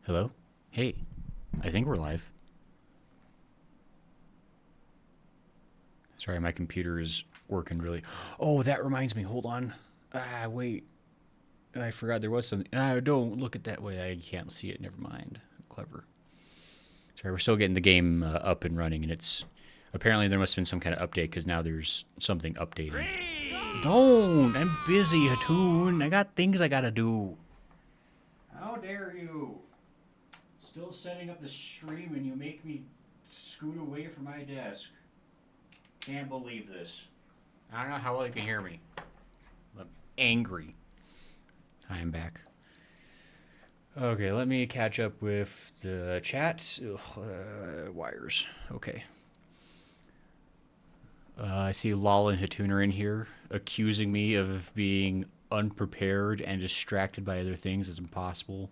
Hello? Hey, I think we're live. Sorry, my computer is working really. Oh, that reminds me. Hold on. Wait. I forgot there was something. Don't look at that way. I can't see it. Never mind. I'm clever. Sorry, we're still getting the game up and running, and it's apparently there must have been some kind of update because now there's something updating. Don't! I'm busy, Hattoon. I got things I gotta do. How dare you? Still setting up the stream and you make me scoot away from my desk. Can't believe this. I don't know how well you can hear me. I'm angry. I am back. Okay, let me catch up with the chat. Wires. Okay. I see Lal and Hatun are in here, accusing me of being unprepared and distracted by other things. It's impossible.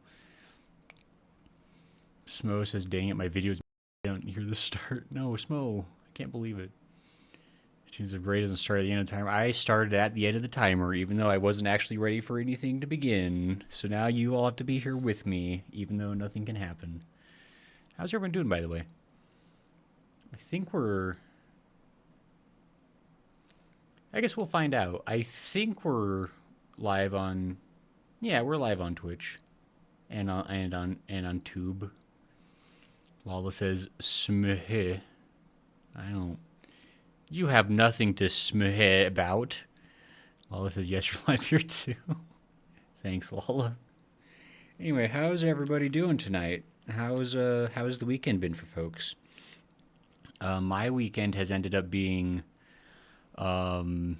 Smo says, dang it, my videos don't hear the start. No, Smo, I can't believe it. Seems the break doesn't start at the end of the timer. I started at the end of the timer, even though I wasn't actually ready for anything to begin. So now you all have to be here with me, even though nothing can happen. How's everyone doing, by the way? I think we're... I guess we'll find out. I think we're live on... Yeah, we're live on Twitch. And on Tube. Lala says, smeh. I don't... You have nothing to smeh about. Lala says, yes, you're live here too. Thanks, Lala. Anyway, how's everybody doing tonight? How's the weekend been for folks? My weekend has ended up being, not,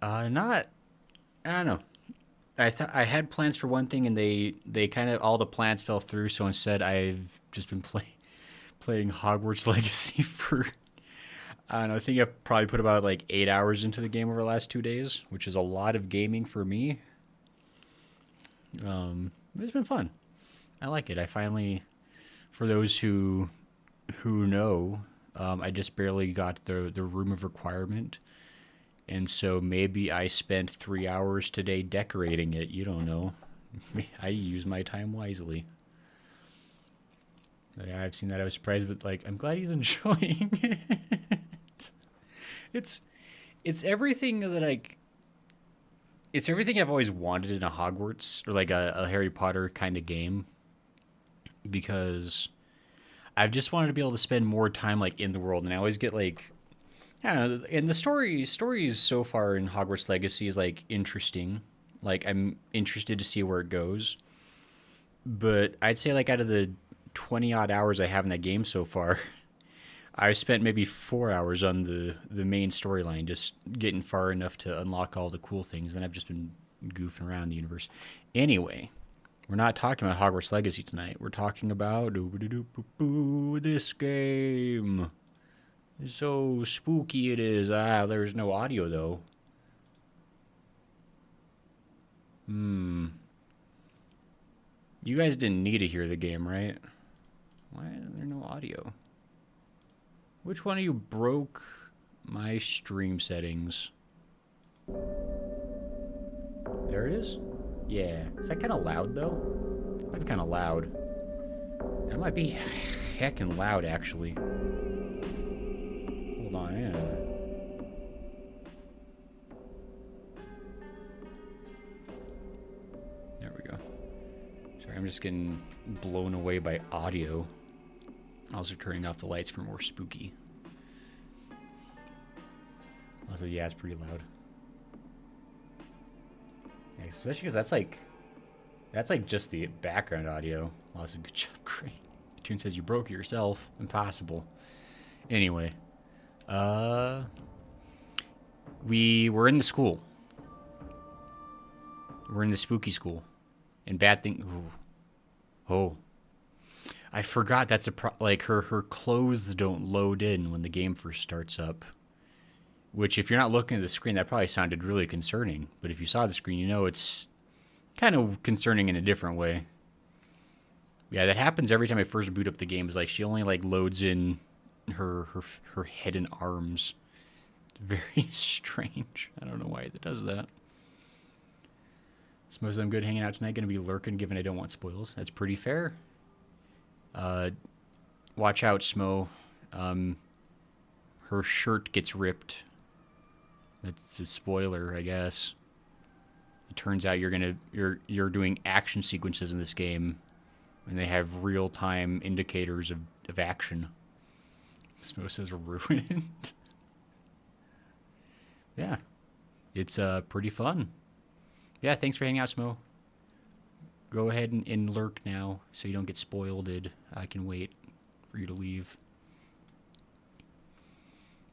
I don't know. I had plans for one thing and they kind of, all the plans fell through. So instead I've just been playing Hogwarts Legacy for, I don't know, I think I've probably put about like 8 hours into the game over the last 2 days, which is a lot of gaming for me. It's been fun. I like it. I finally, for those who know, I just barely got the room of requirement, and so maybe I spent 3 hours today decorating it. You don't know. I use my time wisely. Yeah, I've seen that. I was surprised, but like, I'm glad he's enjoying it. It's it's everything that it's everything I've always wanted in a Hogwarts or like a Harry Potter kind of game because I've just wanted to be able to spend more time like in the world, and I always get like I don't know, and the stories so far in Hogwarts Legacy is like interesting. Like I'm interested to see where it goes, but I'd say like out of the 20 odd hours I have in that game so far, I spent maybe 4 hours on the main storyline, just getting far enough to unlock all the cool things. Then I've just been goofing around the universe. Anyway, we're not talking about Hogwarts Legacy tonight. We're talking about this game. It's so spooky it is. There's no audio though. You guys didn't need to hear the game, right? Why is there no audio? Which one of you broke my stream settings? There it is? Yeah. Is that kind of loud, though? That might be kind of loud. That might be heckin' loud, actually. Hold on, yeah. There we go. Sorry, I'm just getting blown away by audio. Also turning off the lights for more spooky. Also, yeah, it's pretty loud. Yeah, especially because that's like just the background audio. Awesome, good job, great. Tune says you broke it yourself. Impossible. Anyway, we were in the school. We're in the spooky school, and bad thing. Ooh. Oh, I forgot that's like her clothes don't load in when the game first starts up. Which, if you're not looking at the screen, that probably sounded really concerning. But if you saw the screen, you know it's kind of concerning in a different way. Yeah, that happens every time I first boot up the game. Is like she only like loads in her head and arms. It's very strange. I don't know why it does that. Suppose I'm good hanging out tonight. Gonna be lurking given I don't want spoils. That's pretty fair. Watch out, Smo. Her shirt gets ripped. That's a spoiler, I guess. It turns out you're doing action sequences in this game, and they have real time indicators of action. Smo says ruined. Yeah, it's pretty fun. Yeah, thanks for hanging out, Smo. Go ahead and lurk now so you don't get spoiled. I can wait for you to leave.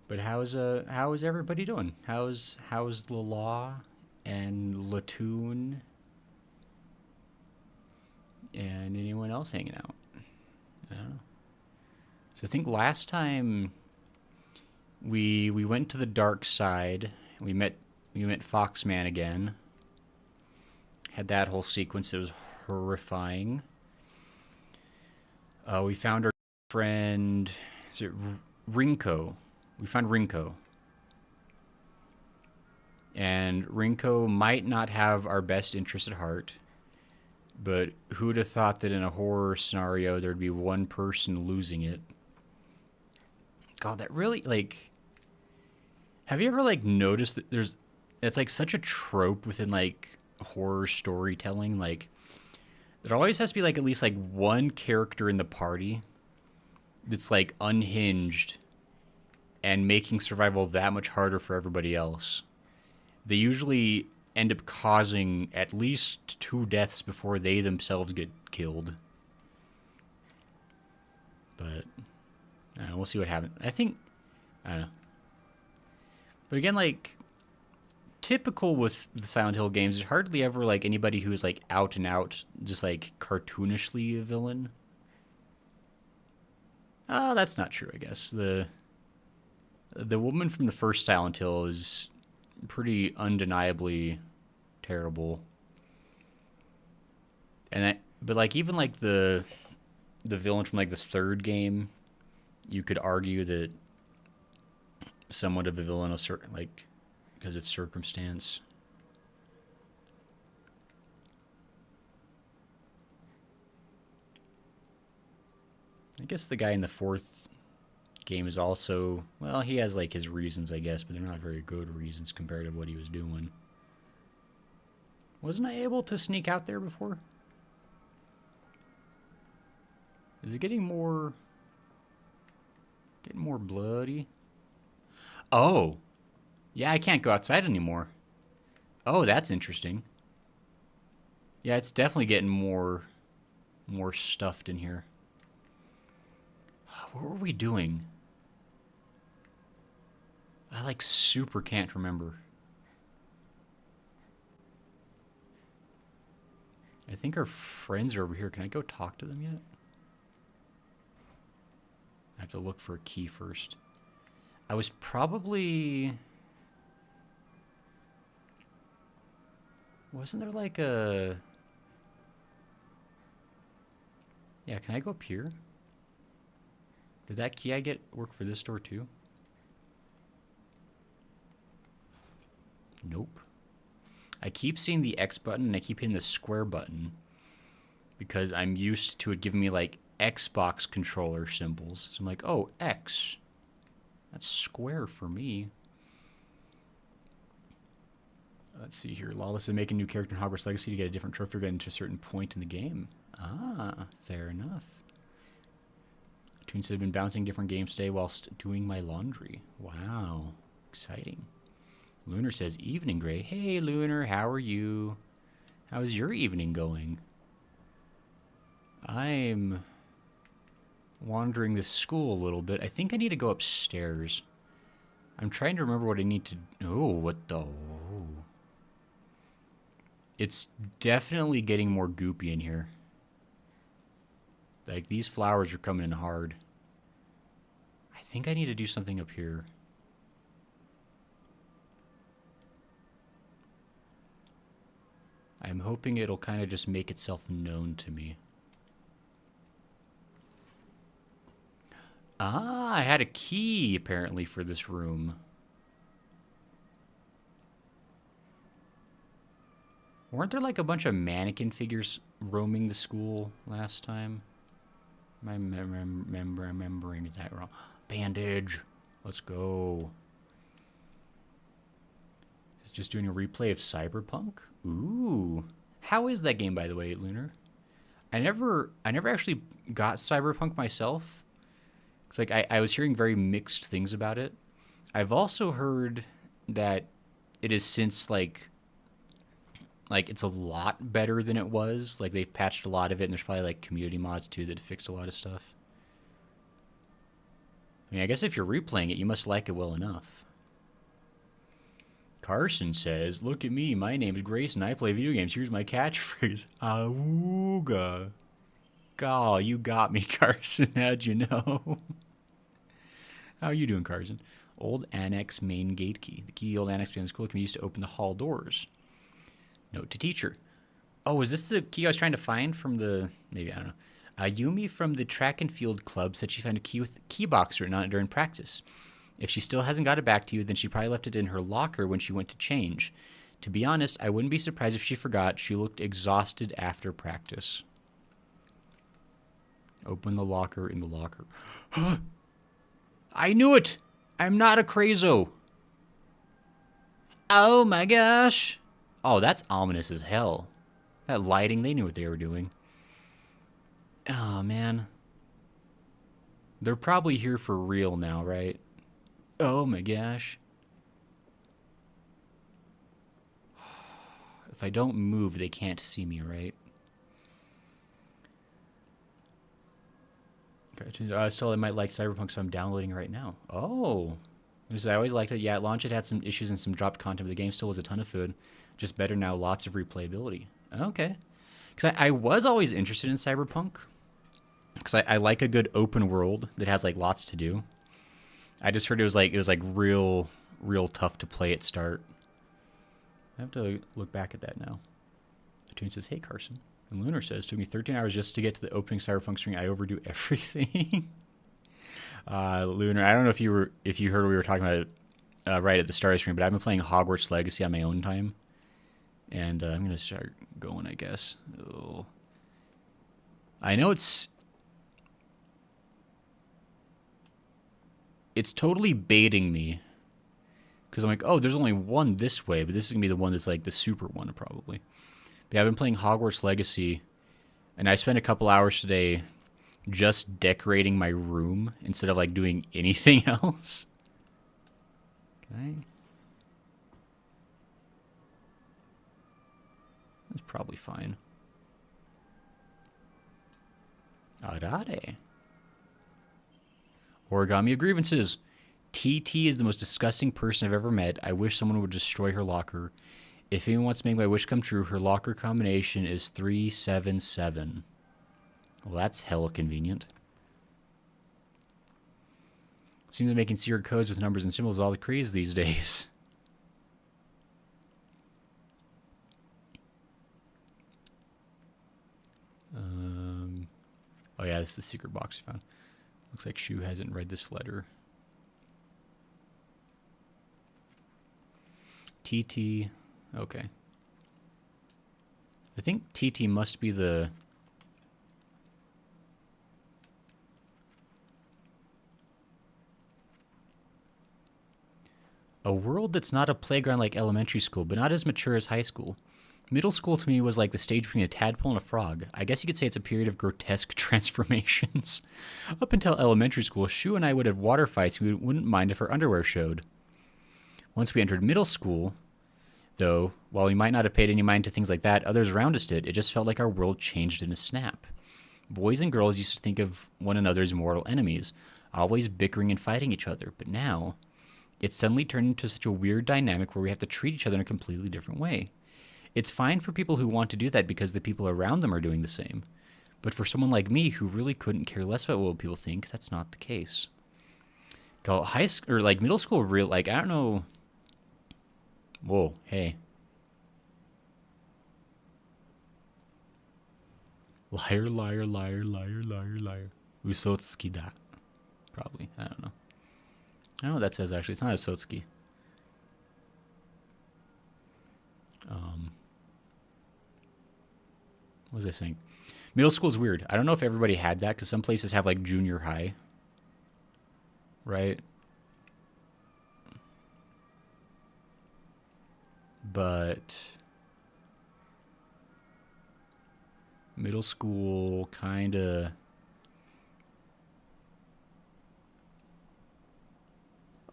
But how is everybody doing? How's the law and Latoon and anyone else hanging out? I don't know. So I think last time we went to the dark side. We met Foxman again. Had that whole sequence that was horrifying. We found our friend, is it Rinko? We found Rinko. And Rinko might not have our best interest at heart, but who'd have thought that in a horror scenario there'd be one person losing it? God, that really, like... Have you ever, like, noticed that it's, like, such a trope within, like, horror storytelling? Like, there always has to be, like, at least, like, one character in the party that's, like, unhinged and making survival that much harder for everybody else. They usually end up causing at least 2 deaths before they themselves get killed. But, I don't know, we'll see what happens. I don't know. But again, like, typical with the Silent Hill games, there's hardly ever, like, anybody who's, like, out and out, just, like, cartoonishly a villain. Oh, that's not true, I guess. The woman from the first Silent Hill is pretty undeniably terrible. But, like, even, like, the villain from, like, the third game, you could argue that somewhat of a villain, like, because of circumstance. I guess the guy in the fourth game is also, well, he has, like, his reasons, I guess, but they're not very good reasons compared to what he was doing. Wasn't I able to sneak out there before? Is it getting more bloody? Oh. Yeah, I can't go outside anymore. Oh, that's interesting. Yeah, it's definitely getting more stuffed in here. What were we doing? I, like, super can't remember. I think our friends are over here. Can I go talk to them yet? I have to look for a key first. I was probably... Wasn't there like a... Yeah, can I go up here? Did that key I get work for this door too? Nope. I keep seeing the X button and I keep hitting the square button because I'm used to it giving me like Xbox controller symbols. So I'm like, oh, X. That's square for me. Let's see here. Lawless is making a new character in Hogwarts Legacy to get a different trophy or get into a certain point in the game. Ah, fair enough. Tunes have been bouncing different games today whilst doing my laundry. Wow. Exciting. Lunar says, evening, Gray. Hey, Lunar, how are you? How's your evening going? I'm wandering the school a little bit. I think I need to go upstairs. I'm trying to remember what I need to... Oh, what the... Oh. It's definitely getting more goopy in here. Like, these flowers are coming in hard. I think I need to do something up here. I'm hoping it'll kind of just make itself known to me. Ah, I had a key, apparently, for this room. Weren't there like a bunch of mannequin figures roaming the school last time? Am I remembering that wrong? Bandage. Let's go. It's just doing a replay of Cyberpunk? Ooh. How is that game, by the way, Lunar? I never actually got Cyberpunk myself. It's like I was hearing very mixed things about it. I've also heard that it is since like it's a lot better than it was. Like they've patched a lot of it, and there's probably like community mods too that fixed a lot of stuff. I mean, I guess if you're replaying it, you must like it well enough. Carson says, "Look at me. My name is Grace, and I play video games. Here's my catchphrase. Awooga." Oh, you got me, Carson. How'd you know? How are you doing, Carson? Old annex main gate key. The key to the old annex behind the school can be used to open the hall doors. Note to teacher. Oh, is this the key I was trying to find from the... Maybe, I don't know. Yumi from the track and field club said she found a key with a key box written on it during practice. If she still hasn't got it back to you, then she probably left it in her locker when she went to change. To be honest, I wouldn't be surprised if she forgot. She looked exhausted after practice. Open the locker in the locker. I knew it! I'm not a crazo. Oh my gosh. Oh, that's ominous as hell. That lighting, they knew what they were doing. Oh, man. They're probably here for real now, right? Oh my gosh. If I don't move, they can't see me, right? Still, I might like Cyberpunk, so I'm downloading it right now. Oh. I always liked it. Yeah, at launch it had some issues and some dropped content, but the game still was a ton of food. Just better now, lots of replayability. Okay. Because I was always interested in Cyberpunk. Because I like a good open world that has like lots to do. I just heard it was like real tough to play at start. I have to look back at that now. The tune says, "Hey Carson." And Lunar says, "Took me 13 hours just to get to the opening Cyberpunk string. I overdo everything." Lunar, I don't know if you heard what we were talking about right at the start of the stream, but I've been playing Hogwarts Legacy on my own time. And I'm going to start going, I guess. Oh. I know it's totally baiting me. Because I'm like, oh, there's only one this way, but this is going to be the one that's like the super one, probably. But yeah, I've been playing Hogwarts Legacy, and I spent a couple hours today just decorating my room instead of like doing anything else. Okay. That's probably fine. Arare. Origami of grievances. TT is the most disgusting person I've ever met. I wish someone would destroy her locker. If anyone wants to make my wish come true, her locker combination is 377. Well, that's hella convenient. Seems like making secret codes with numbers and symbols is all the craze these days. Oh yeah, this is the secret box we found. Looks like Shu hasn't read this letter. TT. Okay. I think TT must be the... A world that's not a playground like elementary school, but not as mature as high school. Middle school to me was like the stage between a tadpole and a frog. I guess you could say it's a period of grotesque transformations. Up until elementary school, Shu and I would have water fights and we wouldn't mind if our underwear showed. Once we entered middle school, though, while we might not have paid any mind to things like that, others around us did. It just felt like our world changed in a snap. Boys and girls used to think of one another as mortal enemies, always bickering and fighting each other. But now, it's suddenly turned into such a weird dynamic where we have to treat each other in a completely different way. It's fine for people who want to do that because the people around them are doing the same. But for someone like me who really couldn't care less about what people think, that's not the case. Go high school or like middle school, real like I don't know. Whoa, hey. Liar, liar, liar, liar, liar, liar. Usotsuki da. Probably. I don't know. I don't know what that says actually. It's not Usotsuki. What was I saying? Middle school is weird. I don't know if everybody had that because some places have like junior high. Right? But middle school kind of...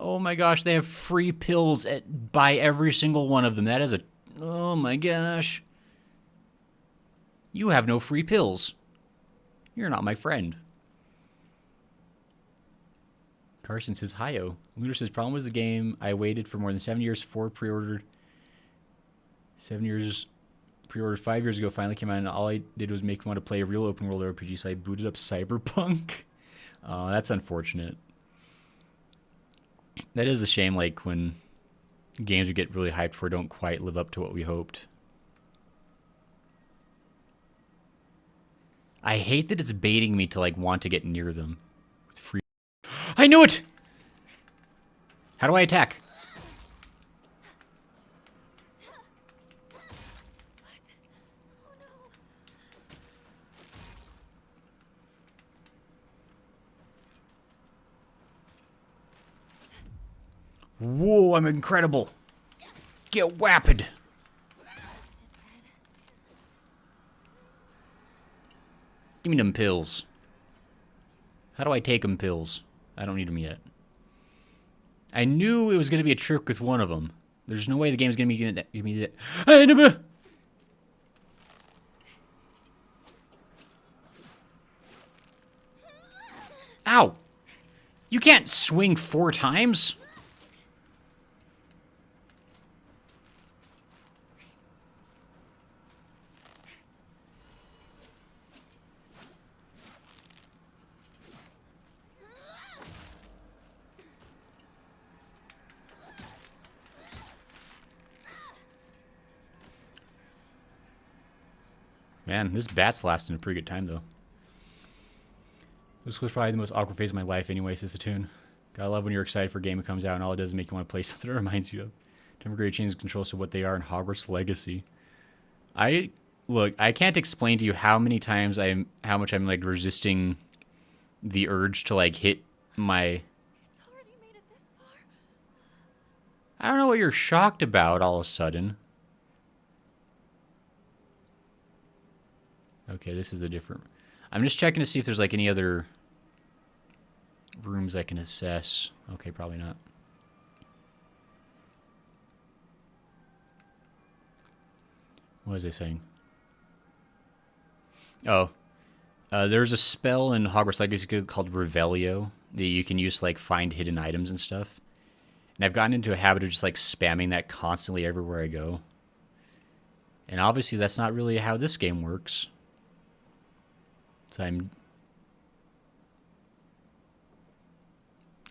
Oh my gosh, they have free pills by every single one of them. That is a... Oh my gosh. You have no free pills. You're not my friend. Carson says, hi-oh. Lunar says, problem was the game. I waited for more than 7 years for pre-ordered. 7 years pre-ordered 5 years ago. Finally came out, and all I did was make me want to play a real open world RPG, so I booted up Cyberpunk. Oh, that's unfortunate. That is a shame, like, when games we get really hyped for don't quite live up to what we hoped. I hate that it's baiting me to, like, want to get near them. With free... I knew it! How do I attack? Whoa, I'm incredible. Get whapped. Give me them pills. How do I take them pills? I don't need them yet. I knew it was going to be a trick with one of them. There's no way the game's going to be give me that. Ow! You can't swing 4 times. Man, this bat's lasting a pretty good time, though. This was probably the most awkward phase of my life anyway, says the tune. Gotta love when you're excited for a game that comes out and all it does is make you want to play something that reminds you of. Temporary changes controls to what they are in Hogwarts Legacy. Look, I can't explain to you how much I'm like resisting the urge to like hit my... It's already made it this far. I don't know what you're shocked about all of a sudden. Okay, this is a different... I'm just checking to see if there's like any other rooms I can assess. Okay, probably not. What was I saying? Oh. There's a spell in Hogwarts Legacy called Revelio that you can use to like find hidden items and stuff. And I've gotten into a habit of just like spamming that constantly everywhere I go. And obviously that's not really how this game works. So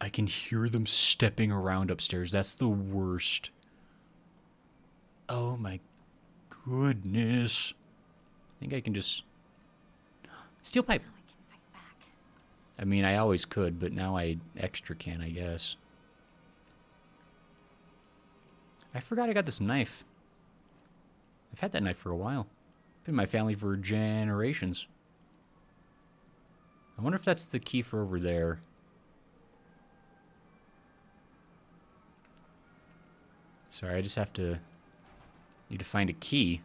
I can hear them stepping around upstairs. That's the worst. Oh my goodness. I think I can just... Steel pipe. I mean, I always could, but now I extra can, I guess. I forgot I got this knife. I've had that knife for a while. Been in my family for generations. I wonder if that's the key for over there. Sorry, I just need to find a key.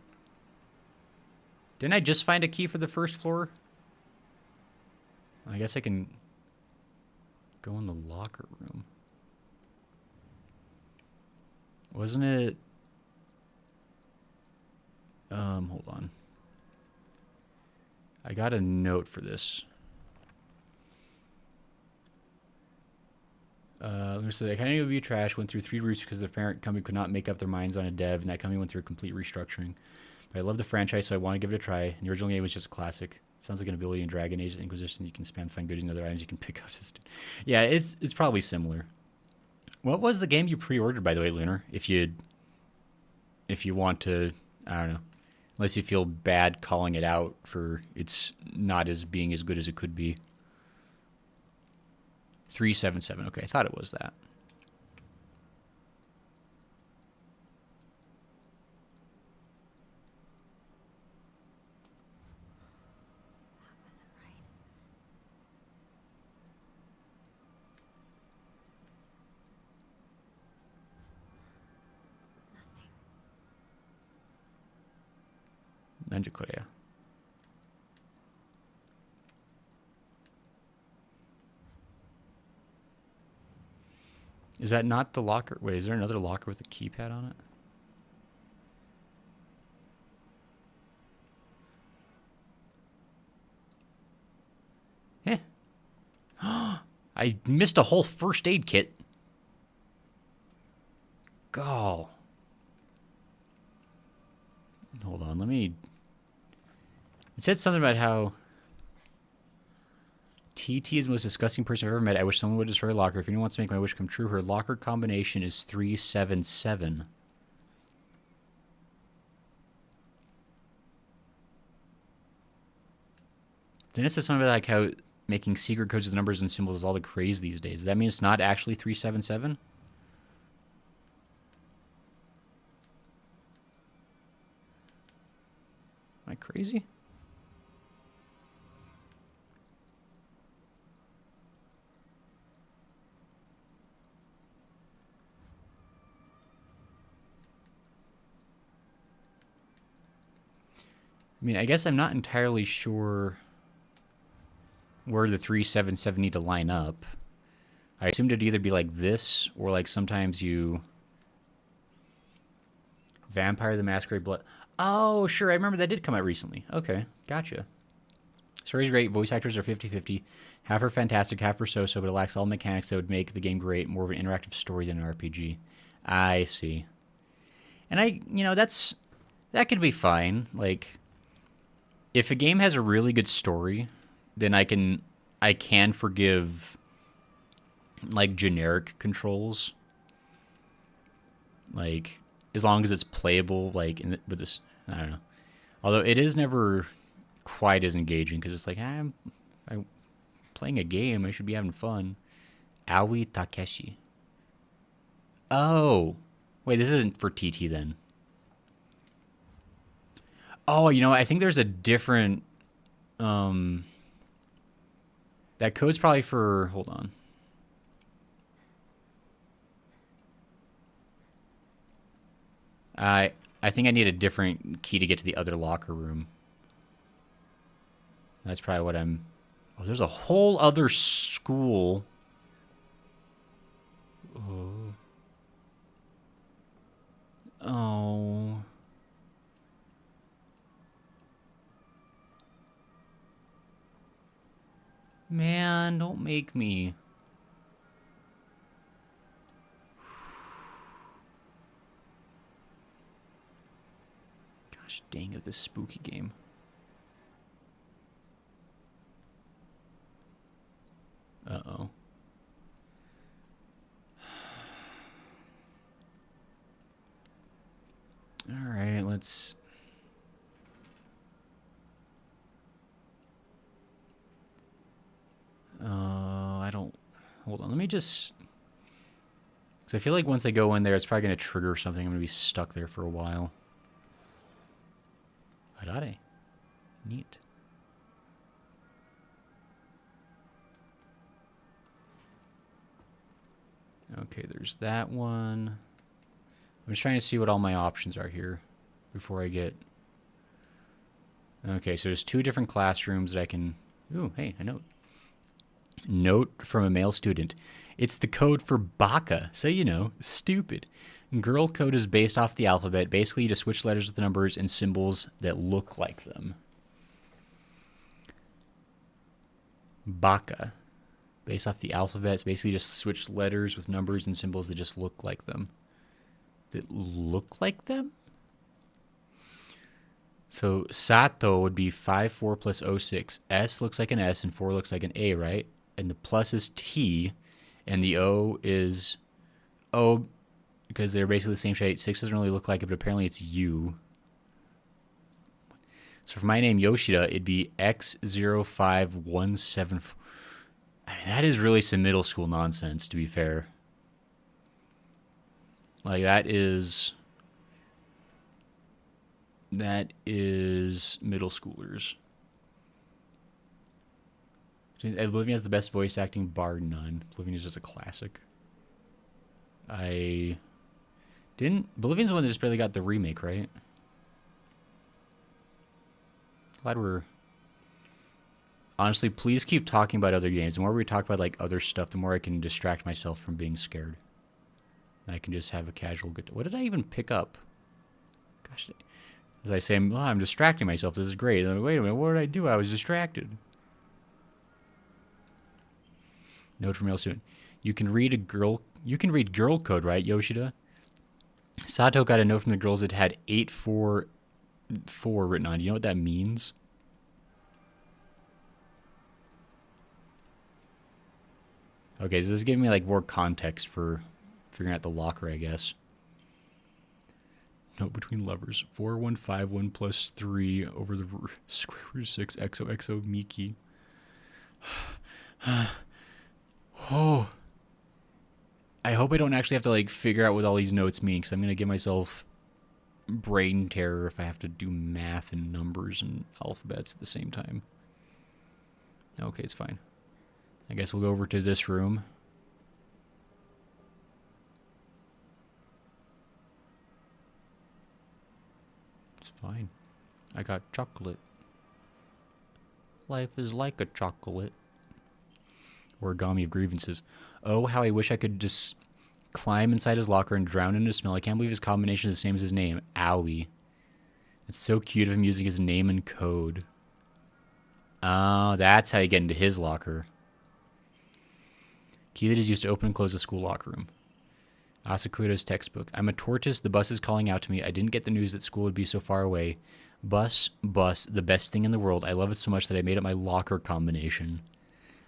Didn't I just find a key for the first floor? I guess I can go in the locker room. Wasn't it... hold on. I got a note for this. So the Academy of Be Trash went through 3 routes because the parent company could not make up their minds on a dev, and that company went through a complete restructuring. But I love the franchise, so I want to give it a try. And the original game was just a classic. Sounds like an ability in Dragon Age Inquisition. You can spam, find goodies and other items you can pick up. Yeah, it's probably similar. What was the game you pre-ordered, by the way, Lunar? If you want to, I don't know. Unless you feel bad calling it out for it's not as being as good as it could be. 377. Okay, I thought it was that. Nanja Korea. Is that not the locker? Wait, is there another locker with a keypad on it? Eh. I missed a whole first aid kit. Go. Hold on, let me... It said something about how... TT is the most disgusting person I've ever met. I wish someone would destroy her locker. If anyone wants to make my wish come true, her locker combination is 377. Then it says something about like how making secret codes with numbers and symbols is all the craze these days. Does that mean it's not actually 377? Am I crazy? I mean, I guess I'm not entirely sure where the 377 need to line up. I assumed it'd either be like this or like sometimes you... Vampire the Masquerade Blood... Oh, sure, I remember that did come out recently. Okay, gotcha. Story's great, voice actors are 50-50. Half are fantastic, half are so-so, but it lacks all mechanics that would make the game great, more of an interactive story than an RPG. I see. And that could be fine. Like, if a game has a really good story, then I can forgive like generic controls. Like, as long as it's playable, like with this, I don't know. Although it is never quite as engaging because it's like I'm playing a game, I should be having fun. Aoi Takeshi. Oh, wait, this isn't for TT then. Oh, I think there's a different. That code's probably for. Hold on. I think I need a different key to get to the other locker room. That's probably what I'm... Oh, there's a whole other school. Oh. Oh. Man, don't make me. Gosh dang it, this spooky game. Uh-oh. Alright, let's... I don't... Hold on, let me just... Because I feel like once I go in there, it's probably going to trigger something. I'm going to be stuck there for a while. Harare. Neat. Okay, there's that one. I'm just trying to see what all my options are here before I get... Okay, so there's 2 different classrooms that I can... Ooh, hey, a note. Note from a male student. It's the code for baka, so stupid. Girl code is based off the alphabet. Basically, you just switch letters with numbers and symbols that look like them. Baka. Based off the alphabet, it's basically just switch letters with numbers and symbols that just look like them. That look like them? So Sato would be 5, 4 plus 06. S looks like an S and 4 looks like an A, right? And the plus is T, and the O is O because they're basically the same shape. 6 doesn't really look like it, but apparently it's U. So for my name, Yoshida, it'd be X05174. I mean, that is really some middle school nonsense, to be fair. Like, that is middle schoolers. Oblivion has the best voice acting, bar none. Oblivion is just a classic. Oblivion's the one that just barely got the remake, right? Glad we're... Honestly, please keep talking about other games. The more we talk about like other stuff, the more I can distract myself from being scared. And I can just have a casual good... What did I even pick up? Gosh, as I say, I'm distracting myself. This is great. Like, wait a minute, what did I do? I was distracted. Note from real student. You can read girl code, right, Yoshida? Sato got a note from the girls that had 844 written on. Do you know what that means? Okay, so this is giving me like more context for figuring out the locker, I guess. Note between lovers. 4151 plus 3 over the square root of 6 XOXO Miki. Oh. I hope I don't actually have to like figure out what all these notes mean, because I'm going to give myself brain terror if I have to do math and numbers and alphabets at the same time. Okay, it's fine. I guess we'll go over to this room. It's fine. I got chocolate. Life is like a chocolate. Origami of grievances. Oh, how I wish I could just climb inside his locker and drown in his smell. I can't believe his combination is the same as his name. Owie. It's so cute of him using his name and code. Oh, that's how you get into his locker. Key that is used to open and close the school locker room. Asakura's textbook. I'm a tortoise. The bus is calling out to me. I didn't get the news that school would be so far away. Bus, the best thing in the world. I love it so much that I made up my locker combination.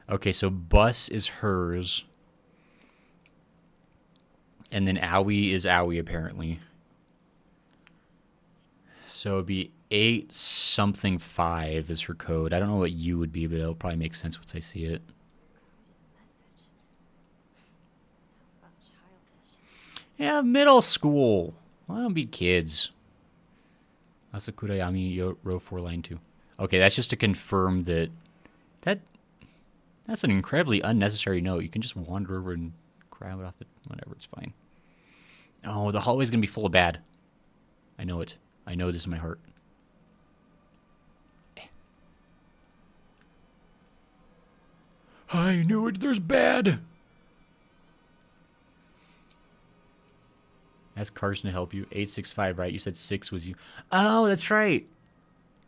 Okay, so bus is hers. And then Owie is Owie, apparently. So it'd be 8 something 5 is her code. I don't know what you would be, but it'll probably make sense once I see it. Message. Talk about childish. Yeah, middle school. Why don't be kids? Asakura Yami row 4 line 2. Okay, that's just to confirm that that's an incredibly unnecessary note. You can just wander over and grab it off the... Whatever, it's fine. Oh, the hallway's going to be full of bad. I know it. I know this in my heart. I knew it. There's bad. Ask Carson to help you. 865, right? You said 6 was you. Oh, that's right.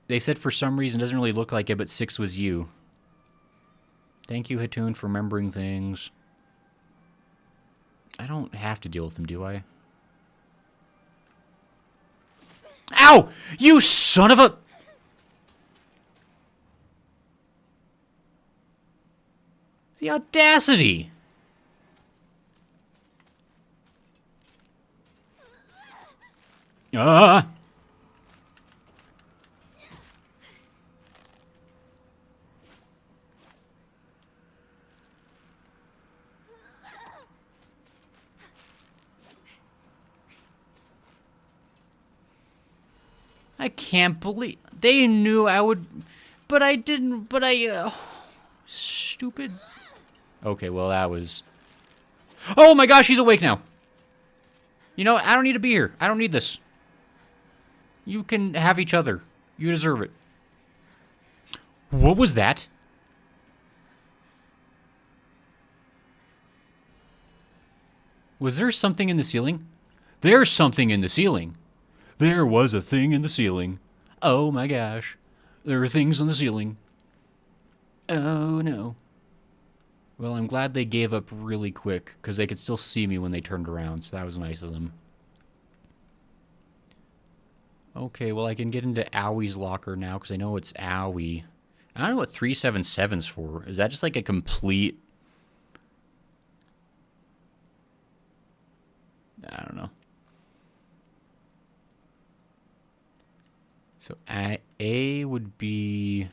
They said for some reason, it doesn't really look like it, but 6 was you. Thank you, Hatun, for remembering things. I don't have to deal with them, do I? Ow! You son of a... The audacity! Ah! I can't believe... They knew I would... But I didn't... But I... stupid... Okay, well, that was... Oh my gosh, he's awake now! You know, I don't need to be here. I don't need this. You can have each other. You deserve it. What was that? Was there something in the ceiling? There's something in the ceiling. There was a thing in the ceiling. Oh my gosh. There are things on the ceiling. Oh no. Well, I'm glad they gave up really quick, because they could still see me when they turned around, so that was nice of them. Okay, well, I can get into Owie's locker now, because I know it's Owie. I don't know what 377's for. Is that just like a complete... I don't know. So A would be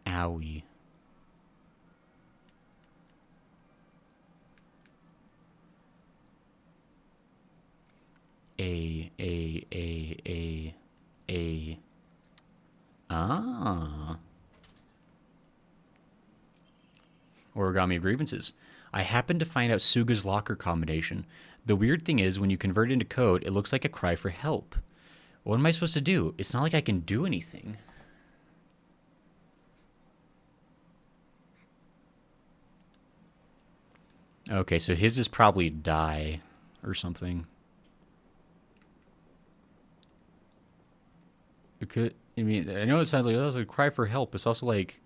Owie. A. Ah. Origami of grievances. I happened to find out Suga's locker combination. The weird thing is, when you convert it into code, it looks like a cry for help. What am I supposed to do? It's not like I can do anything. Okay, so his is probably die or something. It could. I mean, I know it sounds like a cry for help. It's also like,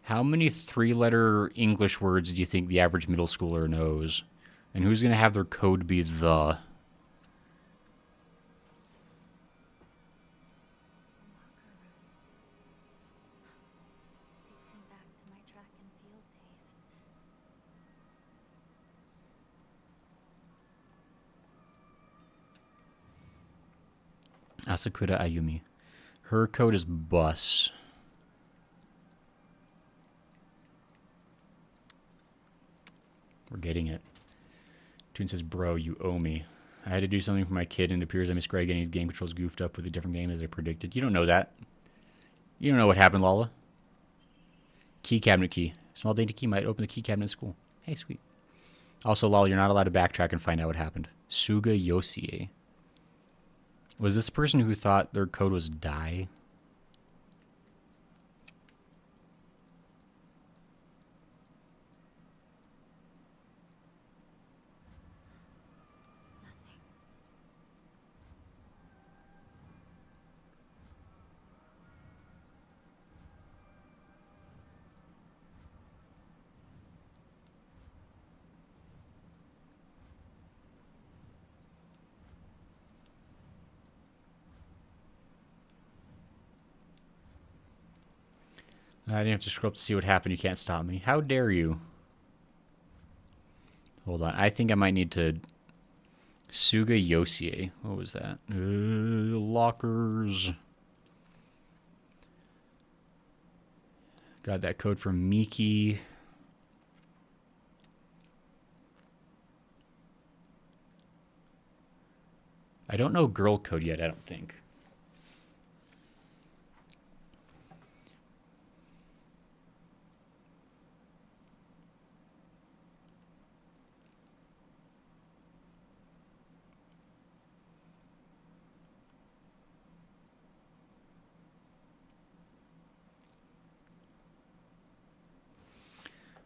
how many three-letter English words do you think the average middle schooler knows? And who's gonna have their code be the? Locker room. Takes me back to my track and field days. Asakura Ayumi. Her code is bus. We're getting it. Toon says, bro, you owe me. I had to do something for my kid, and it appears I missed Greg and his game controls goofed up with a different game as I predicted. You don't know that. You don't know what happened, Lala. Key cabinet key. Small dainty key might open the key cabinet in school. Hey, sweet. Also, Lala, you're not allowed to backtrack and find out what happened. Suga Yosie. Was this the person who thought their code was die? Nothing. I didn't have to scroll up to see what happened. You can't stop me. How dare you? Hold on. I think I might need to... Suga Yosie. What was that? Lockers. Got that code from Miki. I don't know girl code yet, I don't think.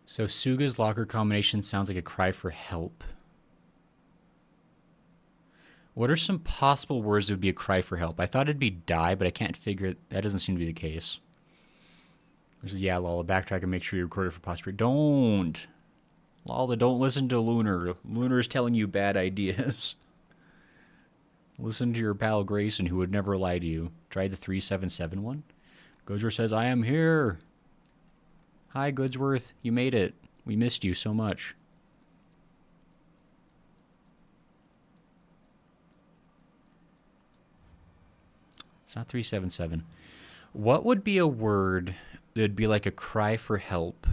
So Suga's locker combination sounds like a cry for help. What are some possible words that would be a cry for help? I thought it'd be die, but I can't figure it. That doesn't seem to be the case. Which is, yeah, Lala, backtrack and make sure you record it for posterity. Don't. Lala, don't listen to Lunar. Lunar is telling you bad ideas. Listen to your pal Grayson, who would never lie to you. Try the 377 one. Gozer says, I am here. Hi, Goodsworth. You made it. We missed you so much. It's not 377. What would be a word that would be like a cry for help?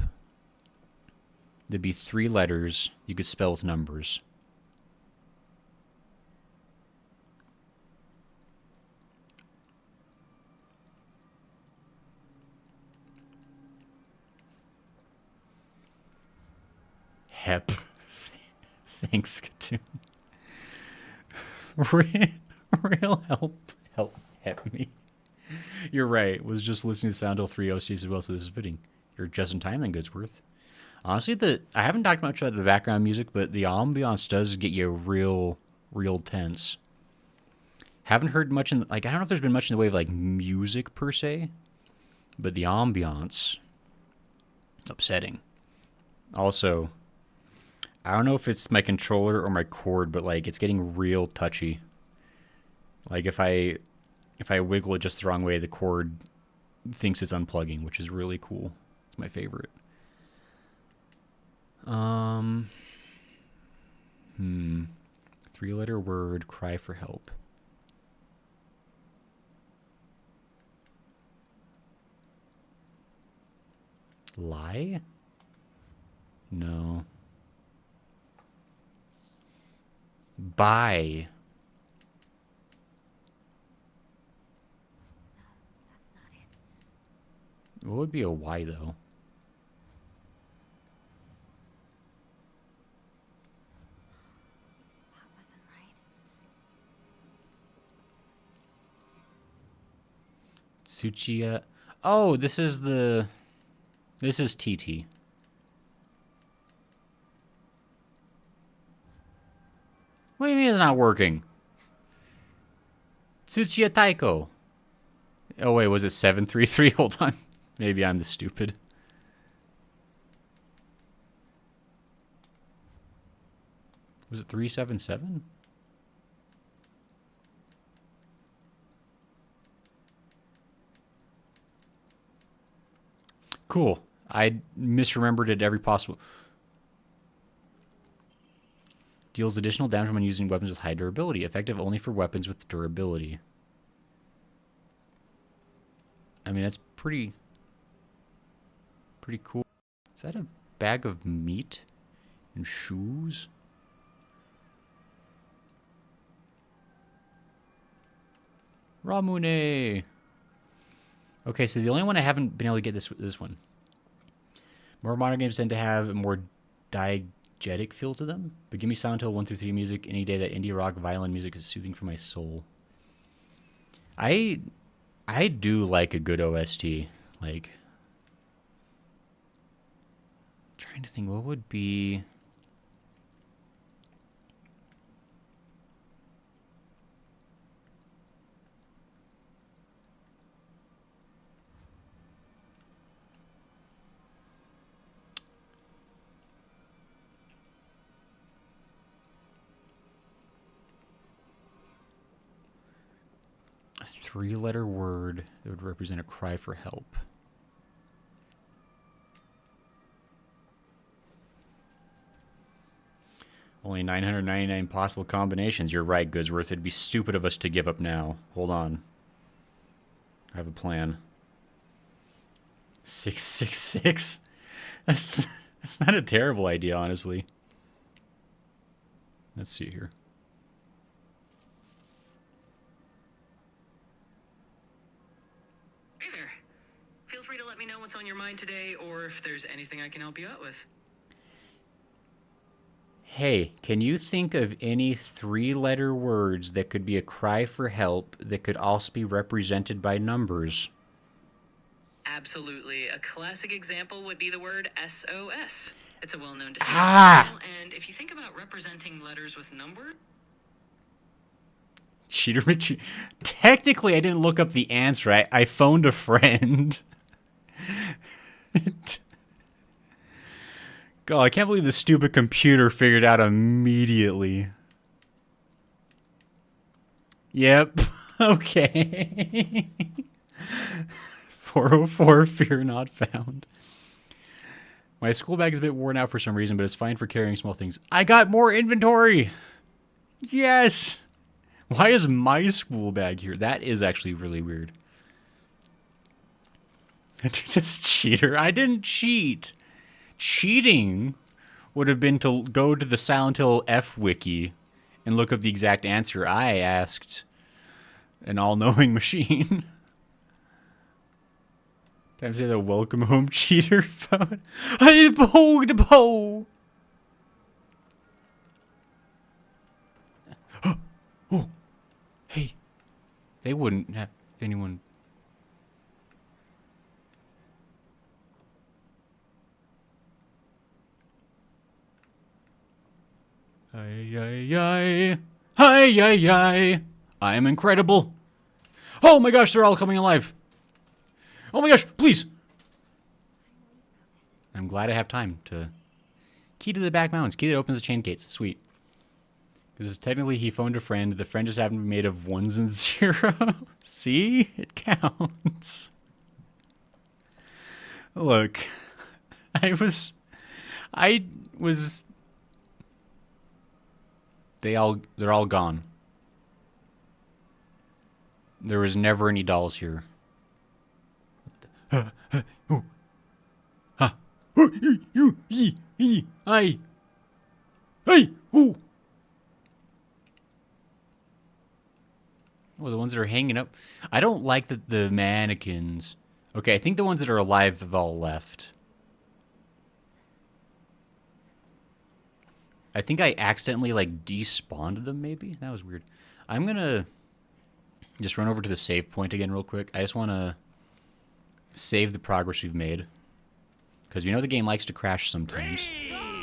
There'd be 3 letters you could spell with numbers. Hep. Thanks, Katoon. Real help me. You're right. Was just listening to Sound 3 OCs as well, so this is fitting. You're just in time then, Goodsworth. Honestly, I haven't talked much about the background music, but the ambiance does get you real tense. Haven't heard much in, like, I don't know if there's been much in the way of, like, music per se, but the ambiance, upsetting. Also, I don't know if it's my controller or my cord, but, like, it's getting real touchy. Like, if I wiggle it just the wrong way, the cord thinks it's unplugging, which is really cool. It's my favorite. 3-letter word, cry for help. Lie? No. Buy. No, that's not it. What would be a Y, though? Tsuchiya. Oh, this is the... This is TT. What do you mean it's not working? Tsuchiya Taiko. Oh, wait, was it 733? Hold on. Maybe I'm the stupid. Was it 377? Cool. I misremembered it every possible... Deals additional damage when using weapons with high durability. Effective only for weapons with durability. I mean, that's pretty cool. Is that a bag of meat and shoes? Ramune. Okay, so the only one I haven't been able to get this one. More modern games tend to have a more diegetic feel to them, but give me Silent Hill 1 through 3 music any day. That indie rock violin music is soothing for my soul. I do like a good OST. Like, trying to think what would be... a 3-letter word that would represent a cry for help. Only 999 possible combinations. You're right, Goodsworth. It'd be stupid of us to give up now. Hold on. I have a plan. 666? That's not a terrible idea, honestly. Let's see here. Hey there. Feel free to let me know what's on your mind today or if there's anything I can help you out with. Hey, can you think of any 3-letter words that could be a cry for help that could also be represented by numbers? Absolutely. A classic example would be the word SOS. It's a well-known distress signal, and if you think about representing letters with numbers... Cheater McCheater. Technically, I didn't look up the answer. I phoned a friend. God, I can't believe the stupid computer figured out immediately. Yep. Okay. 404, fear not found. My school bag is a bit worn out for some reason, but it's fine for carrying small things. I got more inventory! Yes! Why is my school bag here? That is actually really weird. This cheater. I didn't cheat. Cheating would have been to go to the Silent Hill F wiki and look up the exact answer. I asked an all-knowing machine. Time to say the welcome home cheater phone. Hey, the bow. Oh, hey, they wouldn't have anyone. Hi. I am incredible. Oh my gosh, they're all coming alive. Oh my gosh, please. I'm glad I have time to... Key to the back mountains. Key that opens the chain gates. Sweet. Because technically he phoned a friend. The friend just happened to be made of ones and zeros. See? It counts. Look. I was... They're all gone. There was never any dolls here. Oh. Ha. Hey. Oh. Oh, the ones that are hanging up. I don't like the mannequins. Okay, I think the ones that are alive have all left. I think I accidentally, like, despawned them, maybe? That was weird. I'm gonna just run over to the save point again real quick. I just want to save the progress we've made. Because you know the game likes to crash sometimes.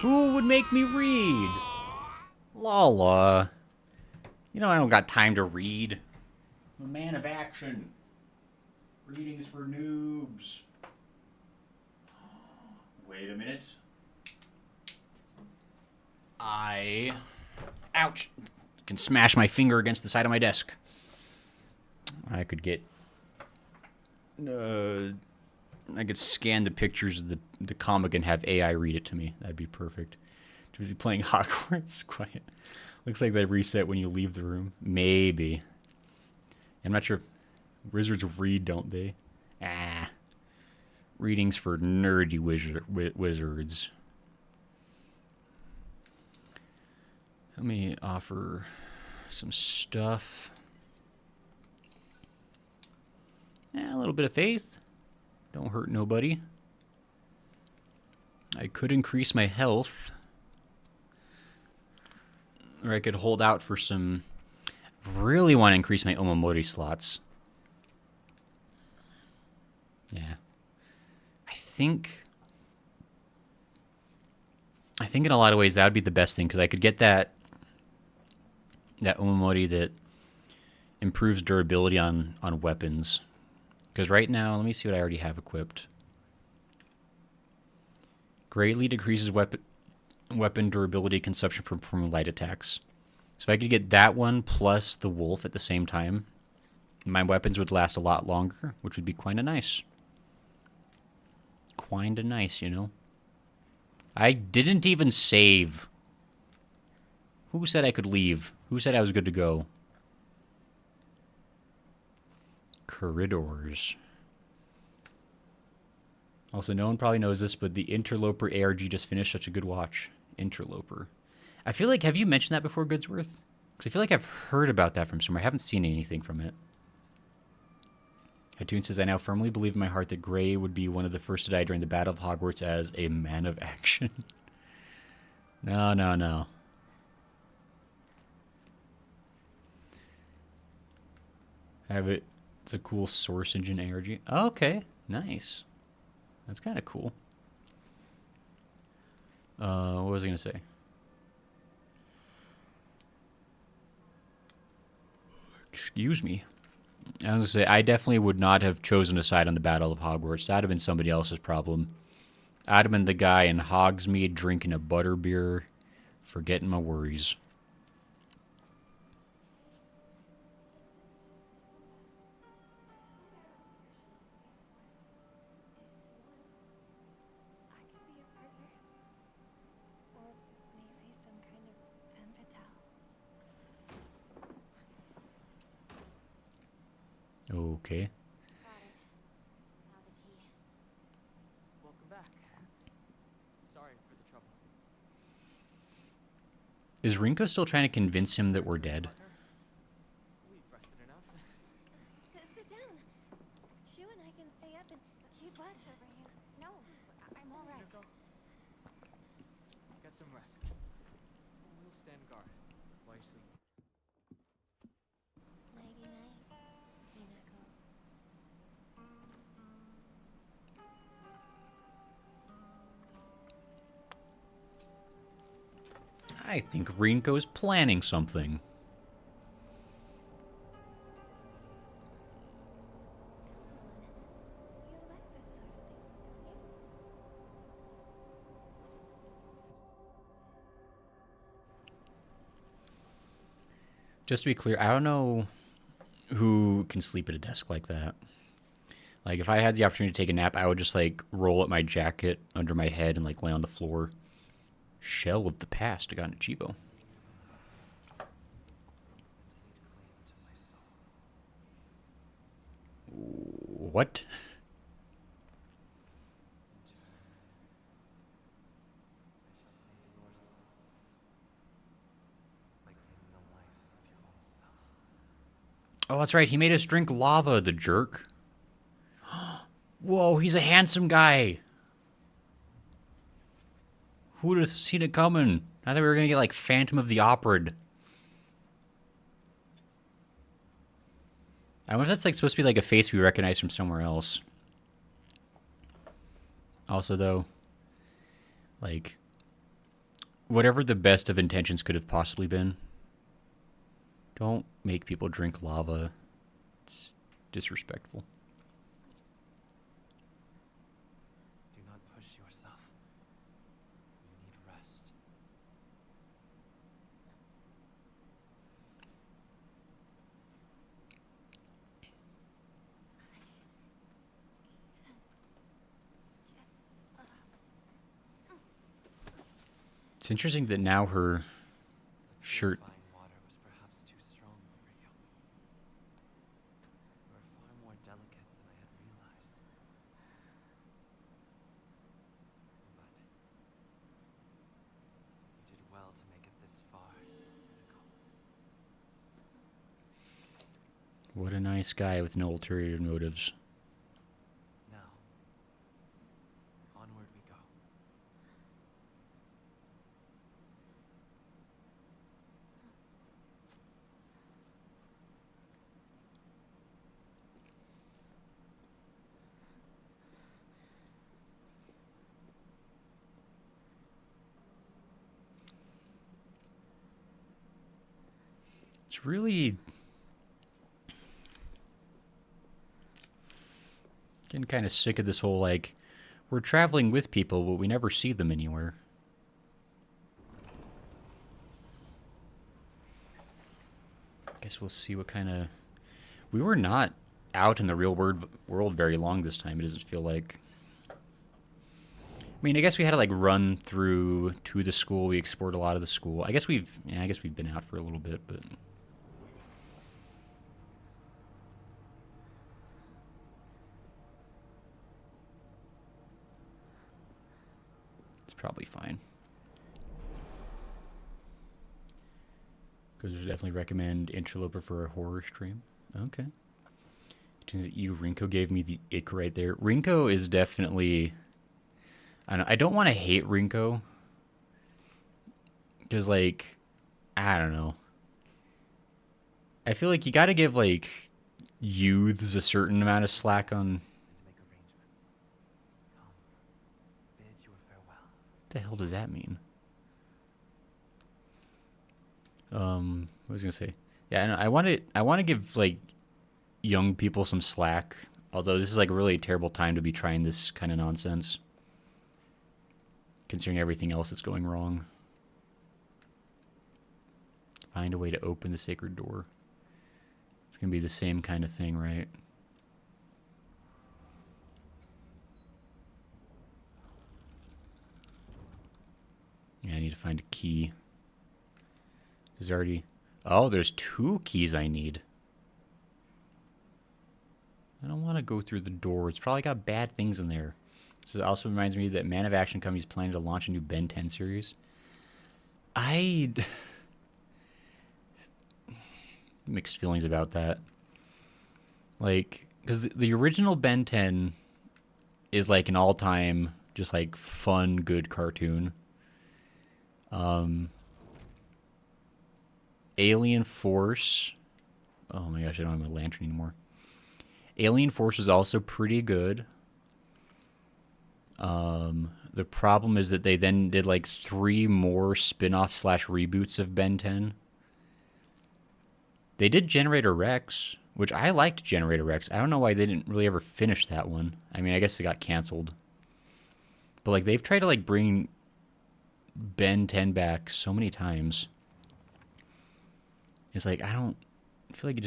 Who would make me read? Lala. You know I don't got time to read. I'm a man of action. Reading's for noobs. Wait a minute. Ouch. Can smash my finger against the side of my desk. I could get... I could scan the pictures of the comic and have AI read it to me. That'd be perfect. Too busy playing Hogwarts. Quiet. Looks like they reset when you leave the room. Maybe. I'm not sure. Wizards read, don't they? Ah. Readings for nerdy wizards. Let me offer some stuff. A little bit of faith. Don't hurt nobody. I could increase my health. Or I could hold out for some... Really want to increase my Omamori slots. Yeah. I think in a lot of ways that would be the best thing, because I could get that Omamori that improves durability on weapons. Because right now, let me see what I already have equipped. Greatly decreases weapon durability consumption from light attacks. So if I could get that one plus the wolf at the same time, my weapons would last a lot longer, which would be kinda nice. Kinda nice, you know? I didn't even save. Who said I could leave? Who said I was good to go? Corridors. Also, no one probably knows this, but the Interloper ARG just finished. Such a good watch. Interloper. I feel like, have you mentioned that before, Goodsworth? Because I feel like I've heard about that from somewhere. I haven't seen anything from it. Hatun says, I now firmly believe in my heart that Gray would be one of the first to die during the Battle of Hogwarts as a man of action. No, no, no. Have it. It's a cool Source Engine ARG. Oh, okay, nice. That's kind of cool. What was I going to say? Excuse me. I was going to say, I definitely would not have chosen a side on the Battle of Hogwarts. That would have been somebody else's problem. I'd have been the guy in Hogsmeade drinking a butterbeer, forgetting my worries. I could be a partner. Or maybe some kind of pen fatale. Okay. Got it. Now the key. Welcome back. Sorry for the trouble. Is Rinko still trying to convince him that we're dead? We've rested enough. Sit down. Shu and I can stay up and keep watch over you. No, I'm all right. Go. Get some rest. We'll stand guard while you sleep. Nighty night, Minako. I think Rinko's planning something. You like that sort of thing, don't you? Just to be clear, I don't know who can sleep at a desk like that. Like, if I had the opportunity to take a nap, I would just, like, roll up my jacket under my head and, like, lay on the floor. Shell of the past. I got an Chibo. What? Oh, that's right. He made us drink lava, the jerk. Whoa, he's a handsome guy. Who would have seen it coming? I thought we were going to get, like, Phantom of the Opera. I wonder if that's, like, supposed to be, like, a face we recognize from somewhere else. Also, though, like, whatever the best of intentions could have possibly been, don't make people drink lava. It's disrespectful. Do not push yourself. You need rest. It's interesting that now her shirt. Purifying water was perhaps too strong for you. You are far more delicate than I had realized. But you did well to make it this far, Nicole. What a nice guy with no ulterior motives. Now, onward we go. It's really getting kind of sick of this whole, like, we're traveling with people, but we never see them anywhere. Guess we'll see what kind of... We were not out in the real world very long this time. It doesn't feel like... I mean, I guess we had to, like, run through to the school. We explored a lot of the school. I guess we've been out for a little bit, but... It's probably fine. Because I definitely recommend Interloper for a horror stream. Okay. Turns out you, Rinko, gave me the ick right there. Rinko is definitely... I don't want to hate Rinko. Because, like, I don't know. I feel like you got to give, like, youths a certain amount of slack on... Make arrangements. Come, bid your farewell. What the hell does that mean? What was I gonna say? Yeah, I want to give, like, young people some slack. Although this is, like, really a terrible time to be trying this kind of nonsense, considering everything else that's going wrong. Find a way to open the sacred door. It's gonna be the same kind of thing, right? Yeah, I need to find a key. There's already... Oh, there's 2 keys I need. I don't want to go through the door. It's probably got bad things in there. This also reminds me that Man of Action Company is planning to launch a new Ben 10 series. Mixed feelings about that. Like, because the original Ben 10 is like an all-time, just like fun, good cartoon. Alien Force. Oh my gosh, I don't have my lantern anymore. Alien Force was also pretty good. The problem is that they then did like 3 more spin-off / reboots of Ben 10. They did Generator Rex, which I liked Generator Rex. I don't know why they didn't really ever finish that one. I mean, I guess it got canceled. But like they've tried to like bring Ben 10 back so many times. It's like I feel like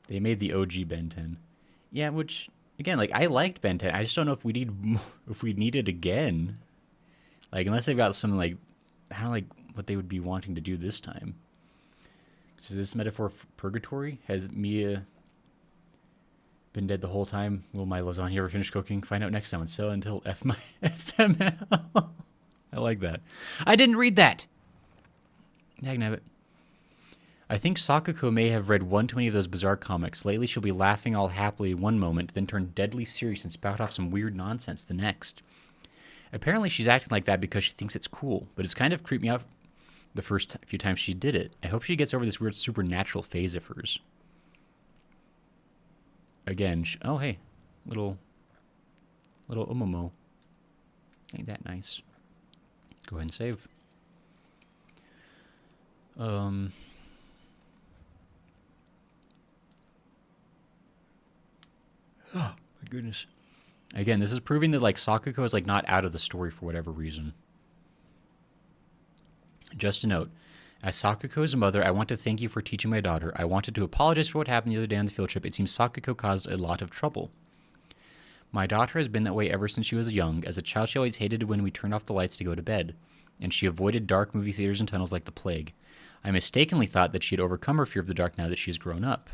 they made the OG Ben 10. Yeah, which again, like I liked Ben 10. I just don't know if we need it again. Like unless they've got something like I don't know, like what they would be wanting to do this time. So is this metaphor for purgatory? Has Mia been dead the whole time? Will my lasagna ever finish cooking? Find out next time on Sell Until FML. I like that. I didn't read that. Dagnabbit. I think Sakuko may have read one too many of those bizarre comics. Lately she'll be laughing all happily one moment, then turn deadly serious and spout off some weird nonsense the next. Apparently she's acting like that because she thinks it's cool, but it's kind of creeped me out the first few times she did it. I hope she gets over this weird supernatural phase of hers. Again, oh hey, little Little Umomo. Ain't that nice? Go ahead and save. Oh, my goodness. Again, this is proving that, like, Sakuko is, like, not out of the story for whatever reason. Just a note. As Sakuko's mother, I want to thank you for teaching my daughter. I wanted to apologize for what happened the other day on the field trip. It seems Sakuko caused a lot of trouble. My daughter has been that way ever since she was young. As a child, she always hated it when we turned off the lights to go to bed, and she avoided dark movie theaters and tunnels like the plague. I mistakenly thought that she had overcome her fear of the dark now that she has grown up.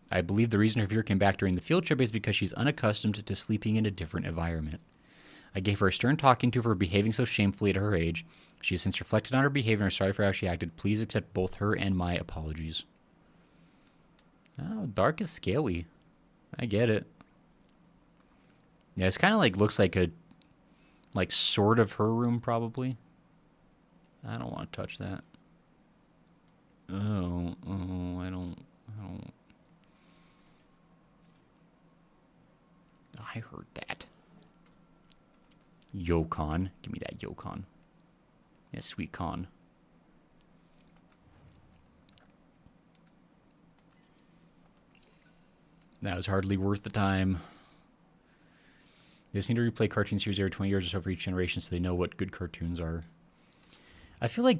I believe the reason her fear came back during the field trip is because she's unaccustomed to sleeping in a different environment. I gave her a stern talking to for behaving so shamefully at her age. She has since reflected on her behavior and is sorry for how she acted. Please accept both her and my apologies. Oh, dark is scary. I get it. Yeah, it's kind of like, looks like a, like, sort of her room, probably. I don't want to touch that. Oh, I don't. I heard that. Yokon. Give me that Yokon. Yeah, sweet con. That was hardly worth the time. They just need to replay cartoon series every 20 years or so for each generation so they know what good cartoons are. I feel like,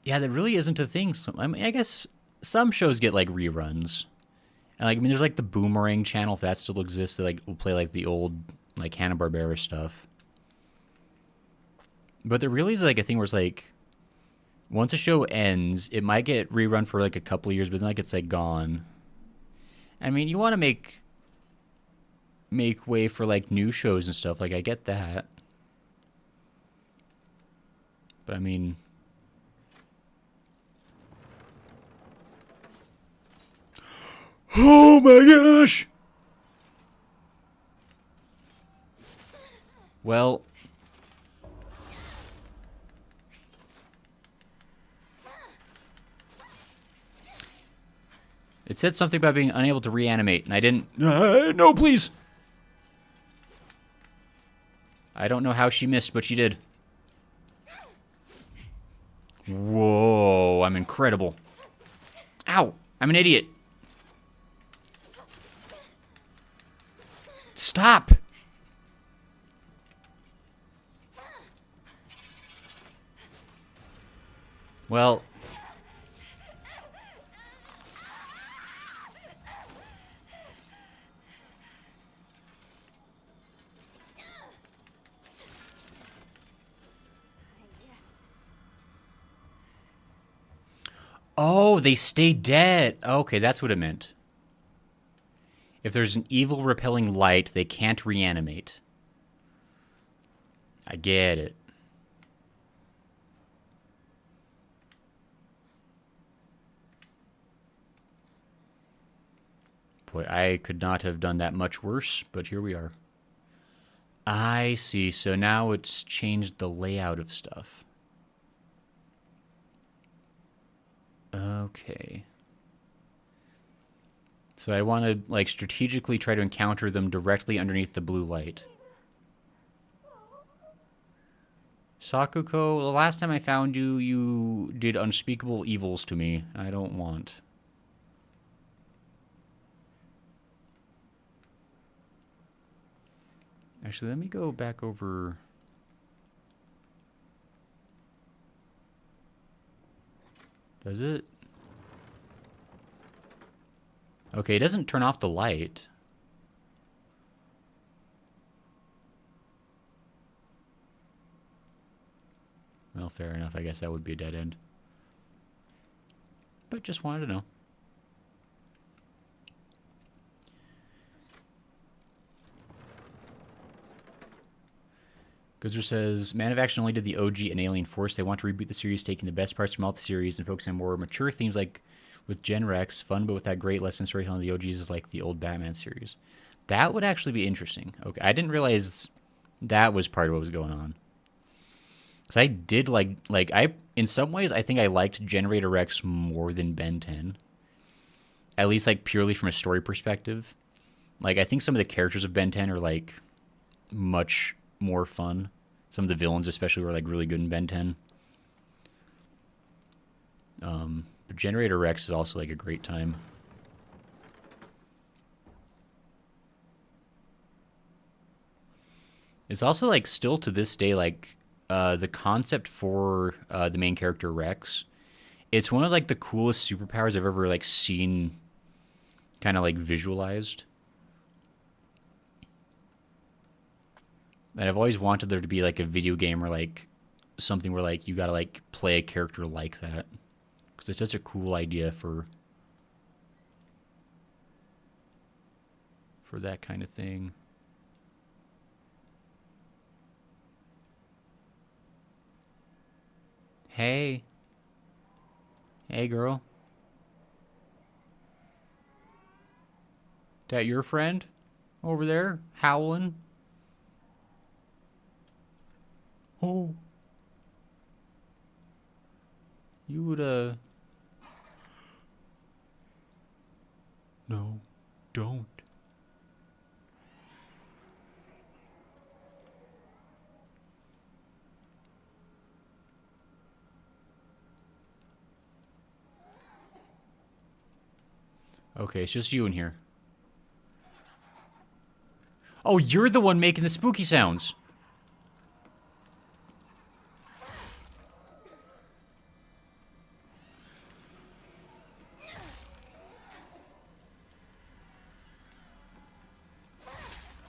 yeah, that really isn't a thing. So, I mean, I guess some shows get, like, reruns. And, like, I mean, there's, like, the Boomerang channel, if that still exists, that, like, will play, like, the old, like, Hanna-Barbera stuff. But there really is, like, a thing where it's, like, once a show ends, it might get rerun for, like, a couple of years, but then, like, it's, like, gone. I mean, you want to make way for, like, new shows and stuff. Like, I get that. But, I mean... Oh my gosh! Well... It said something about being unable to reanimate, and I didn't... no, please! I don't know how she missed, but she did. Whoa, I'm incredible. Ow! I'm an idiot. Stop! Well... Oh, they stay dead. Okay, that's what it meant. If there's an evil repelling light, they can't reanimate. I get it. Boy, I could not have done that much worse, but here we are. I see. So now it's changed the layout of stuff. Okay. So I want to, like, strategically try to encounter them directly underneath the blue light. Sakuko, the last time I found you, you did unspeakable evils to me. I don't want. Actually, let me go back over... Does it? Okay, it doesn't turn off the light. Well, fair enough. I guess that would be a dead end. But just wanted to know. Gozer says, Man of Action only did the OG and Alien Force. They want to reboot the series, taking the best parts from all the series and focusing on more mature themes like with Gen Rex. Fun, but with that great lesson storytelling, the OGs is like the old Batman series. That would actually be interesting. Okay, I didn't realize that was part of what was going on. Because I did in some ways, I think I liked Generator Rex more than Ben 10. At least, like, purely from a story perspective. Like, I think some of the characters of Ben 10 are, like, much more fun. Some of the villains, especially, were like really good in Ben 10. But Generator Rex is also like a great time. It's also like still to this day like the concept for the main character Rex. It's one of like the coolest superpowers I've ever like seen, kind of like visualized. And I've always wanted there to be like a video game or like something where like you gotta like play a character like that, because it's such a cool idea for that kind of thing. Hey. Hey, girl. That your friend over there howling? Oh. You would, No, don't. Okay, it's just you in here. Oh, you're the one making the spooky sounds.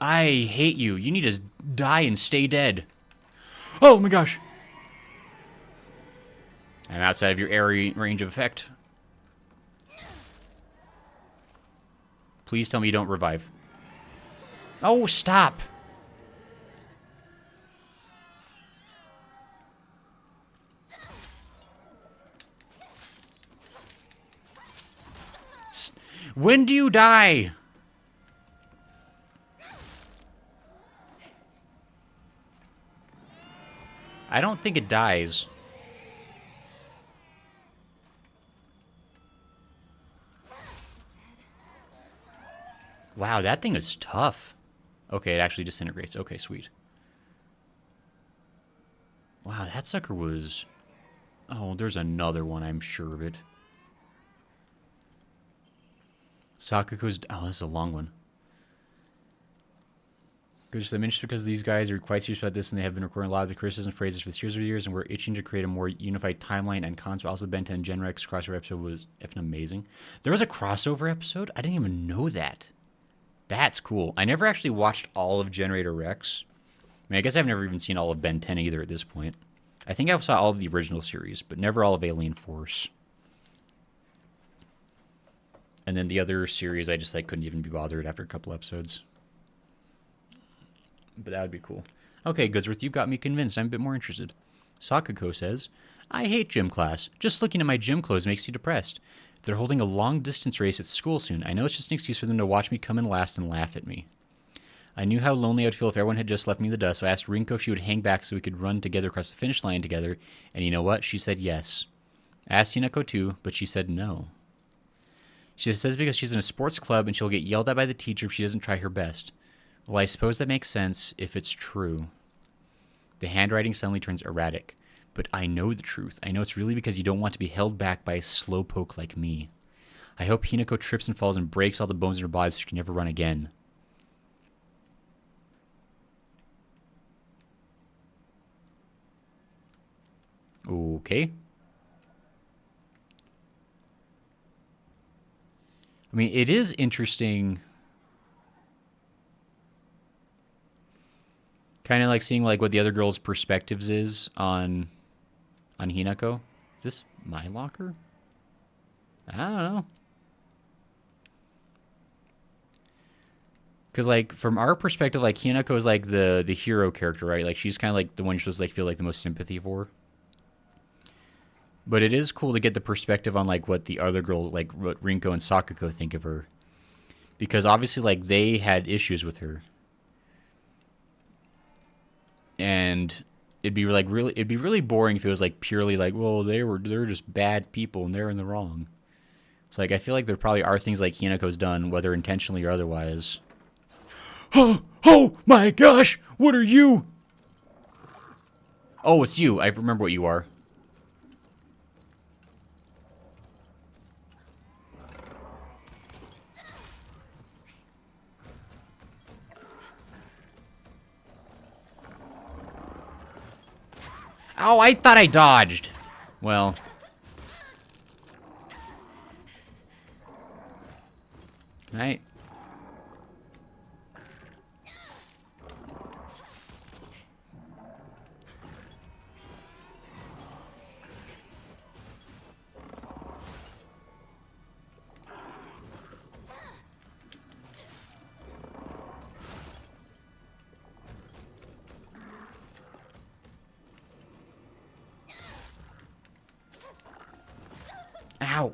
I hate you. You need to die and stay dead. Oh my gosh. I'm outside of your area range of effect. Please tell me you don't revive. Oh, stop. When do you die? I don't think it dies. Wow, that thing is tough. Okay, it actually disintegrates. Okay, sweet. Wow, that sucker was... Oh, there's another one, I'm sure of it. Sakuko's... Oh, this is a long one. I'm interested because these guys are quite serious about this, and they have been recording a lot of the criticisms and praises for the series over the years, and we're itching to create a more unified timeline and concept. Also, the Ben 10 Gen Rex crossover episode was effing amazing. There was a crossover episode? I didn't even know that. That's cool. I never actually watched all of Generator Rex. I mean, I guess I've never even seen all of Ben 10 either at this point. I think I saw all of the original series, but never all of Alien Force. And then the other series, I just like couldn't even be bothered after a couple episodes. But that would be cool. Okay, Goodsworth, you've got me convinced. I'm a bit more interested. Sakuko says, I hate gym class. Just looking at my gym clothes makes you depressed. They're holding a long-distance race at school soon. I know it's just an excuse for them to watch me come in last and laugh at me. I knew how lonely I would feel if everyone had just left me in the dust, so I asked Rinko if she would hang back so we could run together across the finish line together, and you know what? She said yes. I asked Hinako too, but she said no. She says because she's in a sports club and she'll get yelled at by the teacher if she doesn't try her best. Well, I suppose that makes sense if it's true. The handwriting suddenly turns erratic. But I know the truth. I know it's really because you don't want to be held back by a slowpoke like me. I hope Hinako trips and falls and breaks all the bones in her body so she can never run again. Okay. I mean, it is interesting... Kind of like seeing like what the other girl's perspectives is on Hinako. Is this my locker? I don't know. Because like from our perspective, like Hinako is like the hero character, right? Like she's kind of like the one you're supposed to like feel like the most sympathy for. But it is cool to get the perspective on like what the other girl, like what Rinko and Sakuko think of her, because obviously like they had issues with her. And it'd be really boring if it was like purely like, well, they're just bad people and they're in the wrong. It's like I feel like there probably are things like Hinako's done, whether intentionally or otherwise. Oh my gosh! What are you? Oh, it's you. I remember what you are. Oh, I thought I dodged. Well. Right. Ow.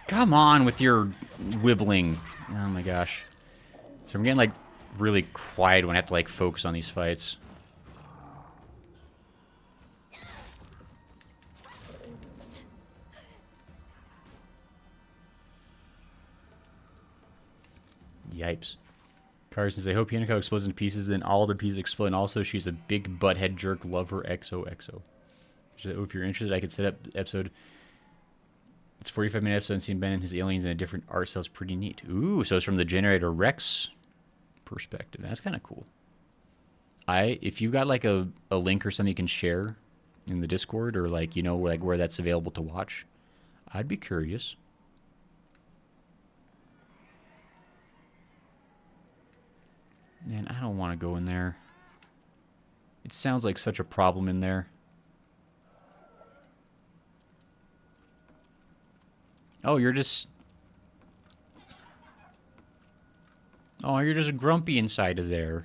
Come on with your wibbling. Oh my gosh. So I'm getting like really quiet when I have to like focus on these fights. Yipes. Carson says, I hope Yannick explodes into pieces, then all the pieces explode, and also she's a big butthead jerk lover XOXO. She said, oh, if you're interested, I could set up episode. It's a 45-minute episode and seeing Ben and his aliens in a different art style is pretty neat. Ooh, so it's from the Generator Rex perspective. That's kind of cool. If you got like a link or something you can share in the Discord, or like, you know, like where that's available to watch, I'd be curious. Man, I don't want to go in there. It sounds like such a problem in there. Oh, you're just... Oh, you're just grumpy inside of there.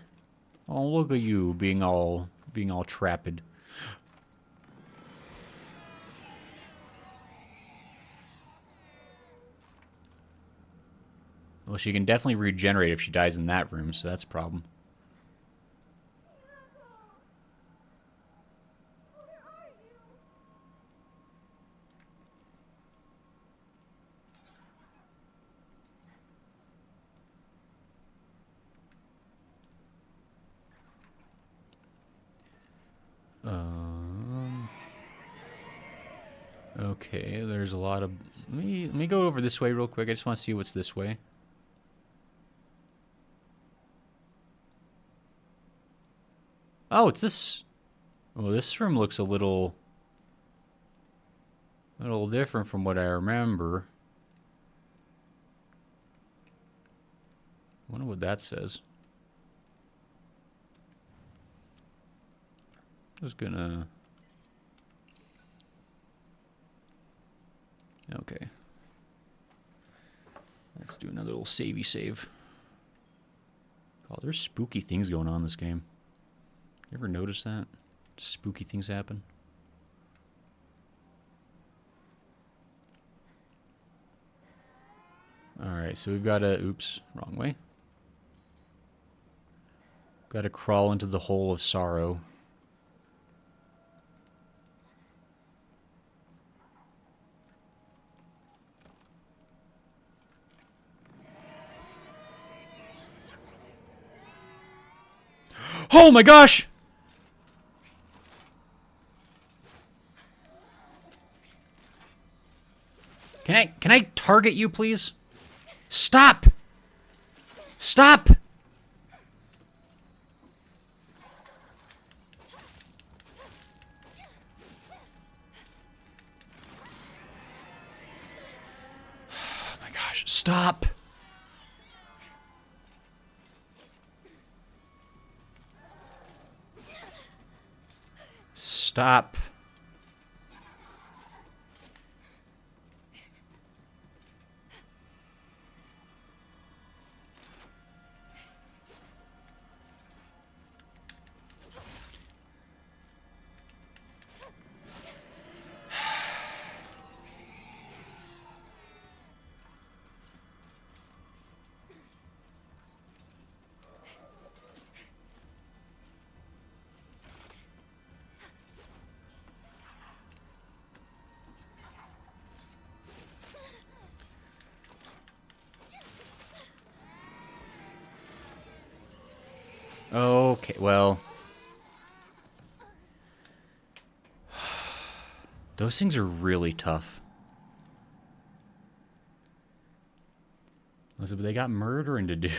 Oh, look at you being all trapped. Well, she can definitely regenerate if she dies in that room, so that's a problem. Okay, there's a lot of... Let me go over this way real quick. I just want to see what's this way. Oh, it's this... Well, this room looks a little different from what I remember. I wonder what that says. Just gonna... Okay. Let's do another little savey save. God, there's spooky things going on in this game. You ever notice that? Spooky things happen. Alright, so we've got to... Oops, wrong way. Got to crawl into the hole of sorrow. Oh my gosh! Can I target you, please? Stop! Stop! Oh my gosh, stop! Stop. Okay, well. Those things are really tough. Listen, but they got murdering to do.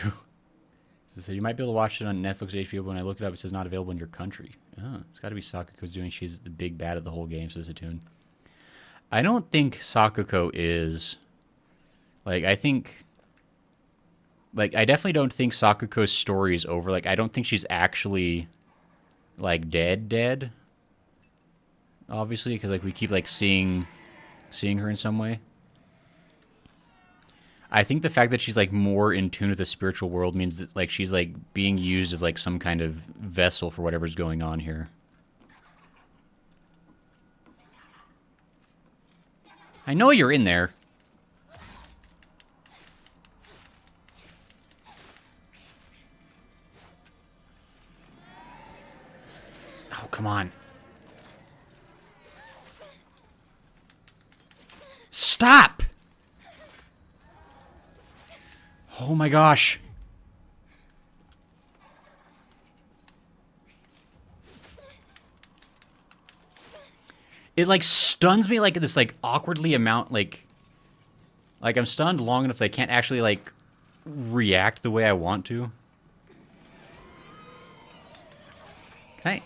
So you might be able to watch it on Netflix or HBO, but when I look it up, it says not available in your country. Oh, it's got to be Sakuko's doing. She's the big bad of the whole game, says Atune. I don't think Sakuko is... Like, I think... Like, I definitely don't think Sakuko's story is over. Like, I don't think she's actually, like, dead. Obviously, because, like, we keep, like, seeing her in some way. I think the fact that she's, like, more in tune with the spiritual world means that, like, she's, like, being used as, like, some kind of vessel for whatever's going on here. I know you're in there. Oh, come on. Stop! Oh my gosh. It, like, stuns me, like, this, like, awkwardly amount, like I'm stunned long enough that I can't actually, like, react the way I want to. Can I...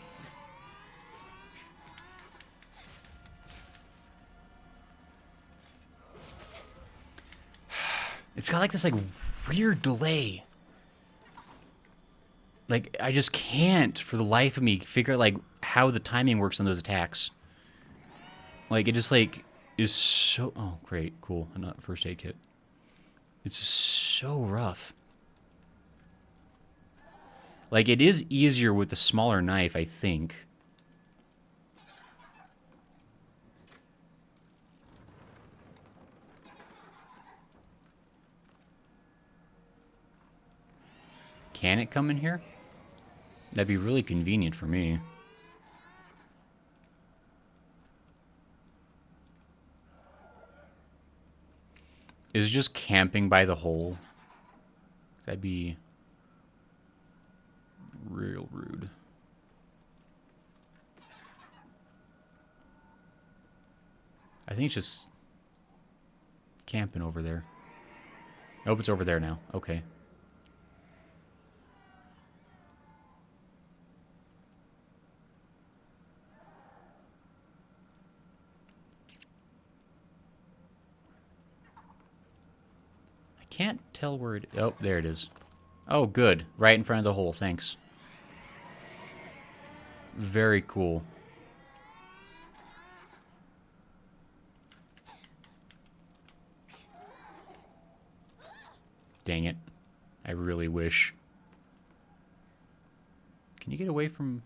It's got, like, this, like, weird delay. Like, I just can't, for the life of me, figure out, like, how the timing works on those attacks. Like, it just, like, is so... Oh, great. Cool. Another first aid kit. It's so rough. Like, it is easier with the smaller knife, I think. Can it come in here? That'd be really convenient for me. Is it just camping by the hole? That'd be real rude. I think it's just camping over there. Nope, it's over there now. Okay. Can't tell where it... Oh, there it is. Oh, good. Right in front of the hole. Thanks. Very cool. Dang it. I really wish. Can you get away from...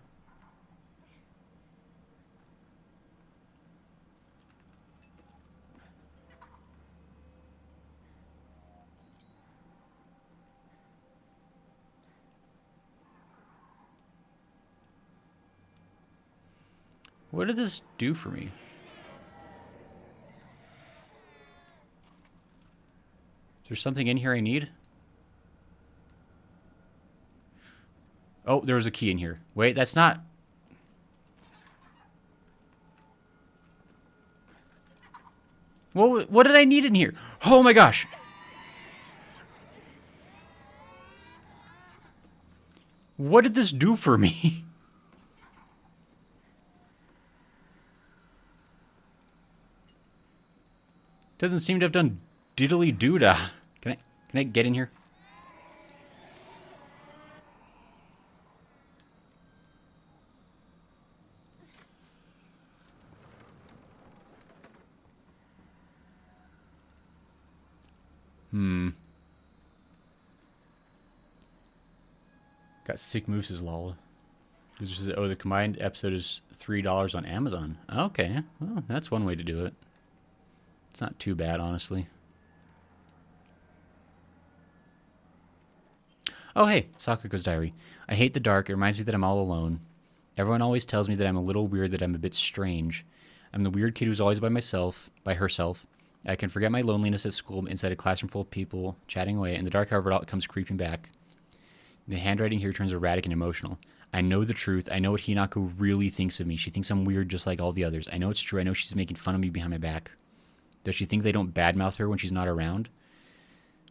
What did this do for me? Is there something in here I need? Oh, there was a key in here. Wait, that's not... What did I need in here? Oh my gosh! What did this do for me? Doesn't seem to have done diddly doodah. Can I get in here? Got sick mooses, lol. Oh, the combined episode is $3 on Amazon. Okay, well, that's one way to do it. It's not too bad, honestly. Oh, hey, Sakuko's diary. I hate the dark. It reminds me that I'm all alone. Everyone always tells me that I'm a little weird, that I'm a bit strange. I'm the weird kid who's always by herself. I can forget my loneliness at school inside a classroom full of people chatting away. In the dark, however, it all comes creeping back. The handwriting here turns erratic and emotional. I know the truth. I know what Hinako really thinks of me. She thinks I'm weird just like all the others. I know it's true. I know she's making fun of me behind my back. Does she think they don't badmouth her when she's not around?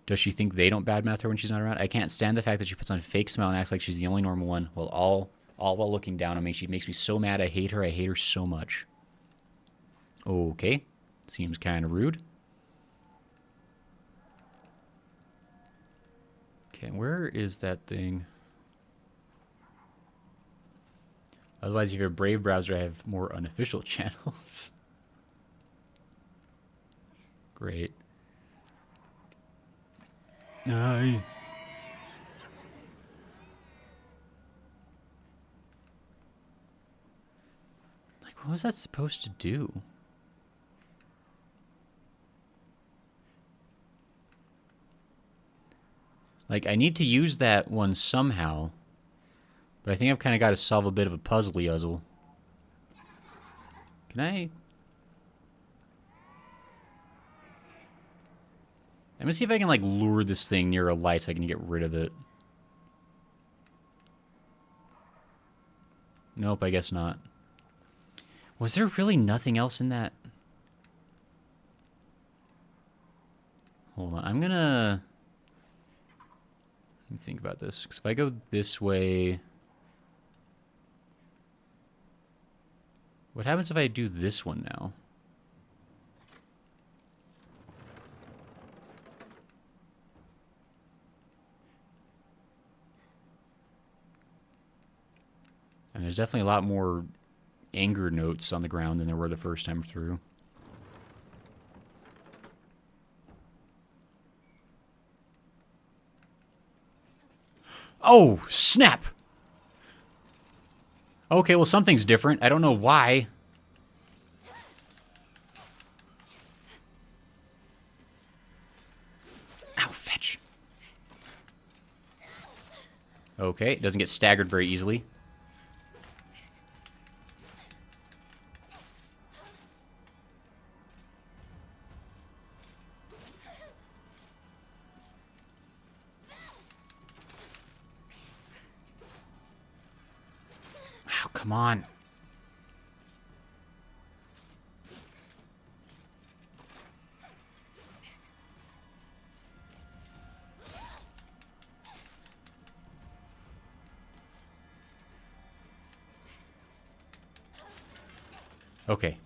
Does she think they don't badmouth her when she's not around? I can't stand the fact that she puts on a fake smile and acts like she's the only normal one, all while looking down on me. She makes me so mad. I hate her. I hate her so much. Okay. Seems kind of rude. Okay, where is that thing? Otherwise, if you have a Brave browser, I have more unofficial channels. Great. Aye. Like, what was that supposed to do? Like, I need to use that one somehow. But I think I've kind of got to solve a bit of a puzzle-yuzzle. Can I... I'm gonna see if I can, like, lure this thing near a light so I can get rid of it. Nope, I guess not. Was there really nothing else in that? Hold on, I'm gonna... Let me think about this. Because if I go this way... What happens if I do this one now? And there's definitely a lot more anger notes on the ground than there were the first time through. Oh, snap! Okay, well, something's different. I don't know why. Ow, fetch. Okay, it doesn't get staggered very easily. Ow, come on. Okay.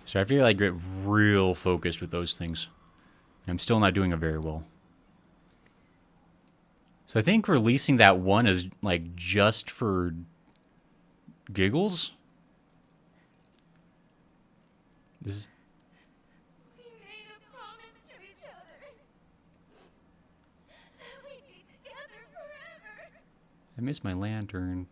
So I have to like get real focused with those things. I'm still not doing it very well. So I think releasing that one is like just for giggles. This is... We made a promise to each other. We'd be together forever. I missed my lantern.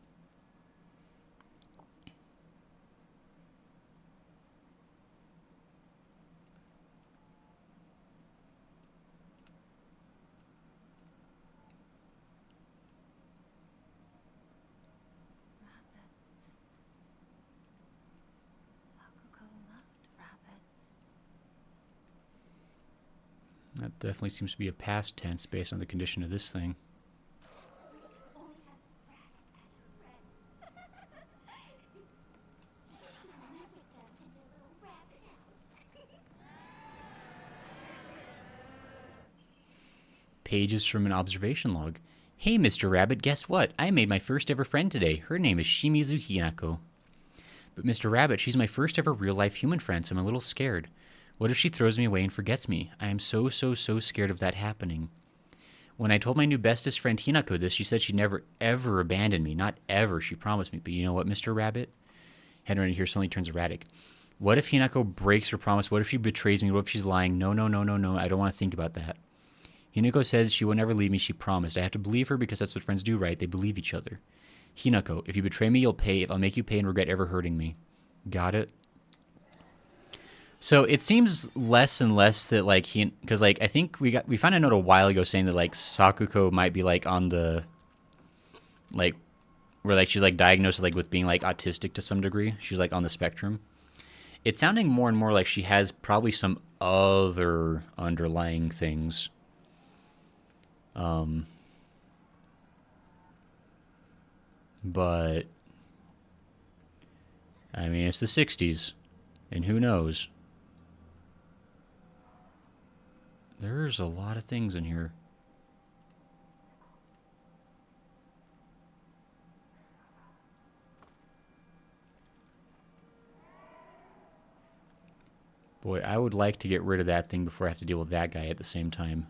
Rabbits. Sakuko loved rabbits. That definitely seems to be a past tense based on the condition of this thing. Pages from an observation log. Hey, Mr. Rabbit, guess what? I made my first ever friend today. Her name is Shimizu Hinako. But Mr. Rabbit, she's my first ever real-life human friend, so I'm a little scared. What if she throws me away and forgets me? I am so scared of that happening. When I told my new bestest friend Hinako this, she said she'd never, ever abandon me. Not ever, she promised me. But you know what, Mr. Rabbit? Henry here suddenly turns erratic. What if Hinako breaks her promise? What if she betrays me? What if she's lying? No. I don't want to think about that. Hinako says she will never leave me, she promised. I have to believe her because that's what friends do, right? They believe each other. Hinako, if you betray me, you'll pay. If I'll make you pay and regret ever hurting me. Got it? So it seems less and less that, like, because, like, I think we found a note a while ago saying that, like, Sakuko might be, like, on the, like, where, like, she's, like, diagnosed, like, with being, like, autistic to some degree. She's, like, on the spectrum. It's sounding more and more like she has probably some other underlying things. But, I mean, it's the 60s. And who knows? There's a lot of things in here. Boy, I would like to get rid of that thing before I have to deal with that guy at the same time.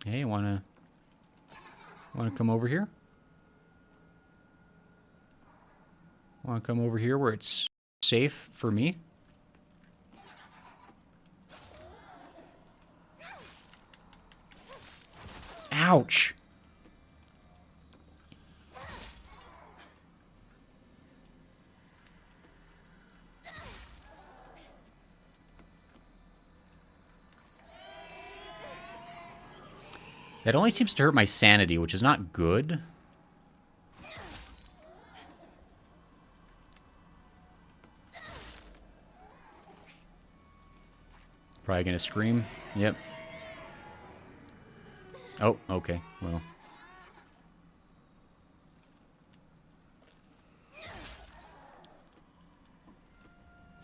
Hey, wanna come over here? Wanna come over here where it's safe for me? Ouch! That only seems to hurt my sanity, which is not good. Probably gonna scream. Yep. Oh, okay. Well.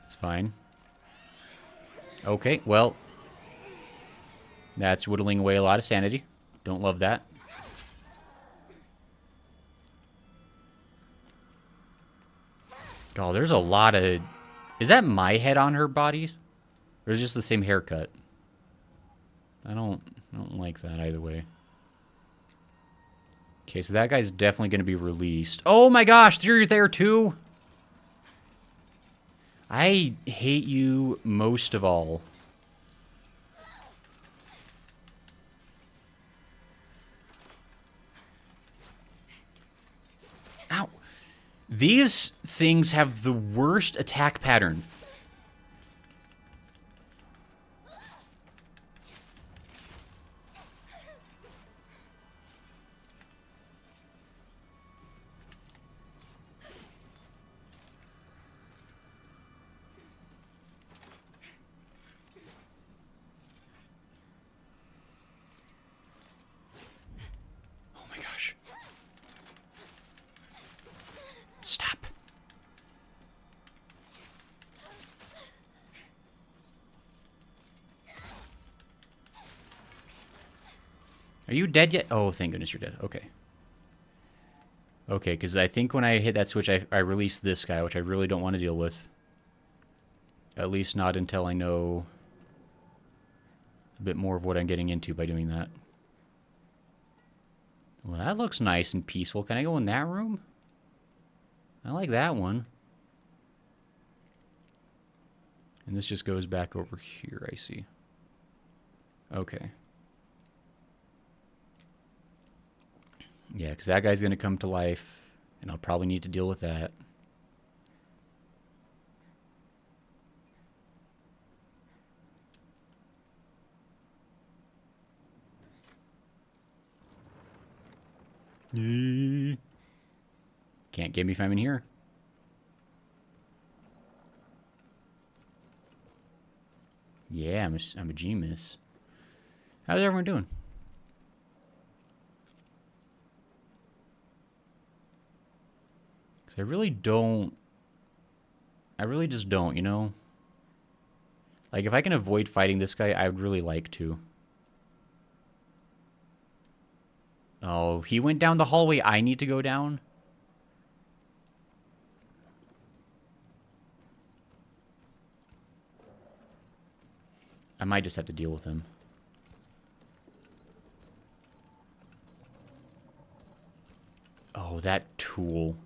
It's fine. Okay, well. That's whittling away a lot of sanity. Don't love that. God, there's a lot of... Is that my head on her body? Or is it just the same haircut? I don't like that either way. Okay, so that guy's definitely going to be released. Oh my gosh, you're there too? I hate you most of all. Ow. These things have the worst attack pattern. Oh my gosh. Stop. Are you dead yet? Oh, thank goodness you're dead. Okay. Okay, because I think when I hit that switch, I released this guy, which I really don't want to deal with. At least not until I know a bit more of what I'm getting into by doing that. Well, that looks nice and peaceful. Can I go in that room? I like that one. And this just goes back over here, I see. Okay. Yeah, because that guy's going to come to life, and I'll probably need to deal with that. Can't get me if I'm in here. Yeah, I'm a genius. How's everyone doing? Because I really just don't, you know? Like, if I can avoid fighting this guy, I would really like to. Oh, he went down the hallway I need to go down? I might just have to deal with him. Oh, that tool.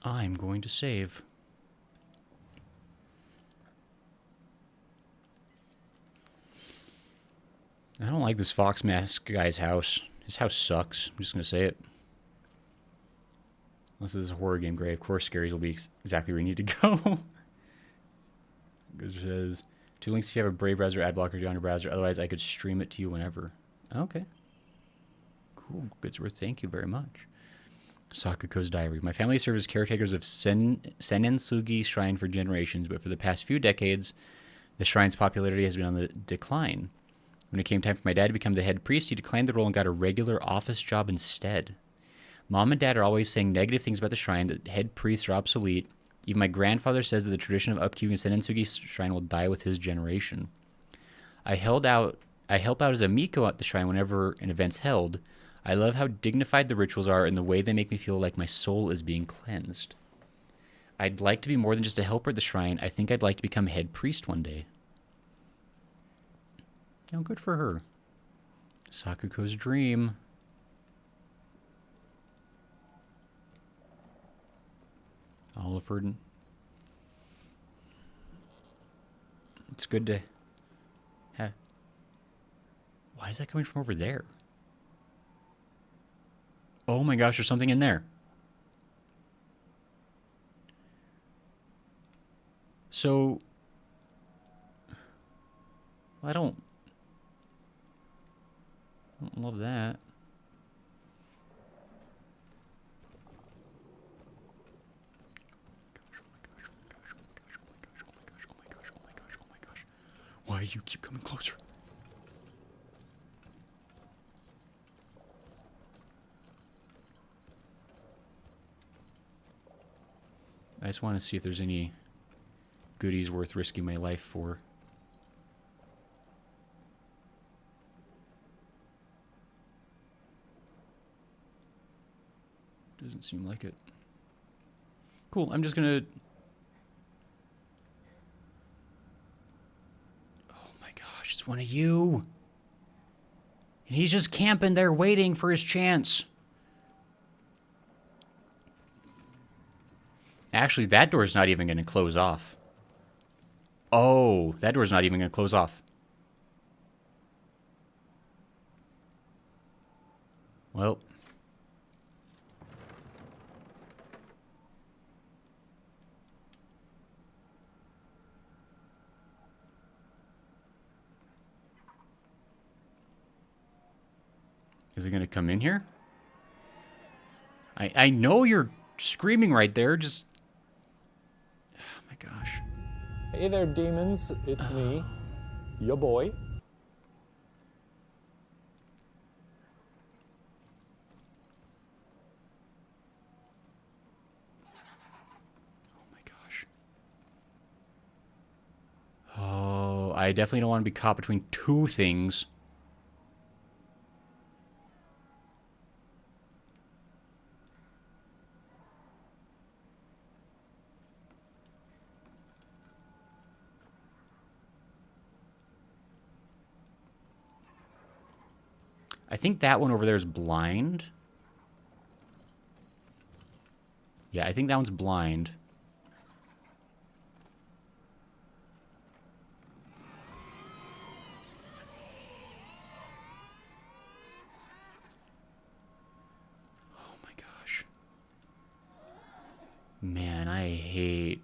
I'm going to save. I don't like this fox mask guy's house. His house sucks. I'm just going to say it. Unless this is a horror game, great. Of course, scaries will be exactly where you need to go. It says, 2 links if you have a Brave browser, ad blocker on your browser. Otherwise, I could stream it to you whenever. Okay. Cool. Goodsworth, thank you very much. Sakuko's Diary. My family served as caretakers of Senensugi Shrine for generations, but for the past few decades, the shrine's popularity has been on the decline. When it came time for my dad to become the head priest, he declined the role and got a regular office job instead. Mom and Dad are always saying negative things about the shrine, that head priests are obsolete. Even my grandfather says that the tradition of upkeeping Senensugi Shrine will die with his generation. I help out as a Miko at the shrine whenever an event's held. I love how dignified the rituals are and the way they make me feel like my soul is being cleansed. I'd like to be more than just a helper at the shrine. I think I'd like to become head priest one day. Oh, good for her. Sakuko's dream. Oliver. It's good to have. Why is that coming from over there? Oh my gosh, there's something in there. So, I don't love that. Why do you keep coming closer? I just want to see if there's any goodies worth risking my life for. Doesn't seem like it. Cool, I'm just gonna... Oh my gosh, it's one of you! And he's just camping there waiting for his chance. Actually, that door's not even going to close off. Oh, that door's not even going to close off. Well. Is it going to come in here? I know you're screaming right there, just... Oh my gosh. Hey there, demons. It's me, your boy. Oh my gosh. Oh, I definitely don't want to be caught between two things. I think that one over there is blind. Yeah, I think that one's blind. Oh my gosh. Man, I hate...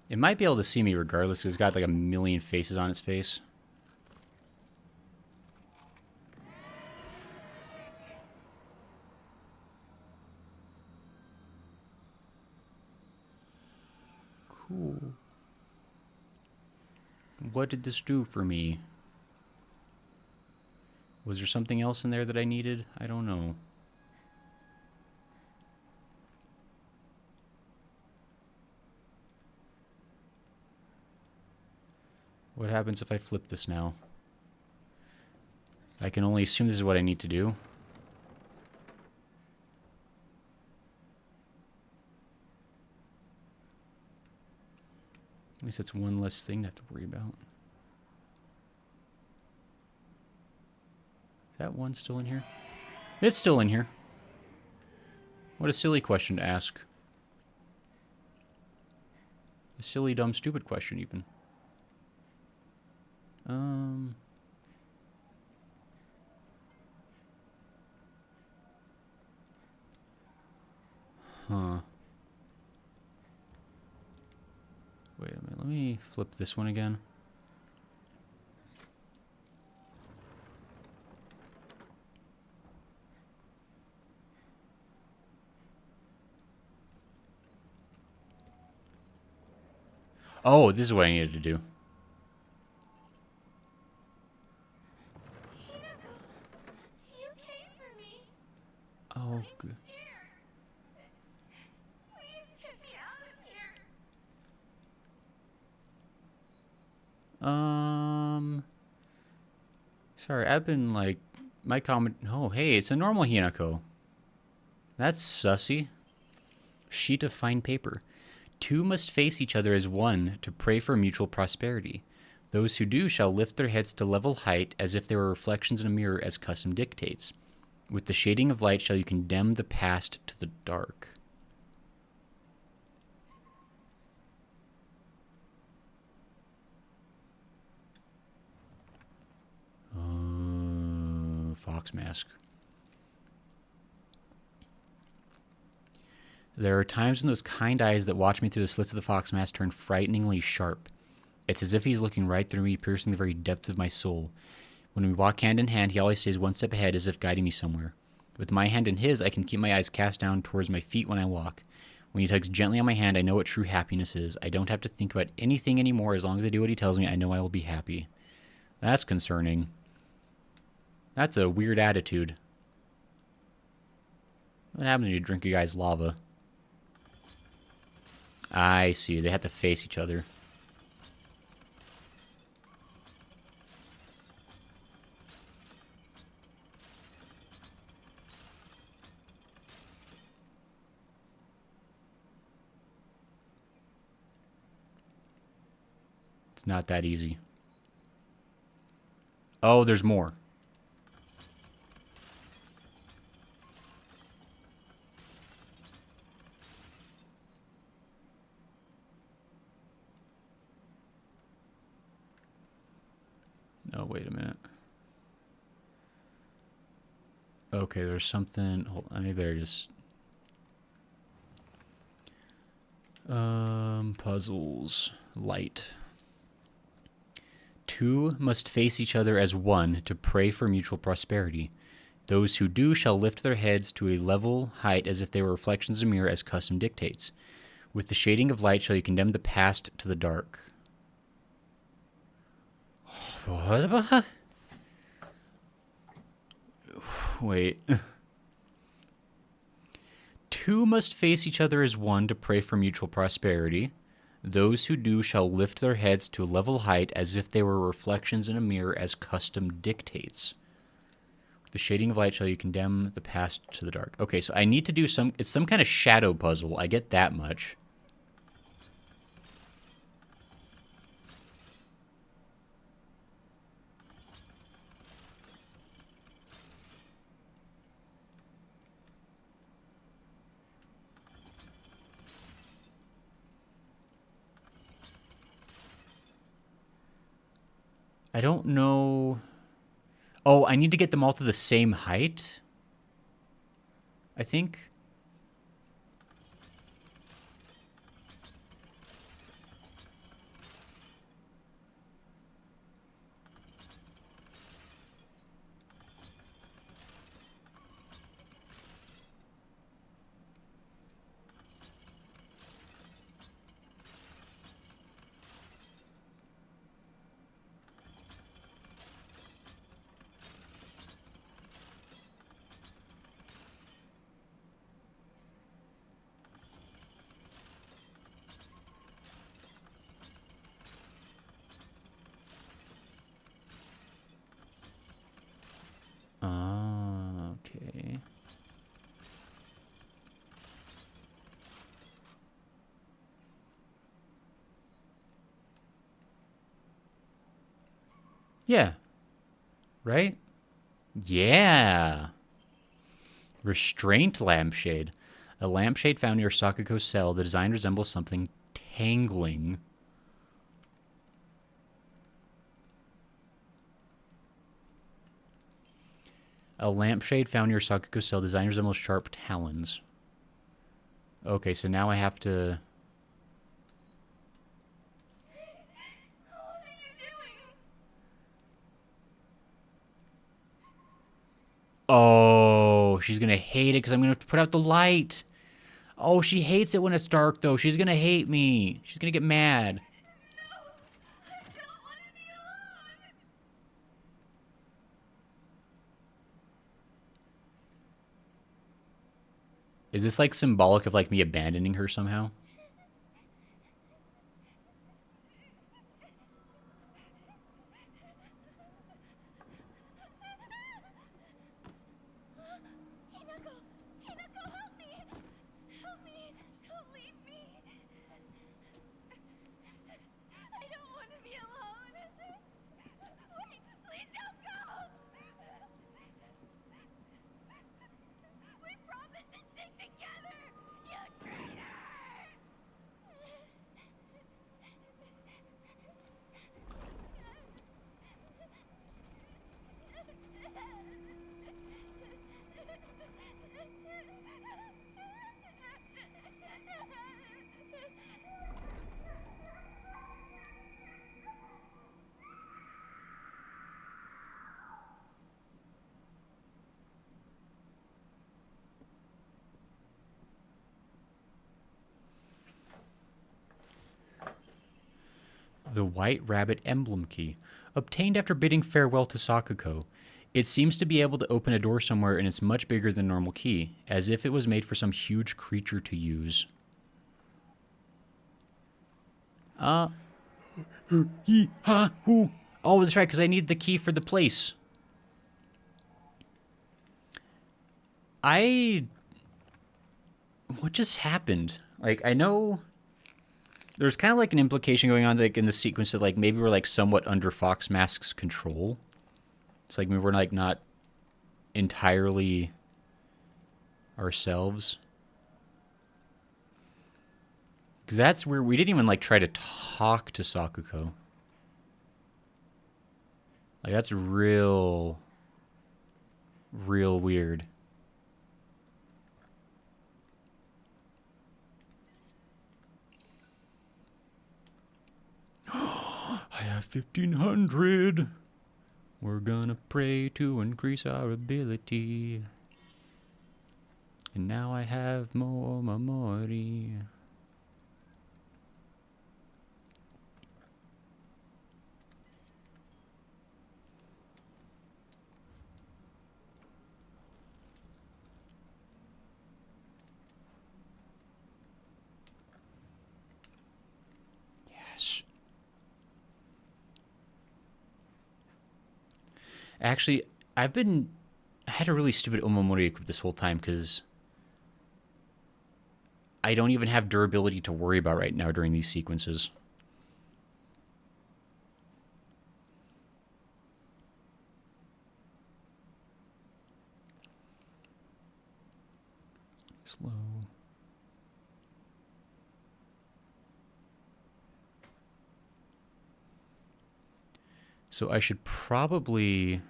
It might be able to see me regardless, 'cause it's got like a million faces on its face. Cool. What did this do for me? Was there something else in there that I needed? I don't know. What happens if I flip this now? I can only assume this is what I need to do. At least that's one less thing to have to worry about. that one still in here? It's still in here. What a silly question to ask. A silly, dumb, stupid question, even. Huh. Wait a minute. Let me flip this one again. Oh, this is what I needed to do. You came for me. Oh, good. Please get me out of here. Sorry, I've been like, my comment. Oh, hey, it's a normal Hinako. That's sussy. Sheet of fine paper. Two must face each other as one to pray for mutual prosperity. Those who do shall lift their heads to level height as if they were reflections in a mirror as custom dictates. With the shading of light shall you condemn the past to the dark. Fox mask. There are times when those kind eyes that watch me through the slits of the fox mask turn frighteningly sharp. It's as if he's looking right through me, piercing the very depths of my soul. When we walk hand in hand, he always stays one step ahead, as if guiding me somewhere. With my hand in his, I can keep my eyes cast down towards my feet when I walk. When he tugs gently on my hand, I know what true happiness is. I don't have to think about anything anymore. As long as I do what he tells me, I know I will be happy. That's concerning. That's a weird attitude. What happens when you drink a guy's lava? I see. They have to face each other. It's not that easy. Oh, there's more. Oh, wait a minute. Okay, there's something. Hold on, maybe I just. Puzzles. Light. Two must face each other as one to pray for mutual prosperity. Those who do shall lift their heads to a level height as if they were reflections in a mirror as custom dictates. With the shading of light shall you condemn the past to the dark. What? Wait. Two must face each other as one to pray for mutual prosperity. Those who do shall lift their heads to a level height as if they were reflections in a mirror as custom dictates. With the shading of light shall you condemn the past to the dark. Okay, so I need to do it's some kind of shadow puzzle. I get that much. I don't know. Oh, I need to get them all to the same height, I think. Okay. Yeah. Right? Yeah. Restraint lampshade. A lampshade found near Sakuko's cell. The design resembles something tangling. A lampshade found near Sakuko's cell. Design resembles sharp talons. Okay, so now I have to... What are you doing? Oh, she's going to hate it because I'm going to have to put out the light. Oh, she hates it when it's dark, though. She's going to hate me. She's going to get mad. I don't want to be alone. Is this, like, symbolic of, like, me abandoning her somehow? Hinako! Hinako, help me! Help me! Don't leave me! I don't want to be alone! Wait! Please don't go! We promised to stick together! You traitor! The White Rabbit Emblem Key. Obtained after bidding farewell to Sakuko. It seems to be able to open a door somewhere, and it's much bigger than normal key, as if it was made for some huge creature to use. He, ha, who? Oh, that's right, because I need the key for the place. What just happened? Like, I know there's kind of like an implication going on, like, in the sequence that, like, maybe we're, like, somewhat under Fox Mask's control. It's like maybe we're, like, not entirely ourselves. Because that's where we didn't even, like, try to talk to Sakuko. Like, that's real weird. I have 1,500. We're gonna pray to increase our ability. And now I have more memory. Yes. Actually, I had a really stupid Omamori equipped this whole time because I don't even have durability to worry about right now during these sequences. Slow. So I should probably,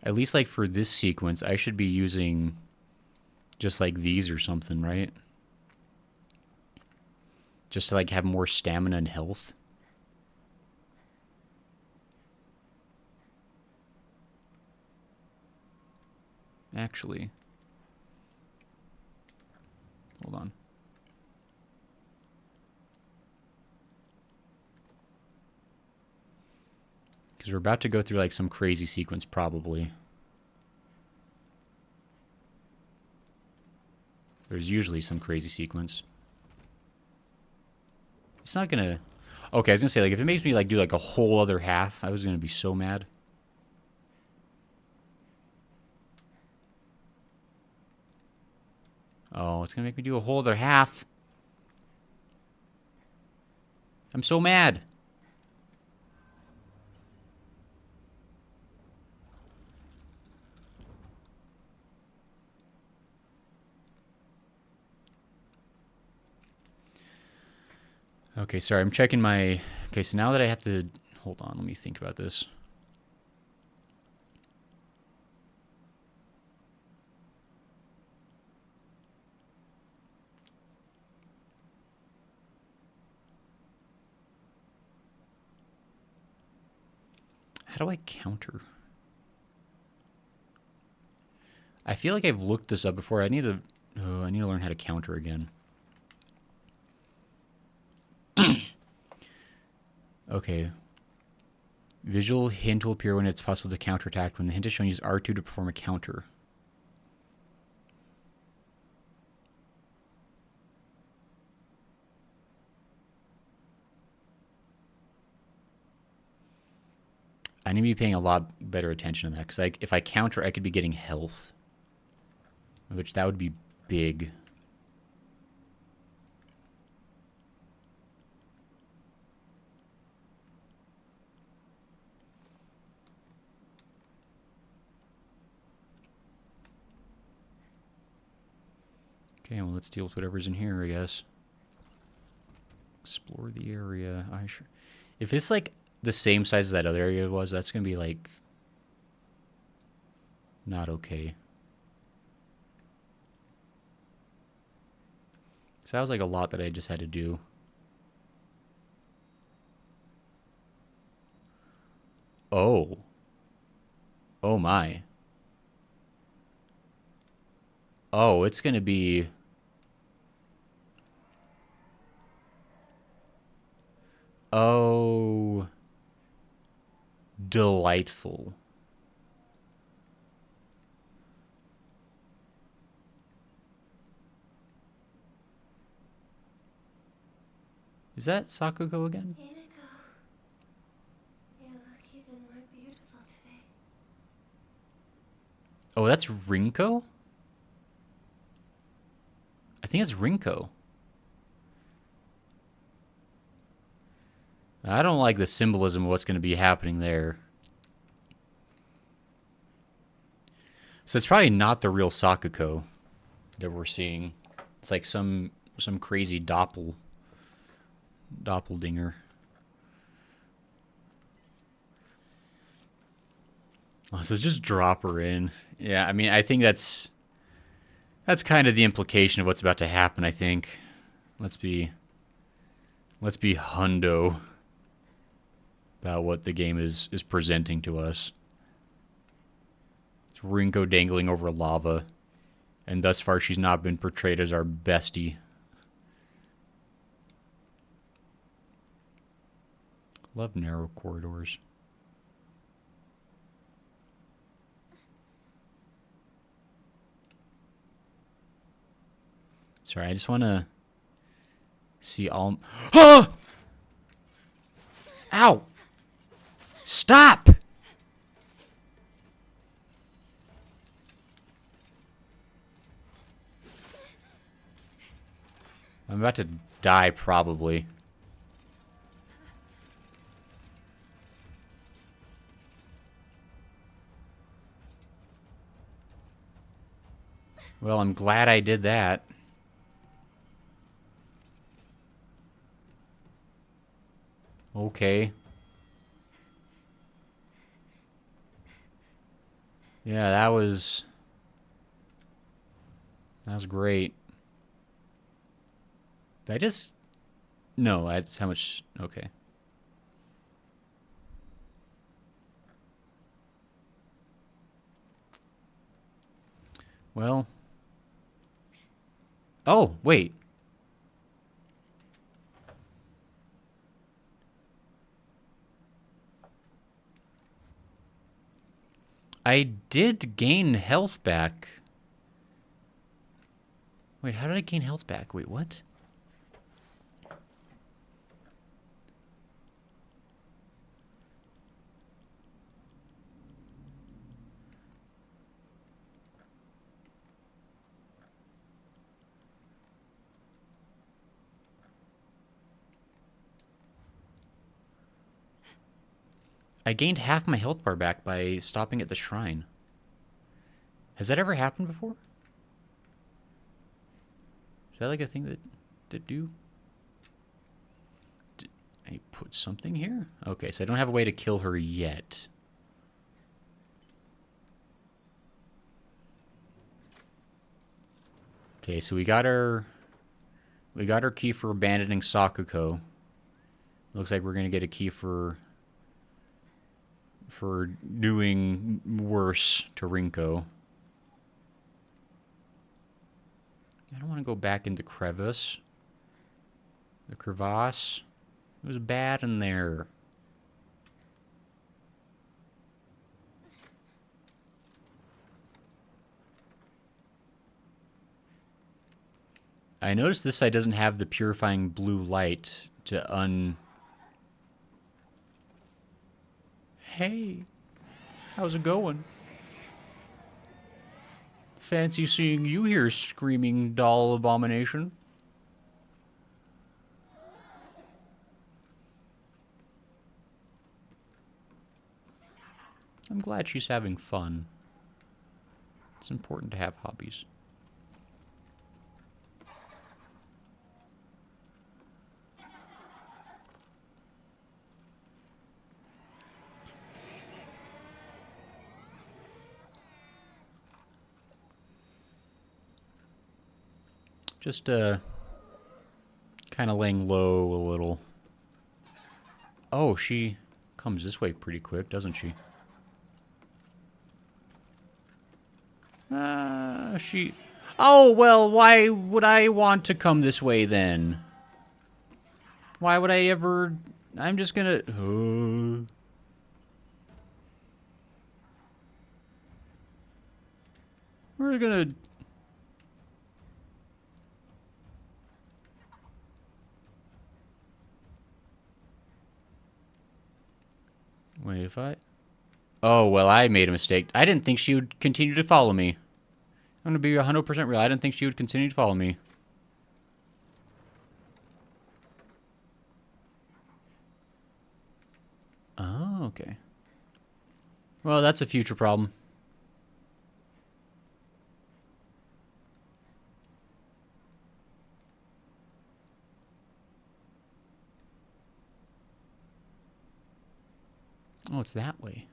at least like for this sequence, I should be using just like these or something, right? Just to like have more stamina and health. Actually, hold on. Because we're about to go through like some crazy sequence, probably. There's usually some crazy sequence. It's not gonna... Okay, I was gonna say, like, if it makes me like do like a whole other half, I was gonna be so mad. Oh, it's gonna make me do a whole other half. I'm so mad. Okay, sorry, I'm checking my... Okay, so now that I have to... Hold on, let me think about this. How do I counter? I feel like I've looked this up before. I need to learn how to counter again. Okay. Visual hint will appear when it's possible to counterattack. When the hint is shown, use R2 to perform a counter. I need to be paying a lot better attention to that, because if I counter, I could be getting health. Which, that would be big. Okay, well, let's deal with whatever's in here, I guess. Explore the area. If it's, like, the same size as that other area was, that's going to be, like, not okay. So that was, like, a lot that I just had to do. Oh. Oh, my. Oh, it's going to be... Oh. Delightful. Is that Sakugo again? Inigo, you look even more beautiful today. Oh, that's Rinko? I think it's Rinko. I don't like the symbolism of what's going to be happening there. So it's probably not the real Sakuko that we're seeing. It's like some crazy doppeldinger. Oh, so just drop her in. Yeah, I mean, I think that's kind of the implication of what's about to happen, I think. Let's be hundo about what the game is presenting to us. It's Rinko dangling over lava, and thus far she's not been portrayed as our bestie. Love narrow corridors. Sorry, I just want to see all... Ah! Ow! Stop! I'm about to die, probably. Well, I'm glad I did that. Okay. Yeah, that was great. Did I just... No, that's how much... Okay. Well... Oh, wait. I did gain health back. Wait, how did I gain health back? Wait, what? I gained half my health bar back by stopping at the shrine. Has that ever happened before? Is that like a thing that do? something here? Okay, so I don't have a way to kill her yet. Okay, so we got our key for abandoning Sakuko. Looks like we're gonna get a key for doing worse to Rinko. I don't want to go back into crevice. The crevasse. It was bad in there. I noticed this side doesn't have the purifying blue light to Hey, how's it going? Fancy seeing you here, screaming doll abomination. I'm glad she's having fun. It's important to have hobbies. Just kind of laying low a little. Oh, she comes this way pretty quick, doesn't she? Oh, well, why would I want to come this way then? Why would I ever... I'm just gonna... We're gonna... Wait, if I... Oh, well, I made a mistake. I didn't think she would continue to follow me. I'm gonna be 100% real. I didn't think she would continue to follow me. Oh, okay. Well, that's a future problem. Oh, it's that way.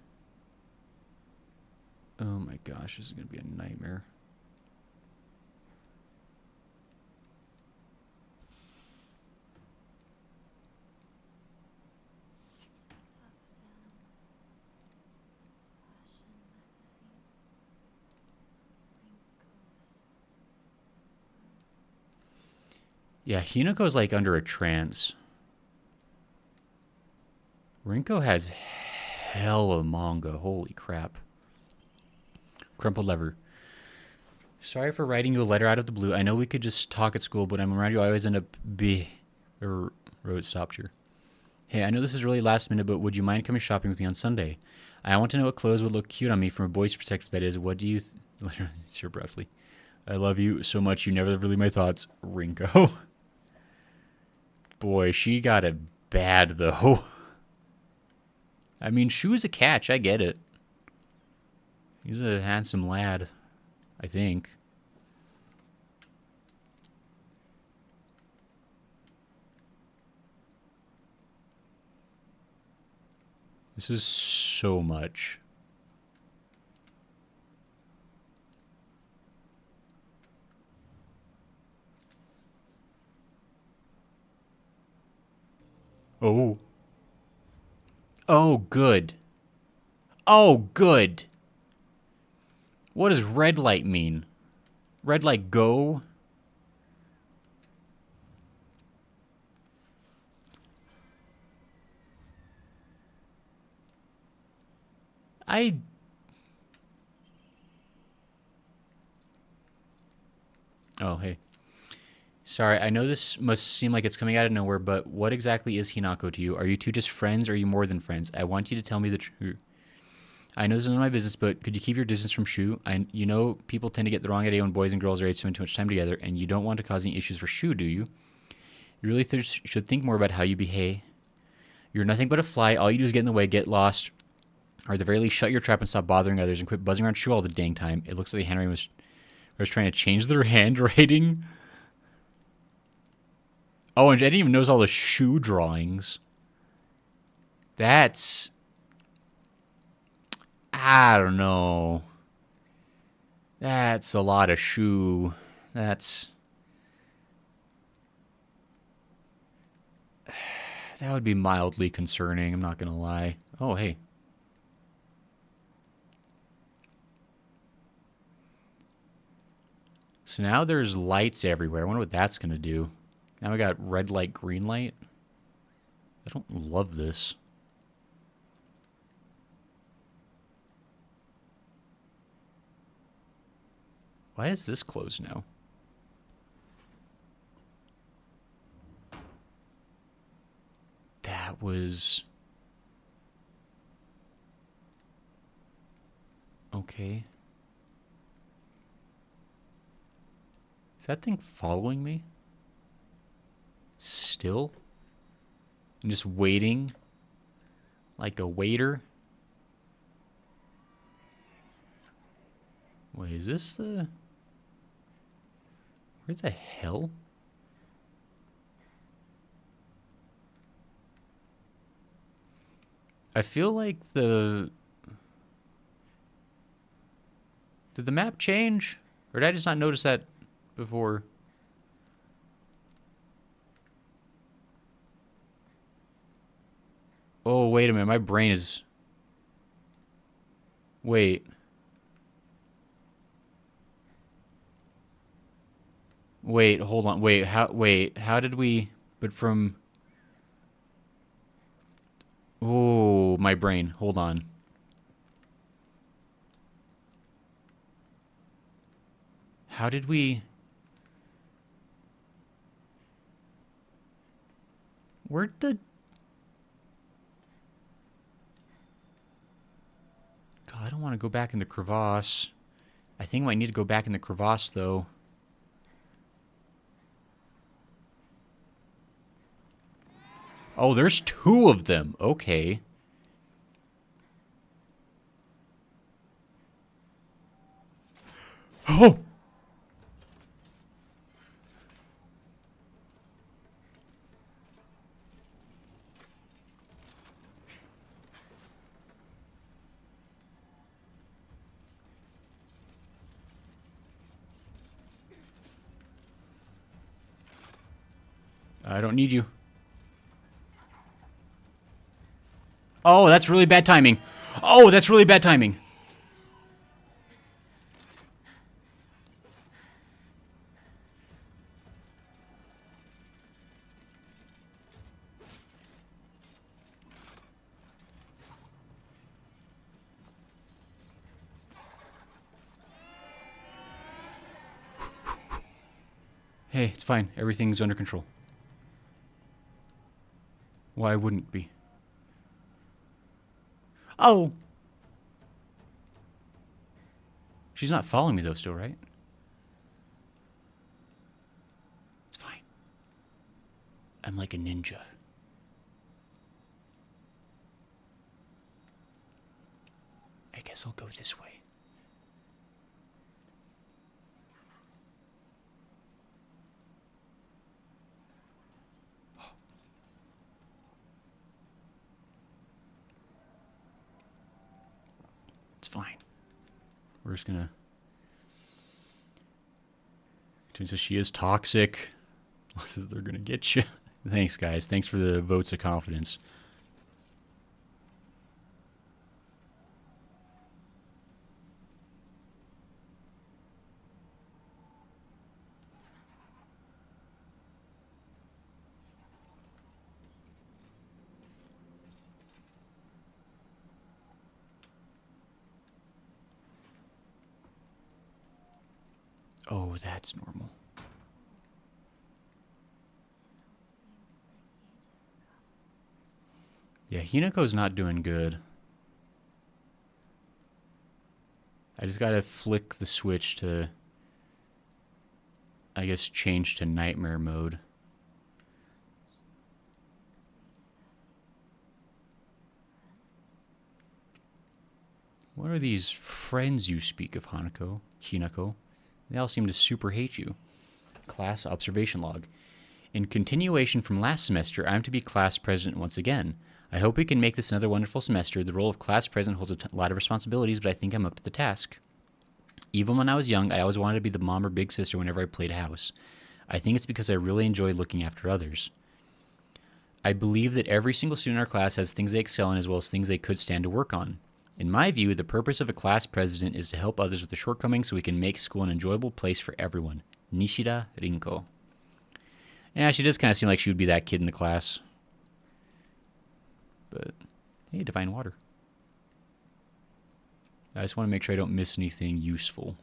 Oh my gosh, this is gonna be a nightmare. Yeah, Hinako's like under a trance. Rinko has hella manga. Holy crap. Crumpled lever. Sorry for writing you a letter out of the blue. I know we could just talk at school, but I'm around you. I always end up road stopped here. Hey, I know this is really last minute, but would you mind coming shopping with me on Sunday? I want to know what clothes would look cute on me from a boy's perspective, that is. What do you... Sir Bradley. I love you so much. You never really my thoughts. Rinko. Boy, she got it bad, though. I mean, Shu's a catch. I get it. He's a handsome lad, I think. This is so much. Oh. Oh, good. Oh, good. What does red light mean? Red light go? Oh, hey. Sorry, I know this must seem like it's coming out of nowhere, but what exactly is Hinako to you? Are you two just friends, or are you more than friends? I want you to tell me the truth. I know this is none of my business, but could you keep your distance from Shu? You know people tend to get the wrong idea when boys and girls are age spend too much time together, and you don't want to cause any issues for Shu, do you? You really should think more about how you behave. You're nothing but a fly. All you do is get in the way, get lost, or at the very least shut your trap and stop bothering others and quit buzzing around Shu all the dang time. It looks like the handwriting was trying to change their handwriting. Oh, and Eddie even knows all the Shu drawings. That's... I don't know. That's a lot of shoe. That's... That would be mildly concerning, I'm not gonna lie. Oh, hey. So now there's lights everywhere. I wonder what that's gonna do. Now we got red light, green light. I don't love this. Why is this closed now? That was... Okay. Is that thing following me? Still? I'm just waiting? Like a waiter? Wait, is this the... Where the hell? I feel like the... Did the map change? Or did I just not notice that before? Oh, wait a minute. My brain is... Wait. Wait, hold on. Wait, how did we... But from... Oh, my brain. Hold on. How did we... Where'd the... God, I don't want to go back in the crevasse. I think I might need to go back in the crevasse, though. Oh, there's two of them. Okay. Oh! I don't need you. Oh, that's really bad timing. Oh, that's really bad timing. Hey, it's fine. Everything's under control. Why wouldn't it be? Oh! She's not following me, though, still, right? It's fine. I'm like a ninja. I guess I'll go this way. It's fine. We're just gonna... Turns out she is toxic. They're gonna get you. Thanks, guys. Thanks for the votes of confidence. Oh, that's normal. Yeah, Hinako's not doing good. I just gotta flick the switch to, I guess, change to nightmare mode. What are these friends you speak of, Hinako? They all seem to super hate you. Class observation log. In continuation from last semester, I'm to be class president once again. I hope we can make this another wonderful semester. The role of class president holds a lot of responsibilities, but I think I'm up to the task. Even when I was young, I always wanted to be the mom or big sister whenever I played house. I think it's because I really enjoy looking after others. I believe that every single student in our class has things they excel in as well as things they could stand to work on. In my view, the purpose of a class president is to help others with their shortcomings so we can make school an enjoyable place for everyone. Nishida Rinko. Yeah, she does kind of seem like she would be that kid in the class. But, hey, divine water. I just want to make sure I don't miss anything useful.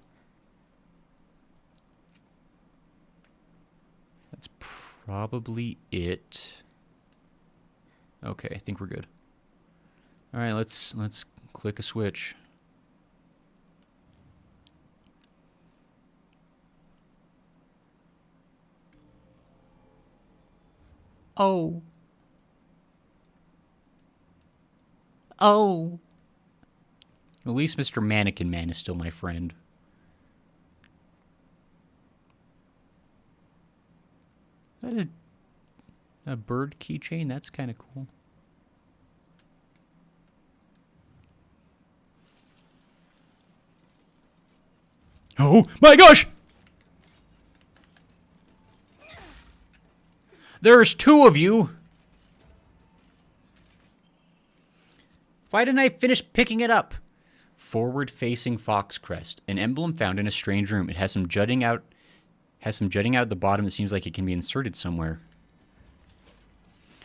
That's probably it. Okay, I think we're good. All right, let's click a switch. Oh. Oh. At least Mr. Mannequin Man is still my friend. Is that a bird keychain? That's kind of cool. Oh my gosh! There's two of you! Why didn't I finish picking it up? Forward-facing fox crest, an emblem found in a strange room. It has some jutting out at the bottom that seems like it can be inserted somewhere.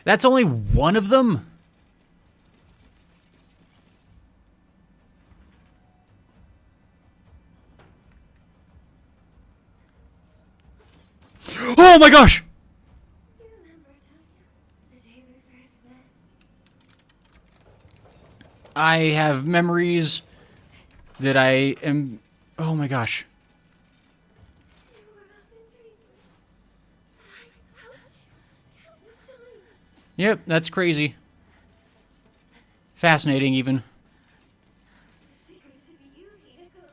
That's only one of them? Oh my gosh! You remember, don't you? The day we first met. I have memories that I am... Oh my gosh. You were up and dreaming. I helped you countless times. Yep, that's crazy. Fascinating, even. The secret to be you, Hideko.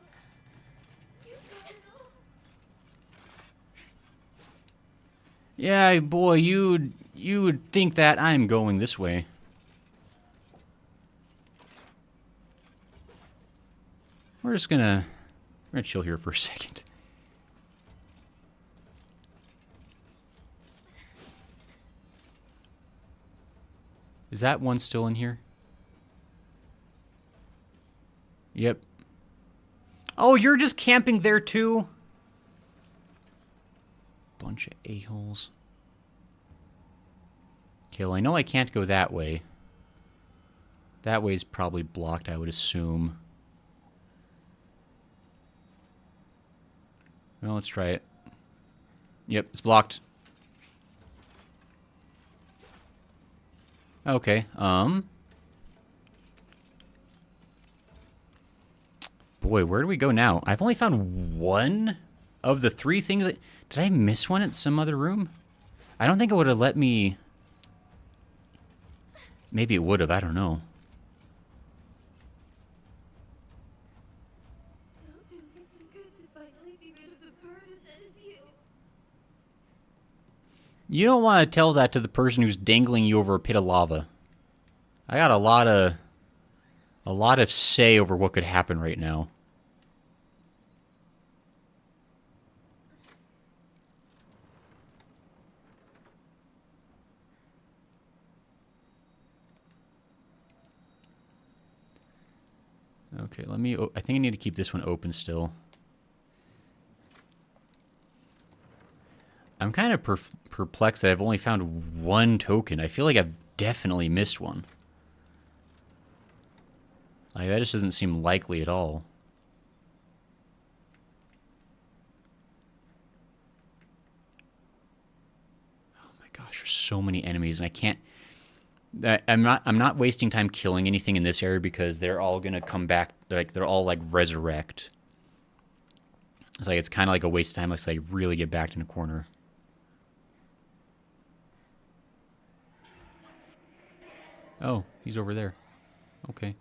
You gotta know. Yeah, boy, you would think that. I'm going this way. We're gonna chill here for a second. Is that one still in here? Yep. Oh, you're just camping there too? Bunch of a-holes. Okay, well, I know I can't go that way. That way's probably blocked, I would assume. Well, let's try it. Yep, it's blocked. Okay, boy, where do we go now? I've only found one of the three things that... Did I miss one in some other room? I don't think it would have let me... Maybe it would have, I don't know. Don't do me some good to finally be rid of the burden that is you. You don't want to tell that to the person who's dangling you over a pit of lava. I got a lot of say over what could happen right now. Okay, let me... I think I need to keep this one open still. I'm kind of perplexed that I've only found one token. I feel like I've definitely missed one. Like, that just doesn't seem likely at all. Oh my gosh, there's so many enemies, and I can't... I'm not wasting time killing anything in this area because they're all gonna come back. Like, they're all like resurrect. It's like it's kind of like a waste of time unless I really get backed in a corner. Oh, he's over there. Okay.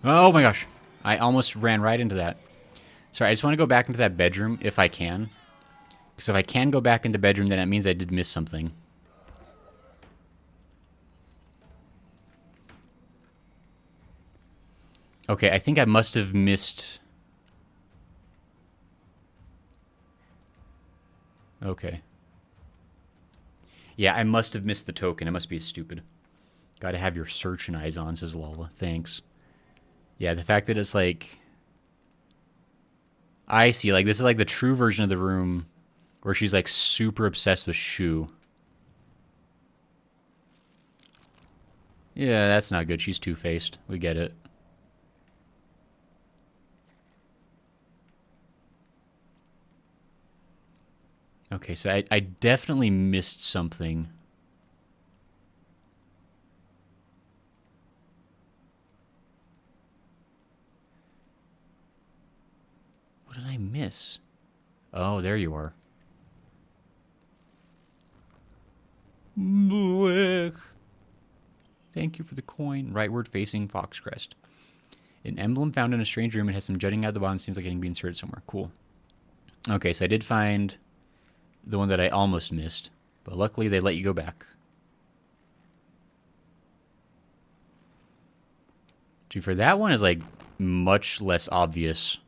Oh my gosh. I almost ran right into that. Sorry, I just want to go back into that bedroom if I can. Because if I can go back into the bedroom, then it means I did miss something. Okay, I think I must have missed... Okay. Yeah, I must have missed the token. It must be stupid. Gotta have your searching eyes on, says Lola. Thanks. Yeah, the fact that it's like... I see. Like, this is like the true version of the room where she's like super obsessed with Shu. Yeah, that's not good. She's two-faced. We get it. Okay, so I definitely missed something. What did I miss? Oh, there you are. Blech. Thank you for the coin. Rightward facing Foxcrest. An emblem found in a strange room. It has some jutting out the bottom. Seems like it can be inserted somewhere. Cool. Okay, so I did find the one that I almost missed. But luckily, they let you go back. To be fair, that one is like much less obvious.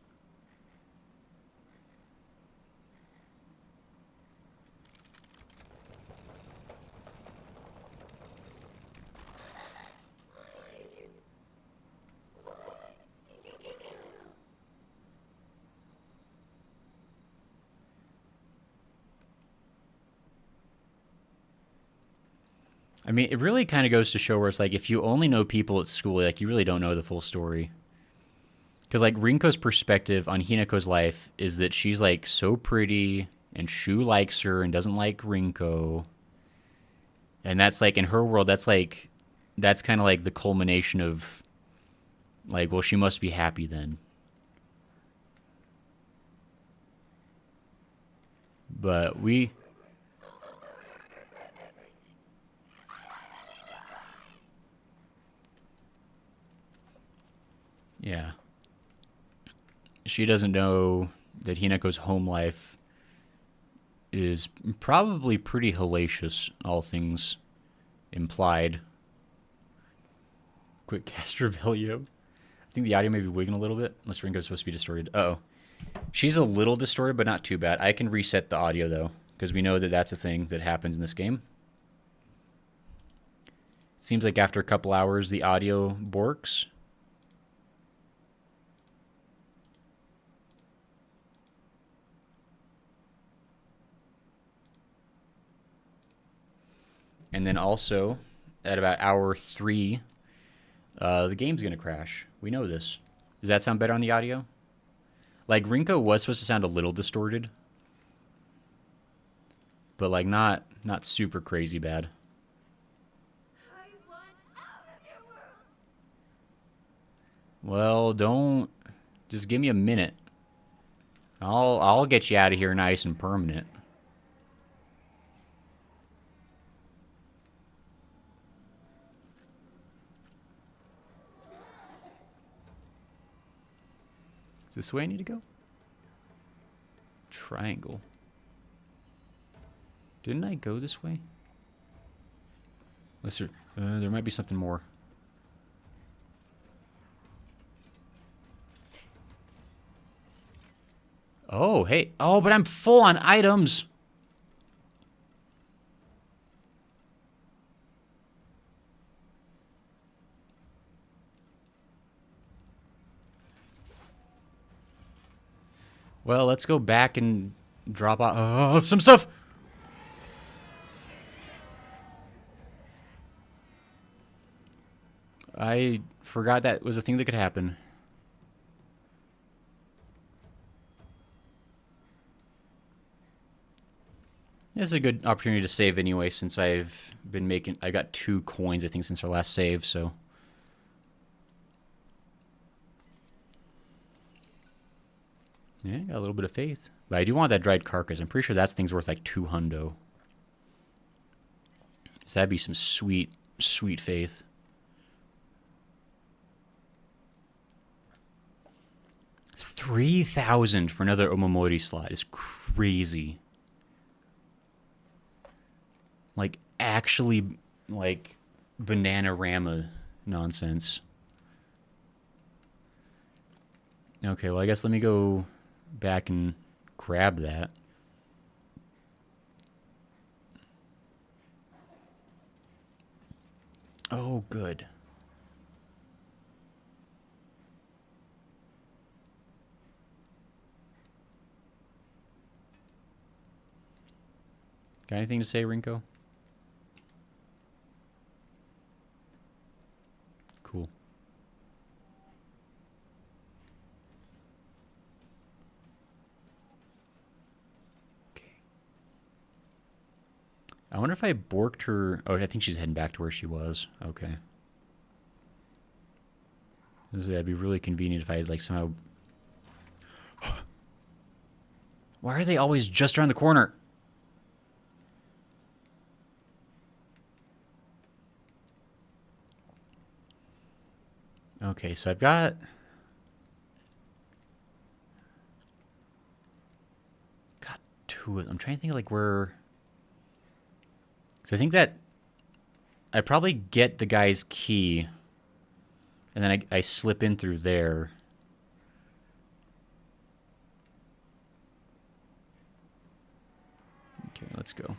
I mean, it really kind of goes to show where it's like, if you only know people at school, like, you really don't know the full story. Because, like, Rinko's perspective on Hinako's life is that she's, like, so pretty, and Shu likes her and doesn't like Rinko. And that's, like, in her world, that's, like, that's kind of, like, the culmination of, like, well, she must be happy then. But we... Yeah. She doesn't know that Hinako's home life is probably pretty hellacious, all things implied. Quick cast Revelio. I think the audio may be wigging a little bit, unless Ringo's supposed to be distorted. Uh-oh. She's a little distorted, but not too bad. I can reset the audio, though, because we know that that's a thing that happens in this game. It seems like after a couple hours, the audio borks. And then also, at about hour 3, the game's going to crash. We know this. Does that sound better on the audio? Like, Rinko was supposed to sound a little distorted. But, like, not super crazy bad. I want out of your world. Well, don't... Just give me a minute. I'll get you out of here nice and permanent. Is this the way I need to go? Triangle. Didn't I go this way? Unless there might be something more. Oh, hey. Oh, but I'm full on items. Well, let's go back and drop off some stuff. I forgot that was a thing that could happen. This is a good opportunity to save anyway, since I've been making... I got 2 coins, I think, since our last save, so... Yeah, got a little bit of faith. But I do want that dried carcass. I'm pretty sure that thing's worth like 2 hundo. So that'd be some sweet, sweet faith. 3,000 for another Omamori slot is crazy. Like, actually, like, Bananarama nonsense. Okay, well, I guess let me go back and grab that. Oh, good. Got anything to say, Rinko? Cool. Okay. I wonder if I borked her. Oh, I think she's heading back to where she was. Okay. That'd be really convenient if I had, like, somehow... Why are they always just around the corner? Okay, so I've got... two of them. I'm trying to think of, like, where... Because I think that... I probably get the guy's key... And then I slip in through there. Okay, let's go.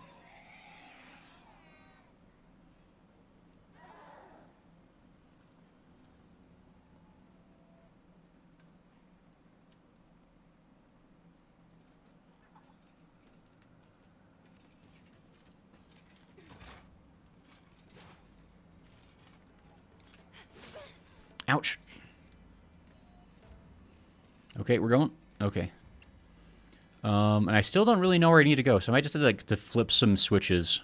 Ouch. Okay, we're going. Okay. And I still don't really know where I need to go, so I might just have to flip some switches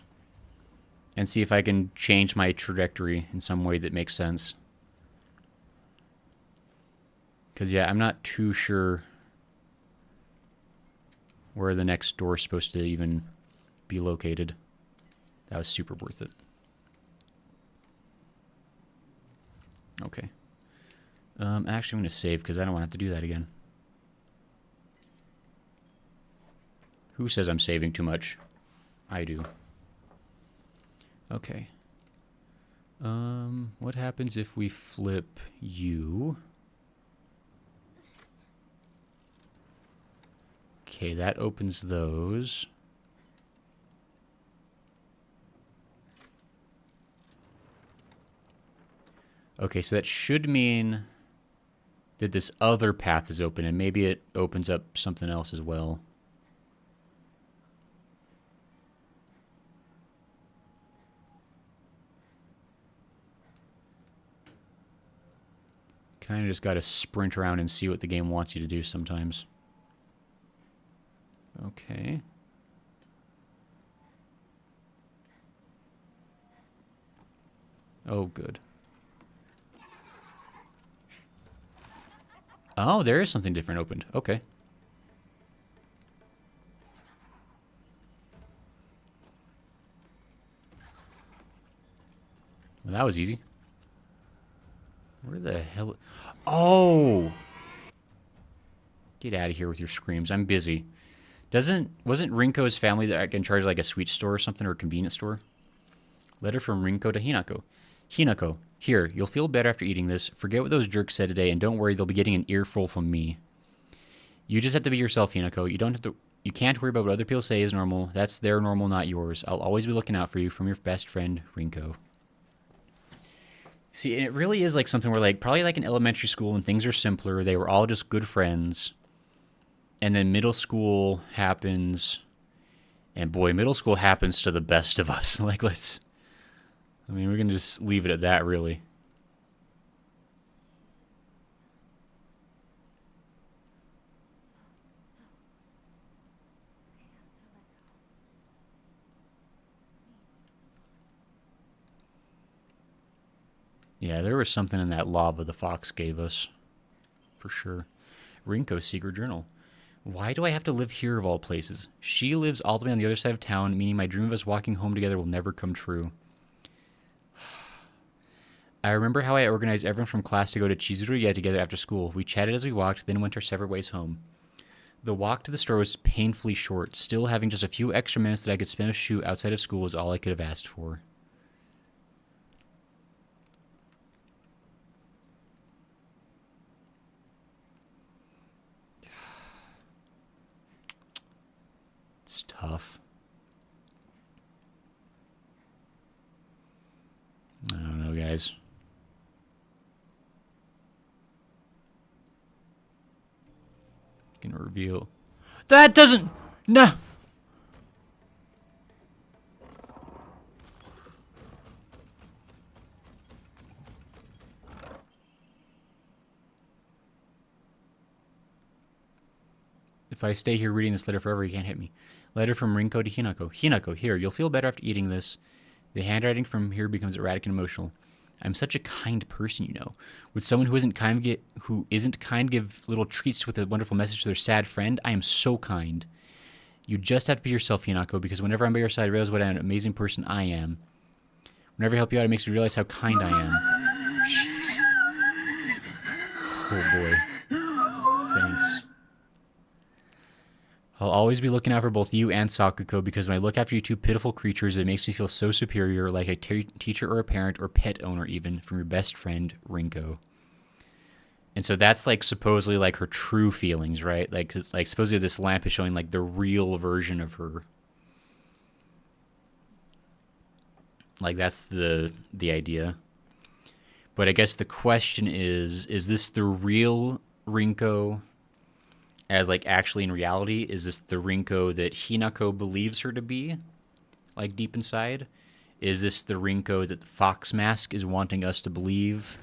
and see if I can change my trajectory in some way that makes sense. Because, yeah, I'm not too sure where the next door is supposed to even be located. That was super worth it. Okay. Actually, I'm going to save because I don't want to have to do that again. Who says I'm saving too much? I do. Okay. What happens if we flip you? Okay, that opens those. Okay, so that should mean that this other path is open, and maybe it opens up something else as well. Kind of just got to sprint around and see what the game wants you to do sometimes. Okay. Oh, good. Oh, there is something different opened. Okay. Well, that was easy. Where the hell... Oh! Get out of here with your screams. I'm busy. Wasn't Rinko's family that in charge of like a sweet store or something, or a convenience store? Letter from Rinko to Hinako. Hinako, here, you'll feel better after eating this. Forget what those jerks said today, and don't worry, they'll be getting an earful from me. You just have to be yourself, Hinako. You can't worry about what other people say is normal. That's their normal, not yours. I'll always be looking out for you. From your best friend, Rinko. See, and it really is like something where, like, probably like in elementary school when things are simpler, they were all just good friends. And then middle school happens, and boy, middle school happens to the best of us. Like, I mean, we're going to just leave it at that, really. Yeah, there was something in that lava the fox gave us. For sure. Rinko's secret journal. Why do I have to live here of all places? She lives all the way on the other side of town, meaning my dream of us walking home together will never come true. I remember how I organized everyone from class to go to Chizuruya together after school. We chatted as we walked, then went our separate ways home. The walk to the store was painfully short. Still, having just a few extra minutes that I could spend with Shu outside of school was all I could have asked for. It's tough. I don't know, guys. Can reveal. That doesn't. No. If I stay here reading this letter forever, you can't hit me. Letter from Rinko to Hinako. Hinako, here, you'll feel better after eating this. The handwriting from here becomes erratic and emotional. I'm such a kind person, you know. Would someone who isn't kind give little treats with a wonderful message to their sad friend? I am so kind. You just have to be yourself, Hinako, because whenever I'm by your side, I realize what an amazing person I am. Whenever I help you out, it makes me realize how kind I am. Jeez. Oh boy. Thanks. I'll always be looking out for both you and Sakuko because when I look after you two pitiful creatures, it makes me feel so superior, like a teacher or a parent or pet owner even, from your best friend, Rinko. And so that's like supposedly like her true feelings, right? Like supposedly this lamp is showing like the real version of her. Like that's the idea. But I guess the question is this the real Rinko? As, like, actually in reality, is this the Rinko that Hinako believes her to be? Like, deep inside? Is this the Rinko that the Fox Mask is wanting us to believe?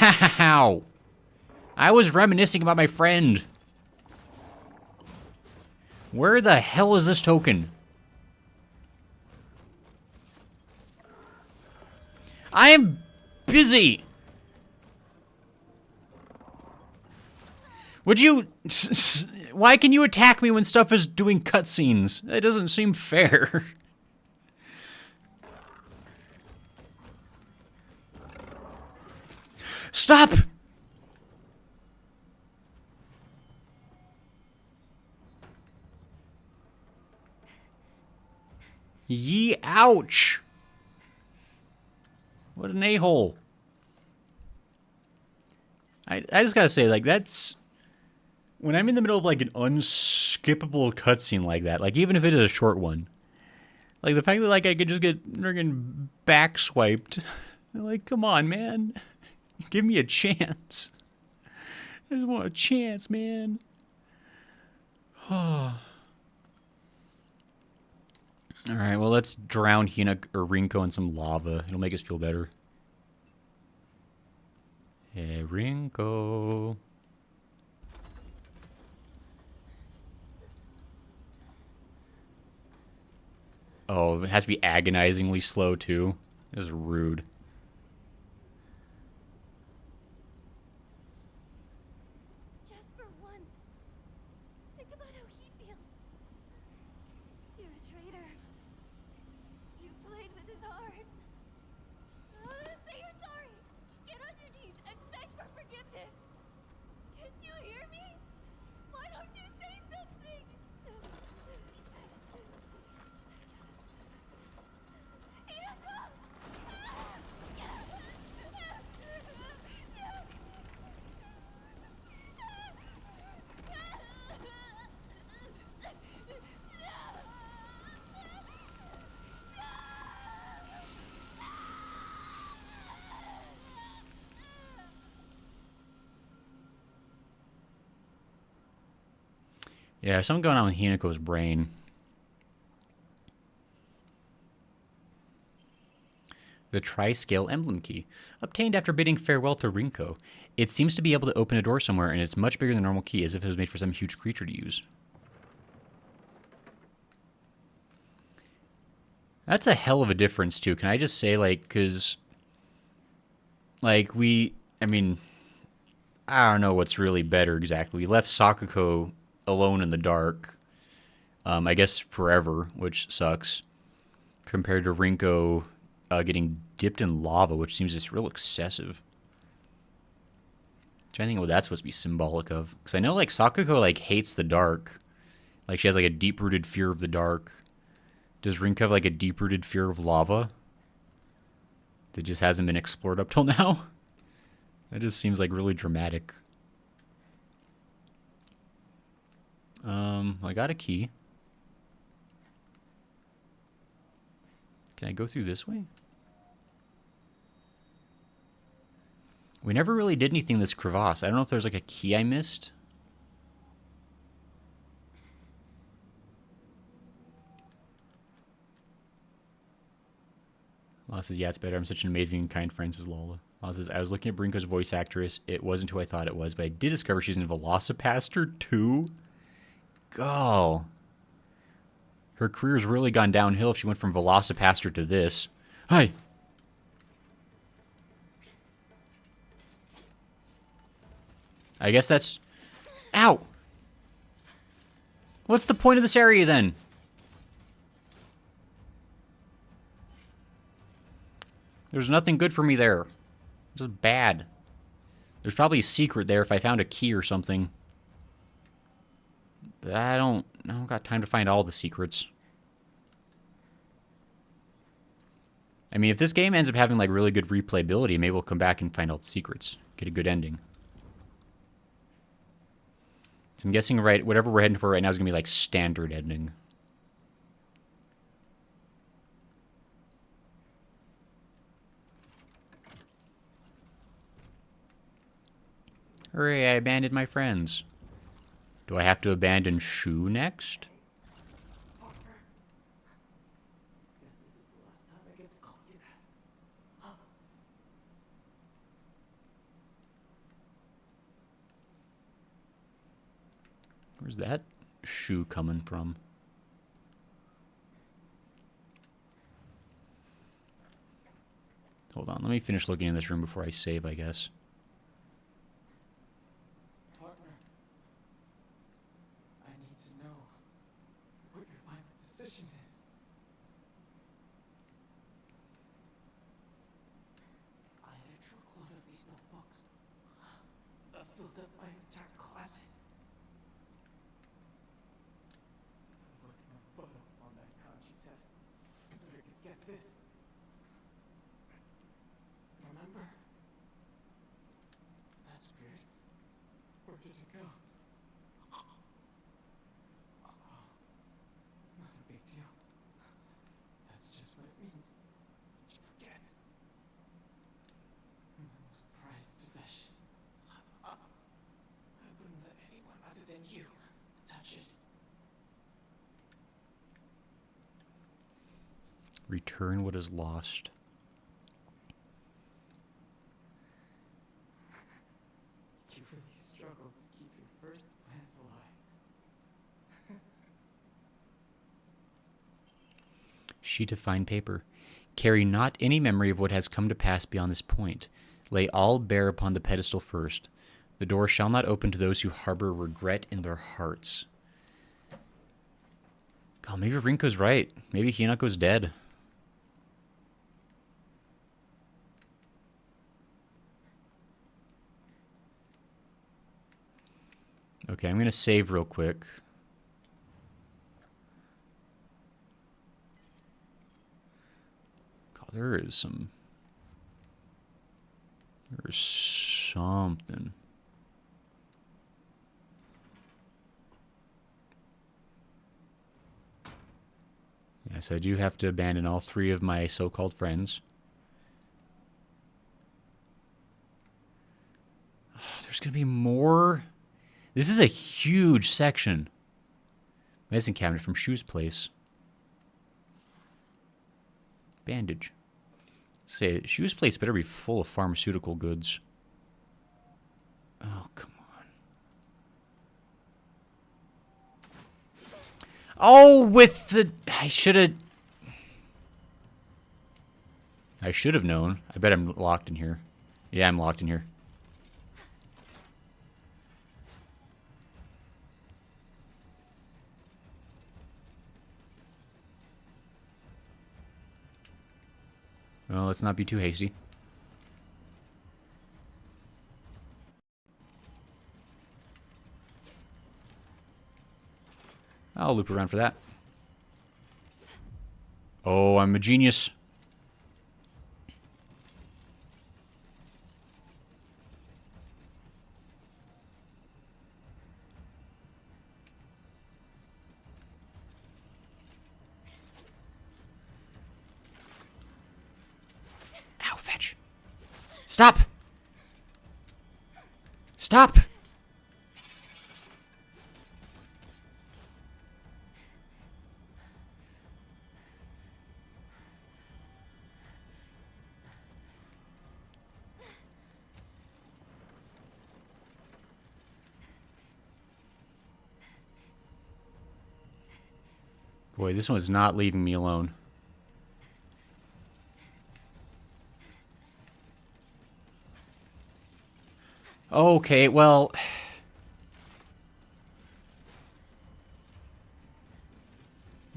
Ow! I was reminiscing about my friend. Where the hell is this token? I am busy! Would you... Why can you attack me when stuff is doing cutscenes? That doesn't seem fair. Stop! Yee, ouch! What an a-hole. I just gotta say, like, that's... When I'm in the middle of, like, an unskippable cutscene like that, like, even if it is a short one, like, the fact that, like, I could just get friggin' back-swiped, like, come on, man. Give me a chance. I just want a chance, man. Alright, well, let's drown Hina or Rinko in some lava. It'll make us feel better. Hey, Rinko. Oh, it has to be agonizingly slow, too. This is rude. Just for once. Think about how he feels. You're a traitor. You played with his heart. Say you're sorry. Get on your knees and beg for forgiveness. Can't you hear me? Why don't you say something? Yeah, something going on with Hinako's brain. The Tri-Scale Emblem Key. Obtained after bidding farewell to Rinko. It seems to be able to open a door somewhere, and it's much bigger than a normal key, as if it was made for some huge creature to use. That's a hell of a difference, too. Can I just say, like, because... Like, I mean... I don't know what's really better, exactly. We left Sakuko alone in the dark. I guess forever, which sucks. Compared to Rinko getting dipped in lava, which seems just real excessive. I'm trying to think what that's supposed to be symbolic of. Because I know, like, Sakuko, like, hates the dark. Like, she has, like, a deep-rooted fear of the dark. Does Rinka have, like, a deep-rooted fear of lava? That just hasn't been explored up till now? That just seems, like, really dramatic. I got a key. Can I go through this way? We never really did anything in this crevasse. I don't know if there's like a key I missed. Law says, yeah, it's better. I'm such an amazing and kind friend, says Lola. Law says, I was looking at Brinko's voice actress. It wasn't who I thought it was, but I did discover she's in Velocipaster too. Go. Her career's really gone downhill if she went from Velocipaster to this. Hi. I guess that's... Ow! What's the point of this area, then? There's nothing good for me there. This is bad. There's probably a secret there if I found a key or something. But I don't got time to find all the secrets. I mean, if this game ends up having, like, really good replayability, maybe we'll come back and find all the secrets. Get a good ending. So I'm guessing whatever we're heading for right now is going to be like standard ending. Hooray, I abandoned my friends. Do I have to abandon Shu next? Where's that shoe coming from? Hold on, let me finish looking in this room before I save, I guess. Partner, I need to know what your final decision is. I had a truckload of these notebooks. I filled up my entire closet. I worked my butt off on that kanji test so I could get this. Remember? That's weird. Where did it go? Not a big deal. That's just what it means. You forget. My most prized possession. I wouldn't let anyone other than you touch it. Return what is lost. You really struggled to keep your first plans alive. Sheet of fine paper. Carry not any memory of what has come to pass beyond this point. Lay all bare upon the pedestal first. The door shall not open to those who harbor regret in their hearts. God, maybe Rinko's right. Maybe Hinako's dead. Okay, I'm going to save real quick. God, there's something. Yes, I do have to abandon all three of my so-called friends. Oh, there's going to be more. This is a huge section. Medicine cabinet from Shu's place. Bandage. Say, Shu's place better be full of pharmaceutical goods. Oh, come on. Oh, with the... I should have known. I bet I'm locked in here. Yeah, I'm locked in here. Well, let's not be too hasty. I'll loop around for that. Oh, I'm a genius. Ow, fetch. Stop! Stop! Boy, this one's not leaving me alone. Okay, well...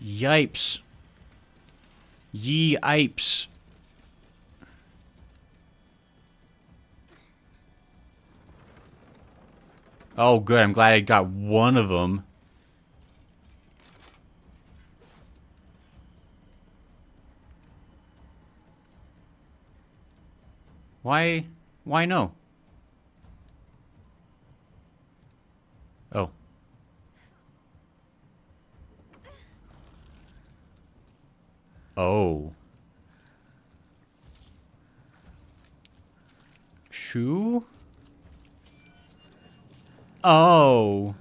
Yipes. Ye-ipes. Oh, good. I'm glad I got one of them. Why? Why no? Oh. Oh. Shoe? Oh.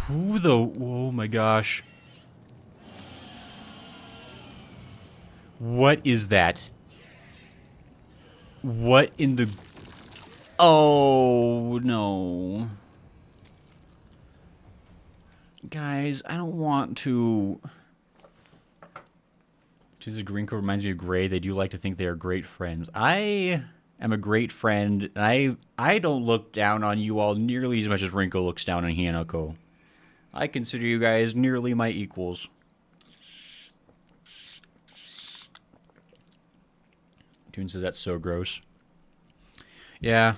Who the... Oh my gosh. What is that? What in the... Oh, no. Guys, I don't want to... Choose a green coat reminds me of Gray. They do like to think they are great friends. I am a great friend, and I don't look down on you all nearly as much as Rinko looks down on Hanako. I consider you guys nearly my equals. Toon says that's so gross. Yeah.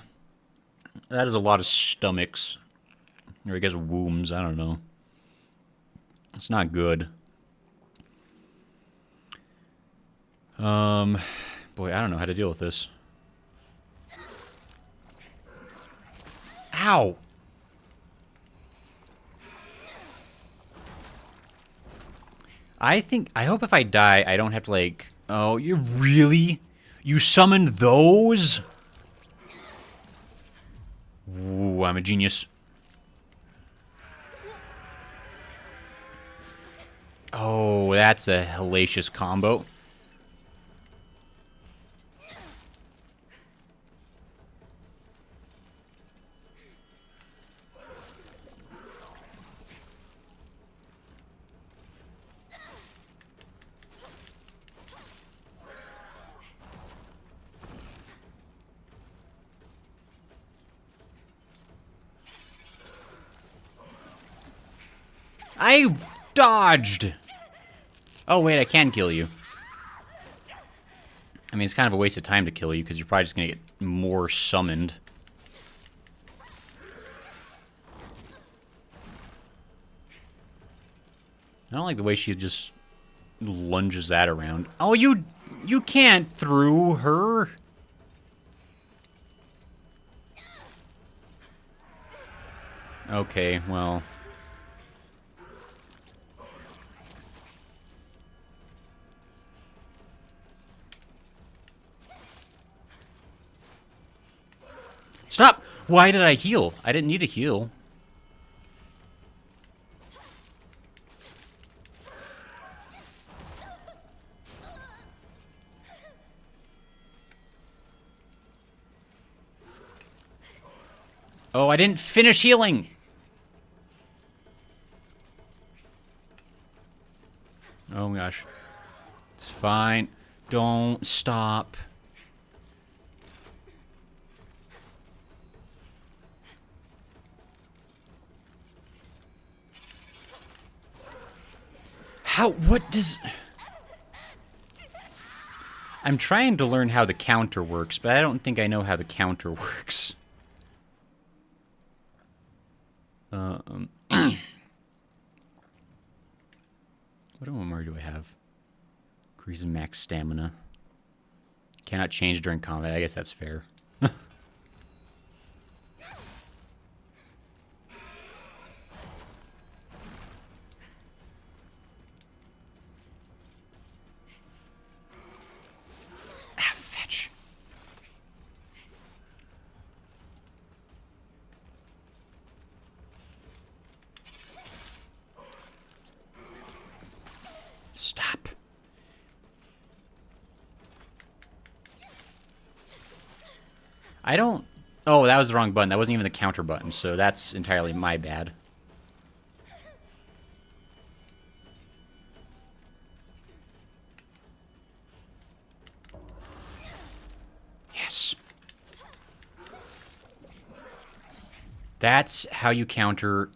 That is a lot of stomachs. Or I guess wombs, I don't know. It's not good. Boy, I don't know how to deal with this. Ow! I hope if I die, I don't have to, like... Oh, you really? You summoned those? Ooh, I'm a genius. Oh, that's a hellacious combo. I dodged! Oh, wait, I can kill you. I mean, it's kind of a waste of time to kill you, because you're probably just going to get more summoned. I don't like the way she just lunges that around. Oh, you can't through her. Okay, well... Stop! Why did I heal? I didn't need to heal. Oh, I didn't finish healing! Oh my gosh. It's fine. Don't stop. How? What does... I'm trying to learn how the counter works, but I don't think I know how the counter works. What MMR do I have? Increases max stamina. Cannot change during combat. I guess that's fair. Fetch. Stop. I don't... Oh, that was the wrong button. That wasn't even the counter button, so that's entirely my bad. Yes. That's how you counter.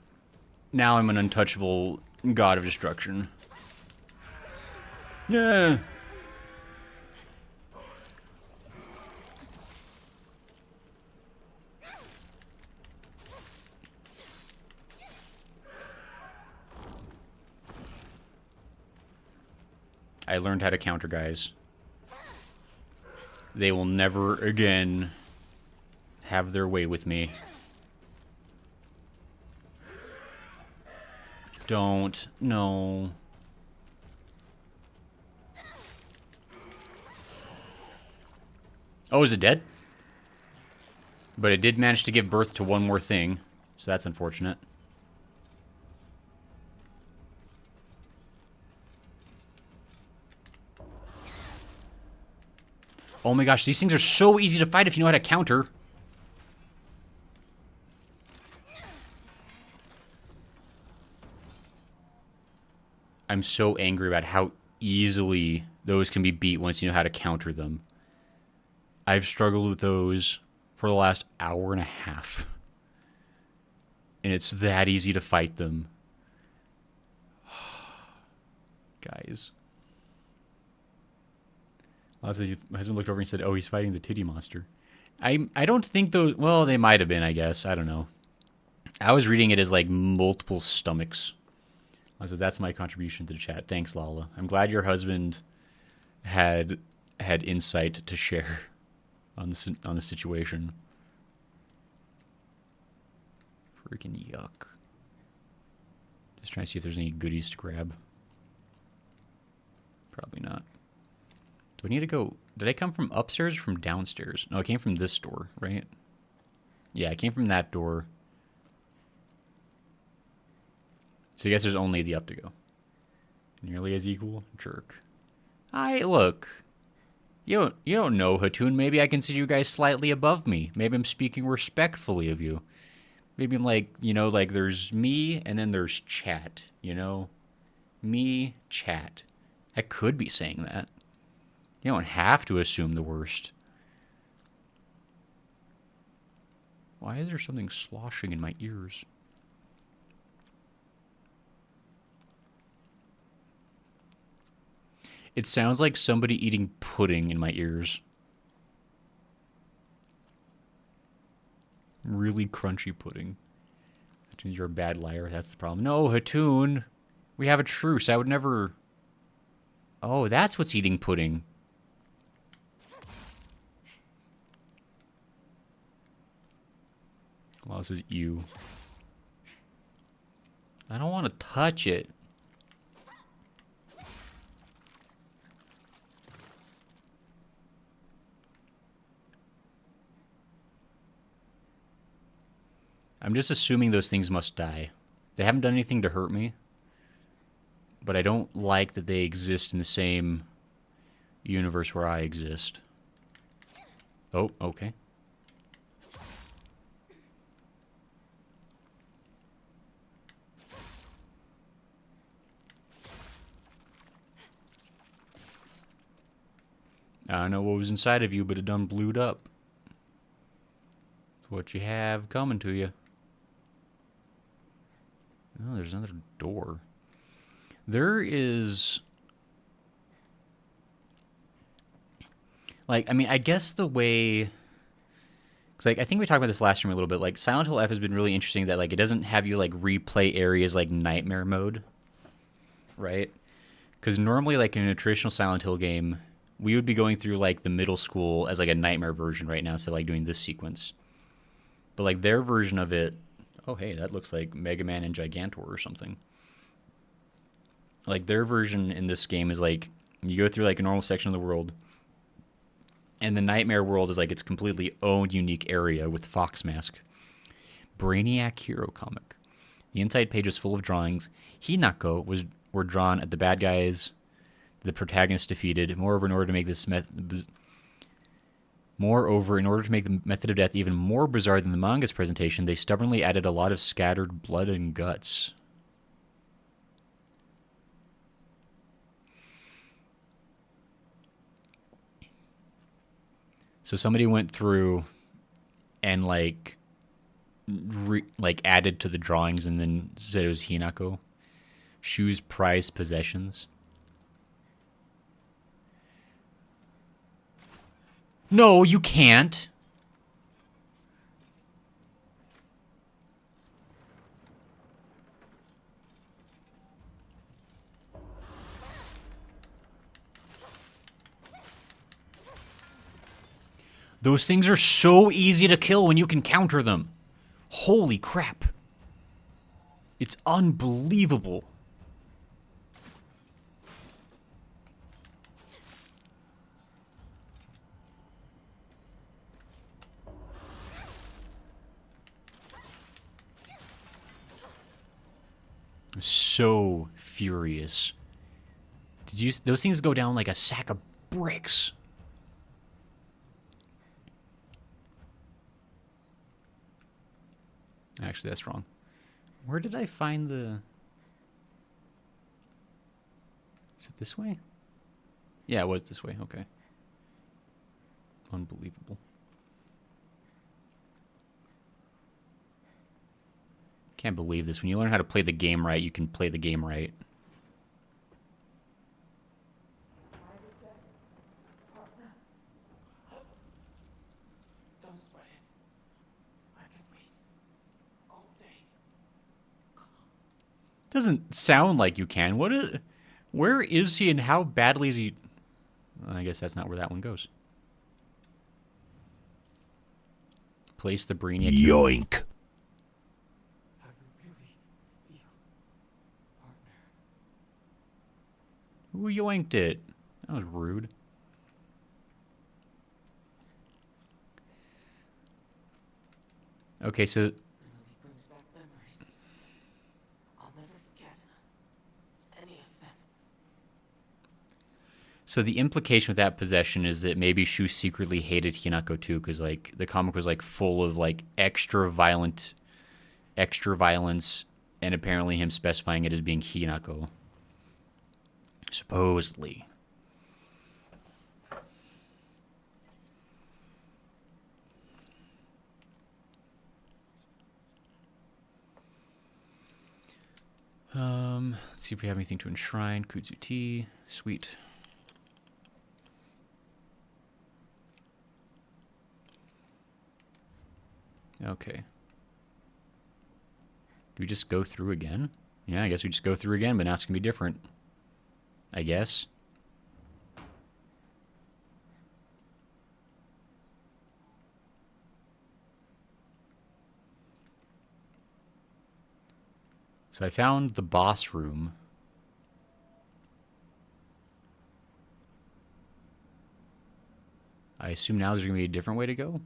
Now I'm an untouchable god of destruction. Yeah. I learned how to counter, guys. They will never again have their way with me. Don't. No. Oh, is it dead? But it did manage to give birth to one more thing, so that's unfortunate. Oh my gosh, these things are so easy to fight if you know how to counter. I'm so angry about how easily those can be beat once you know how to counter them. I've struggled with those for the last hour and a half. And it's that easy to fight them. Guys. My husband looked over and said, oh, he's fighting the titty monster. I don't think those... Well, they might have been, I guess. I don't know. I was reading it as, like, multiple stomachs. I said, that's my contribution to the chat. Thanks, Lala. I'm glad your husband had insight to share on the situation. Freaking yuck. Just trying to see if there's any goodies to grab. Probably not. Do I need to go... Did I come from upstairs or from downstairs? No, I came from this door, right? Yeah, I came from that door. So I guess there's only the up to go. Nearly as equal? Jerk. Look. You don't know, Hatun. Maybe I consider you guys slightly above me. Maybe I'm speaking respectfully of you. Maybe I'm like, you know, like there's me and then there's chat, you know? Me, chat. I could be saying that. You don't have to assume the worst. Why is there something sloshing in my ears? It sounds like somebody eating pudding in my ears. Really crunchy pudding. Hatun, you're a bad liar. That's the problem. No, Hatun. We have a truce. I would never... Oh, that's what's eating pudding. Law says you. I don't want to touch it. I'm just assuming those things must die. They haven't done anything to hurt me. But I don't like that they exist in the same universe where I exist. Oh, okay. I don't know what was inside of you, but it done blued up. It's what you have coming to you. Oh, there's another door. There is, like, I mean, I guess the way, cause like I think we talked about this last time a little bit. Like Silent Hill F has been really interesting that like it doesn't have you like replay areas like nightmare mode, right? Because normally, like in a traditional Silent Hill game, we would be going through like the middle school as like a nightmare version right now, instead of like doing this sequence. But like their version of it, oh hey, that looks like Mega Man and Gigantor or something. Like their version in this game is like you go through like a normal section of the world, and the nightmare world is like its completely own unique area with Fox Mask. Brainiac Hero comic. The inside page is full of drawings. Hinako were drawn at the bad guys the protagonist defeated. Moreover, in order to make the method of death even more bizarre than the manga's presentation, they stubbornly added a lot of scattered blood and guts. So somebody went through and like added to the drawings and then said it was Hinako. Shu's prized possessions. No, you can't. Those things are so easy to kill when you can counter them. Holy crap. It's unbelievable. I'm so furious. Those things go down like a sack of bricks. Actually, that's wrong. Where did I find the... Is it this way? Yeah, it was this way. Okay. Unbelievable. Can't believe this. When you learn how to play the game right, you can play the game right. Don't sweat it. I can wait all day. Doesn't sound like you can. Where is he and how badly is he... I guess that's not where that one goes. Place the Brainiac. Yoink. How you really feel, partner. Who yoinked it? That was rude. Okay, so... It really brings back memories. I'll never forget any of them. So the implication with that possession is that maybe Shu secretly hated Hinako too, because like the comic was like full of like extra violence, and apparently him specifying it as being Hinako. Supposedly. Let's see if we have anything to enshrine. Kudzuti. Sweet. Okay. Do we just go through again? Yeah, I guess we just go through again, but now it's going to be different. I guess. So I found the boss room. I assume now there's going to be a different way to go?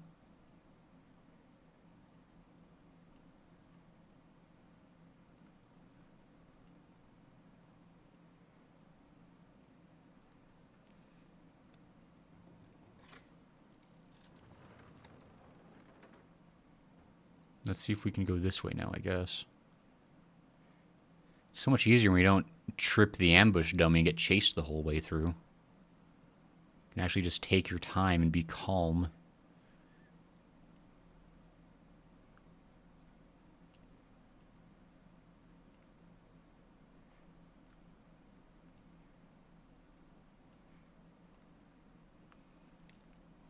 Let's see if we can go this way now, I guess. It's so much easier when we don't trip the ambush dummy and get chased the whole way through. You can actually just take your time and be calm.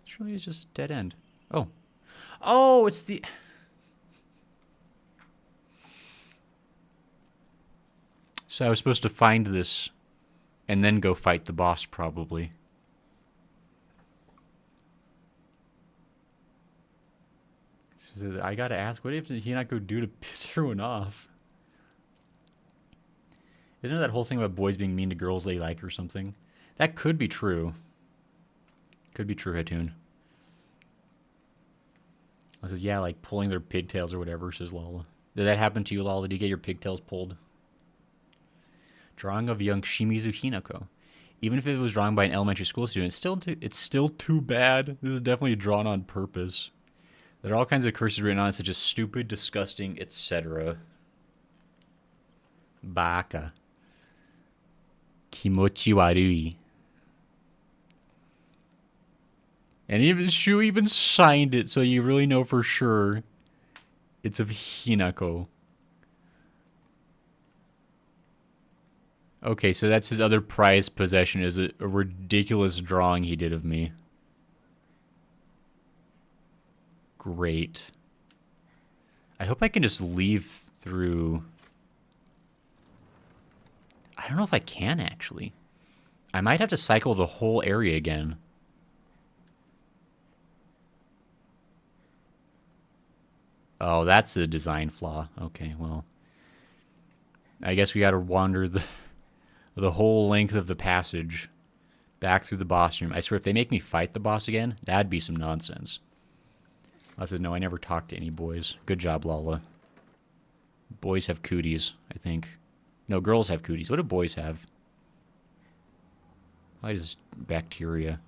This really is just a dead end. Oh. Oh, it's the... So I was supposed to find this and then go fight the boss, probably. So I gotta ask, what did he not go do to piss everyone off? Isn't there that whole thing about boys being mean to girls they like or something? That could be true. Could be true, Hatun. I says, yeah, like pulling their pigtails or whatever, says Lala. Did that happen to you, Lala? Did you get your pigtails pulled? Drawing of young Shimizu Hinako. Even if it was drawn by an elementary school student, it's still too bad. This is definitely drawn on purpose. There are all kinds of curses written on it, such as stupid, disgusting, etc. Baka. Kimochi warui. And even Shu even signed it, so you really know for sure it's of Hinako. Okay, so that's his other prized possession, is a ridiculous drawing he did of me. Great. I hope I can just leave through... I don't know if I can, actually. I might have to cycle the whole area again. Oh, that's a design flaw. Okay, well. I guess we gotta wander the whole length of the passage back through the boss room. I swear, if they make me fight the boss again, that'd be some nonsense. I said, no, I never talked to any boys. Good job, Lala. Boys have cooties, I think. No, girls have cooties. What do boys have? Why does bacteria?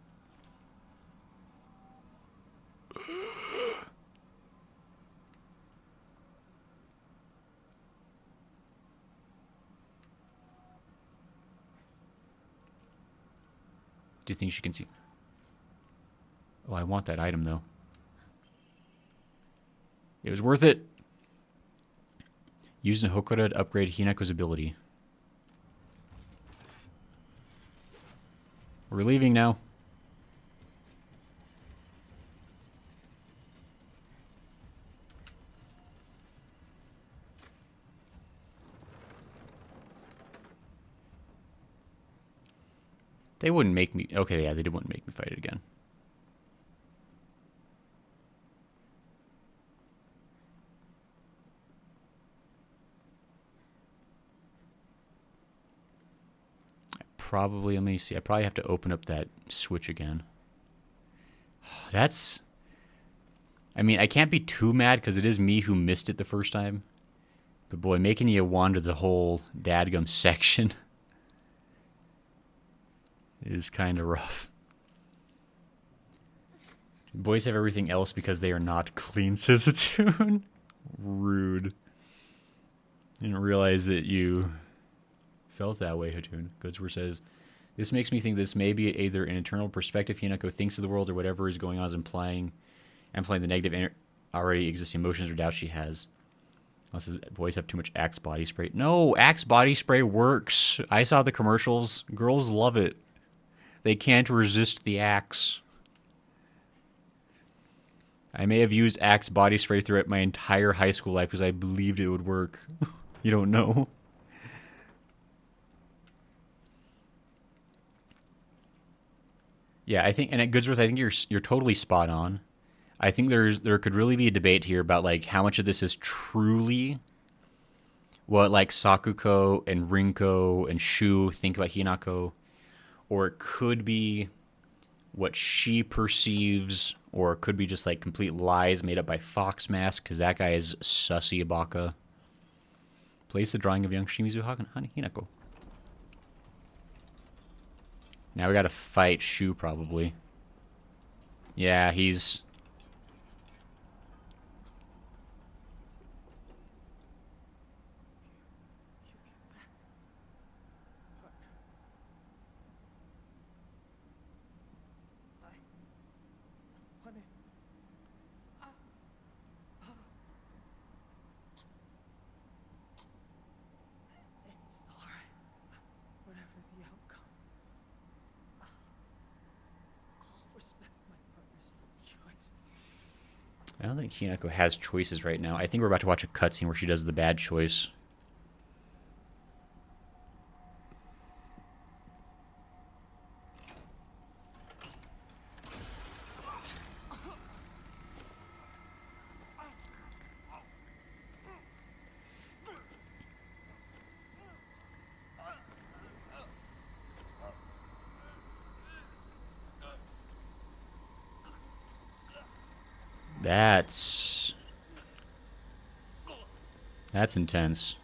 Do you think she can see? Oh, I want that item, though. It was worth it. Using Hokora to upgrade Hinako's ability. We're leaving now. They wouldn't make me... Okay, yeah, they wouldn't make me fight it again. Probably, let me see. I probably have to open up that switch again. That's... I mean, I can't be too mad because it is me who missed it the first time. But boy, making you wander the whole dadgum section is kind of rough. Boys have everything else because they are not clean, says Sasatoon. Rude. Didn't realize that you felt that way, Hatun. Goodsword says, this makes me think this may be either an internal perspective Hinako thinks of the world or whatever is going on is amplifying the negative already existing emotions or doubts she has. Unless boys have too much Axe body spray. No, Axe body spray works. I saw the commercials. Girls love it. They can't resist the Axe. I may have used Axe body spray throughout my entire high school life because I believed it would work. You don't know. Yeah, I think, and at Goodsworth, I think you're totally spot on. I think there could really be a debate here about like how much of this is truly what like Sakuko and Rinko and Shu think about Hinako, or it could be what she perceives, or it could be just like complete lies made up by Fox Mask because that guy is sussy Ibaka. Place the drawing of young Shimizu Hinako. Now we gotta fight Shu, probably. Yeah, he's... It's alright. Whatever the outcome. I'll respect my partner's I don't think Hinako has choices right now. I think we're about to watch a cutscene where she does the bad choice. That's intense.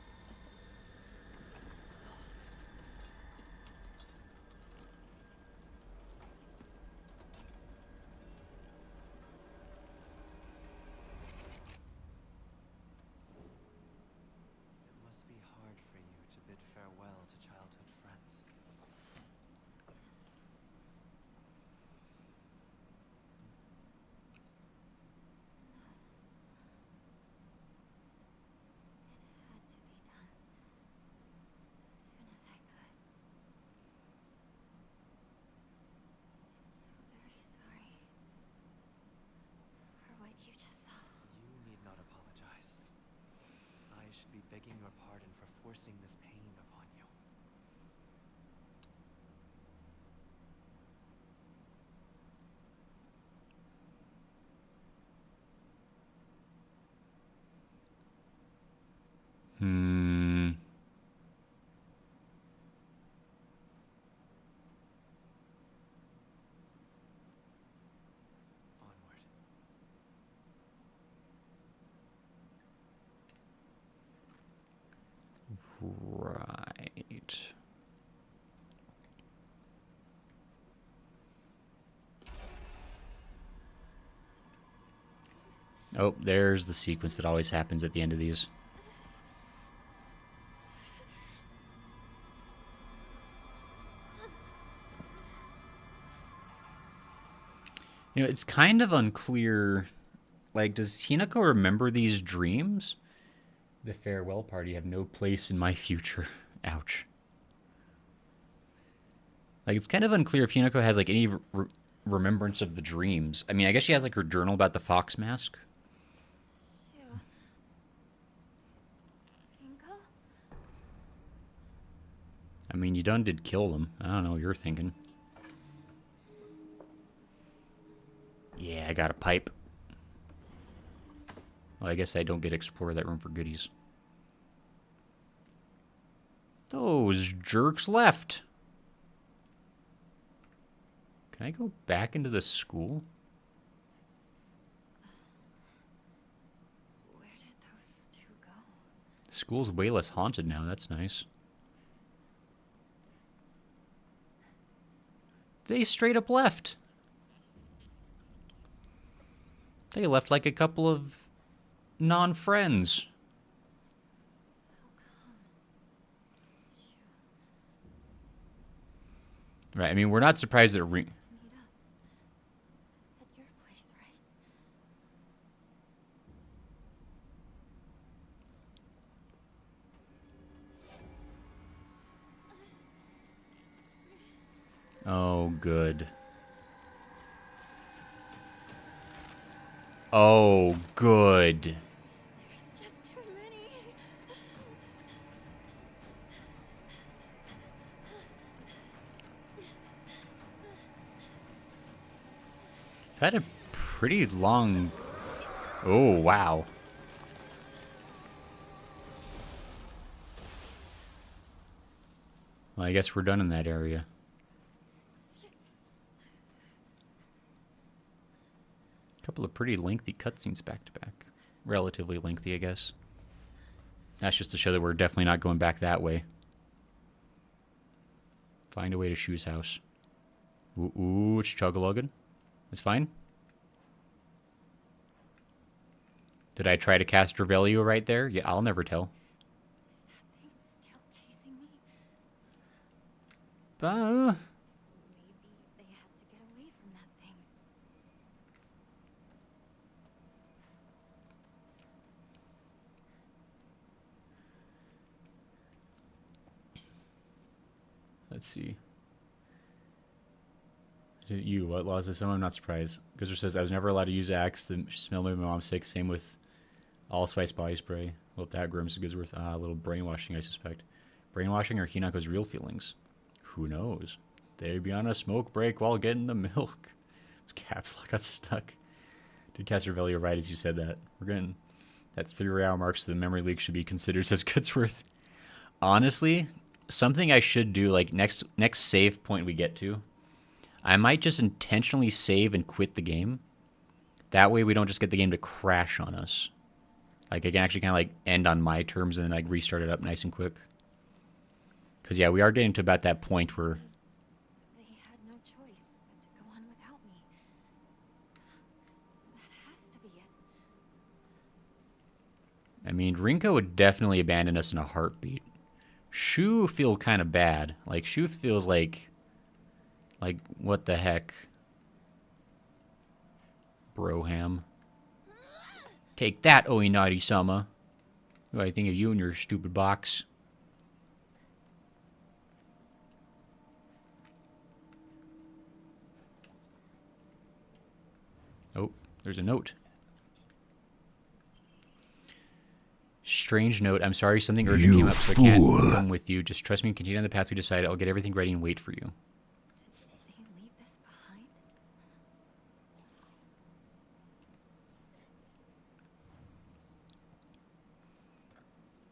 It must be hard for you to bid farewell to childhood friends. It had to be done. Soon as I could. I'm so very sorry. For what you just saw. You need not apologize. I should be begging your pardon for forcing this pain upon you. Hmm. Onward. Right. Oh, there's the sequence that always happens at the end of these. You know, it's kind of unclear. Like, does Hinako remember these dreams? The farewell party have no place in my future. Ouch. Like, it's kind of unclear if Hinako has, like, any remembrance of the dreams. I mean, I guess she has, like, her journal about the fox mask. Shoo. Rinko? I mean, you done did kill them. I don't know what you're thinking. Yeah, I got a pipe. Well, I guess I don't get to explore that room for goodies. Those jerks left. Can I go back into the school? Where did those two go? The school's way less haunted now. That's nice. They straight up left. They left like a couple of non-friends. Right, I mean, we're not surprised that To meet up. At your place, right? Oh, good. Oh, good. There's just too many. Had a pretty long... Oh, wow. Well, I guess we're done in that area. Couple of pretty lengthy cutscenes back to back. Relatively lengthy, I guess. That's just to show that we're definitely not going back that way. Find a way to Shu's house. Ooh, it's chug-a-lugging. It's fine. Did I try to cast Revelio right there? Yeah, I'll never tell. Is that thing still chasing me? Uh, Maybe they had to get away from that thing. let's see. You, what laws is some? I'm not surprised. Gozer says, I was never allowed to use Axe. The smell made my mom sick. Same with allspice body spray. Well, if that grooms is worth a little brainwashing, I suspect. Brainwashing or Hinako's real feelings? Who knows? They'd be on a smoke break while getting the milk. His caps lock got stuck. Did Castrovelli right as you said that? We're getting that 3-hour mark, so the memory leak should be considered, says Goodsworth. Honestly, something I should do, like next save point we get to, I might just intentionally save and quit the game. That way we don't just get the game to crash on us. Like, I can actually kind of, like, end on my terms and then, like, restart it up nice and quick. Because, yeah, we are getting to about that point where... They had no choice but to go on without me. That has to be it. I mean, Rinko would definitely abandon us in a heartbeat. Shu feel kind of bad. Like, Shu feels like, what the heck? Broham. Take that, Oinari-sama. What do I think of you and your stupid box? Oh, there's a note. Strange note. I'm sorry, something urgent came up, so I can't come with you. Just trust me and continue on the path we decided. I'll get everything ready and wait for you. Did they leave this behind?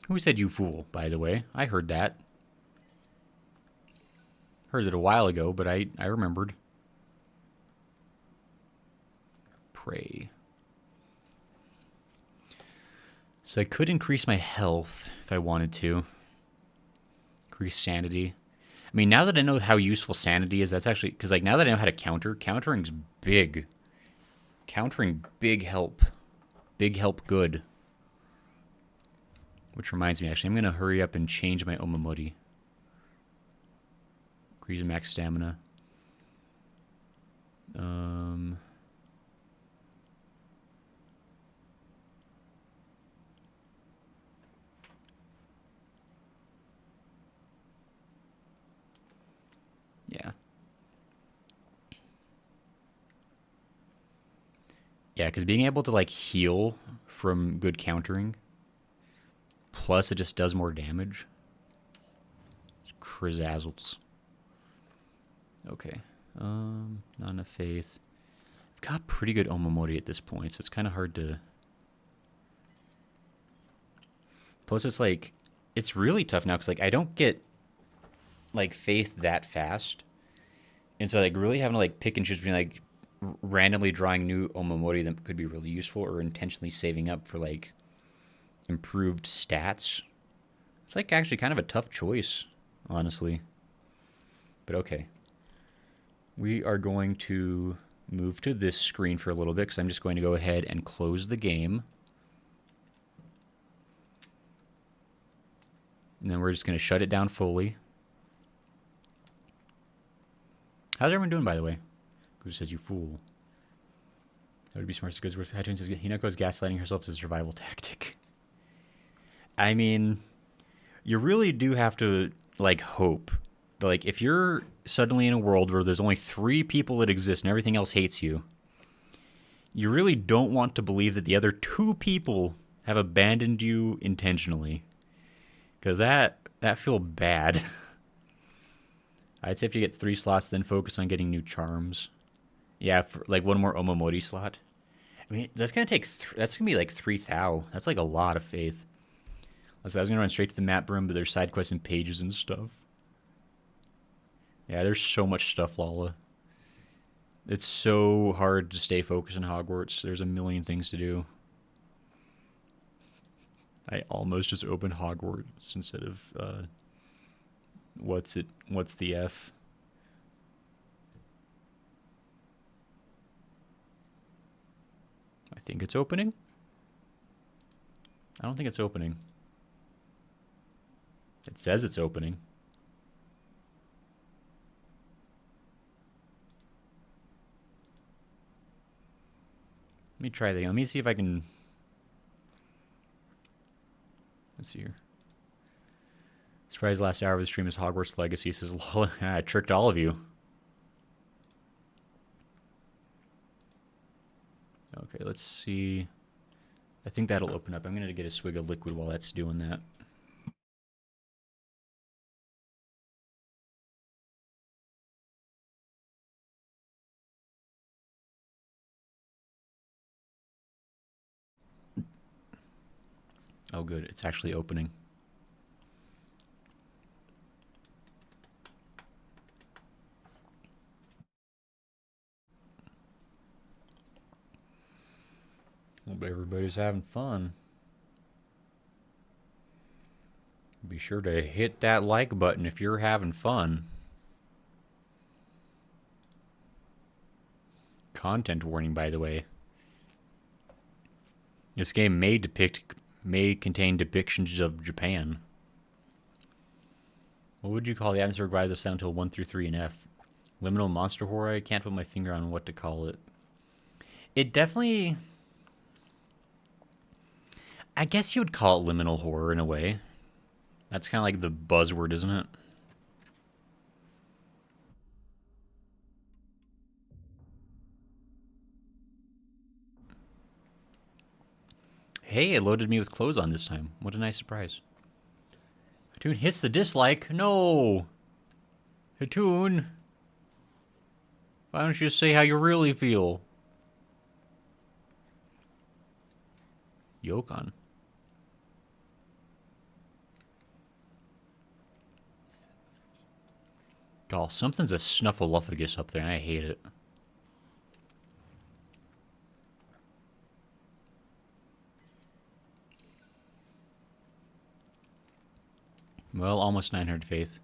Who said you fool, by the way? I heard that. Heard it a while ago, but I remembered. Pray. So I could increase my health if I wanted to. Increase sanity. I mean, now that I know how useful sanity is, that's actually... Because, like, now that I know how to counter, countering's big. Countering big help. Big help good. Which reminds me, actually, I'm going to hurry up and change my Omamori. Increase max stamina. Yeah. Yeah, because being able to, like, heal from good countering, plus it just does more damage. It's crizazzles. Okay. Not enough faith. I've got pretty good Omamori at this point, so it's kind of hard to... Plus, it's like... It's really tough now, because, like, I don't get, like, faith that fast. And so, like, really having to, like, pick and choose between, like, randomly drawing new Omamori that could be really useful or intentionally saving up for, like, improved stats. It's, like, actually kind of a tough choice, honestly. But okay. We are going to move to this screen for a little bit because I'm just going to go ahead and close the game. And then we're just going to shut it down fully. How's everyone doing, by the way? Who says you fool? That would be smart. Because iTunes says Hinako's gaslighting herself as a survival tactic. I mean, you really do have to, like, hope. Like, if you're suddenly in a world where there's only 3 people that exist and everything else hates you, you really don't want to believe that the other 2 people have abandoned you intentionally. Because that feel bad. I'd say if you get 3 slots, then focus on getting new charms. Yeah, for, like, 1 more Omamori slot. I mean, that's going to take... that's going to be, like, 3 thou. That's, like, a lot of faith. I was going to run straight to the map room, but there's side quests and pages and stuff. Yeah, there's so much stuff, Lala. It's so hard to stay focused in Hogwarts. There's a million things to do. I almost just opened Hogwarts instead of... What's the F? I think it's opening. I don't think it's opening. It says it's opening. Let me try that again. Let me see if I can... Let's see here. Surprise last hour of the stream is Hogwarts Legacy. Says, lol, I tricked all of you. Okay, let's see. I think that'll open up. I'm going to get a swig of liquid while that's doing that. Oh, good. It's actually opening. Hope everybody's having fun. Be sure to hit that like button if you're having fun. Content warning, by the way. This game may contain depictions of Japan. What would you call the atmosphere by the sound till 1 through 3 and F? Liminal monster horror? I can't put my finger on what to call it. It definitely... I guess you would call it liminal horror in a way. That's kind of like the buzzword, isn't it? Hey, it loaded me with clothes on this time. What a nice surprise. Hatun hits the dislike. No! Hatun! Why don't you just say how you really feel? Yokon. God, something's a snuffleupagus up there, and I hate it. Well, almost 900 faith.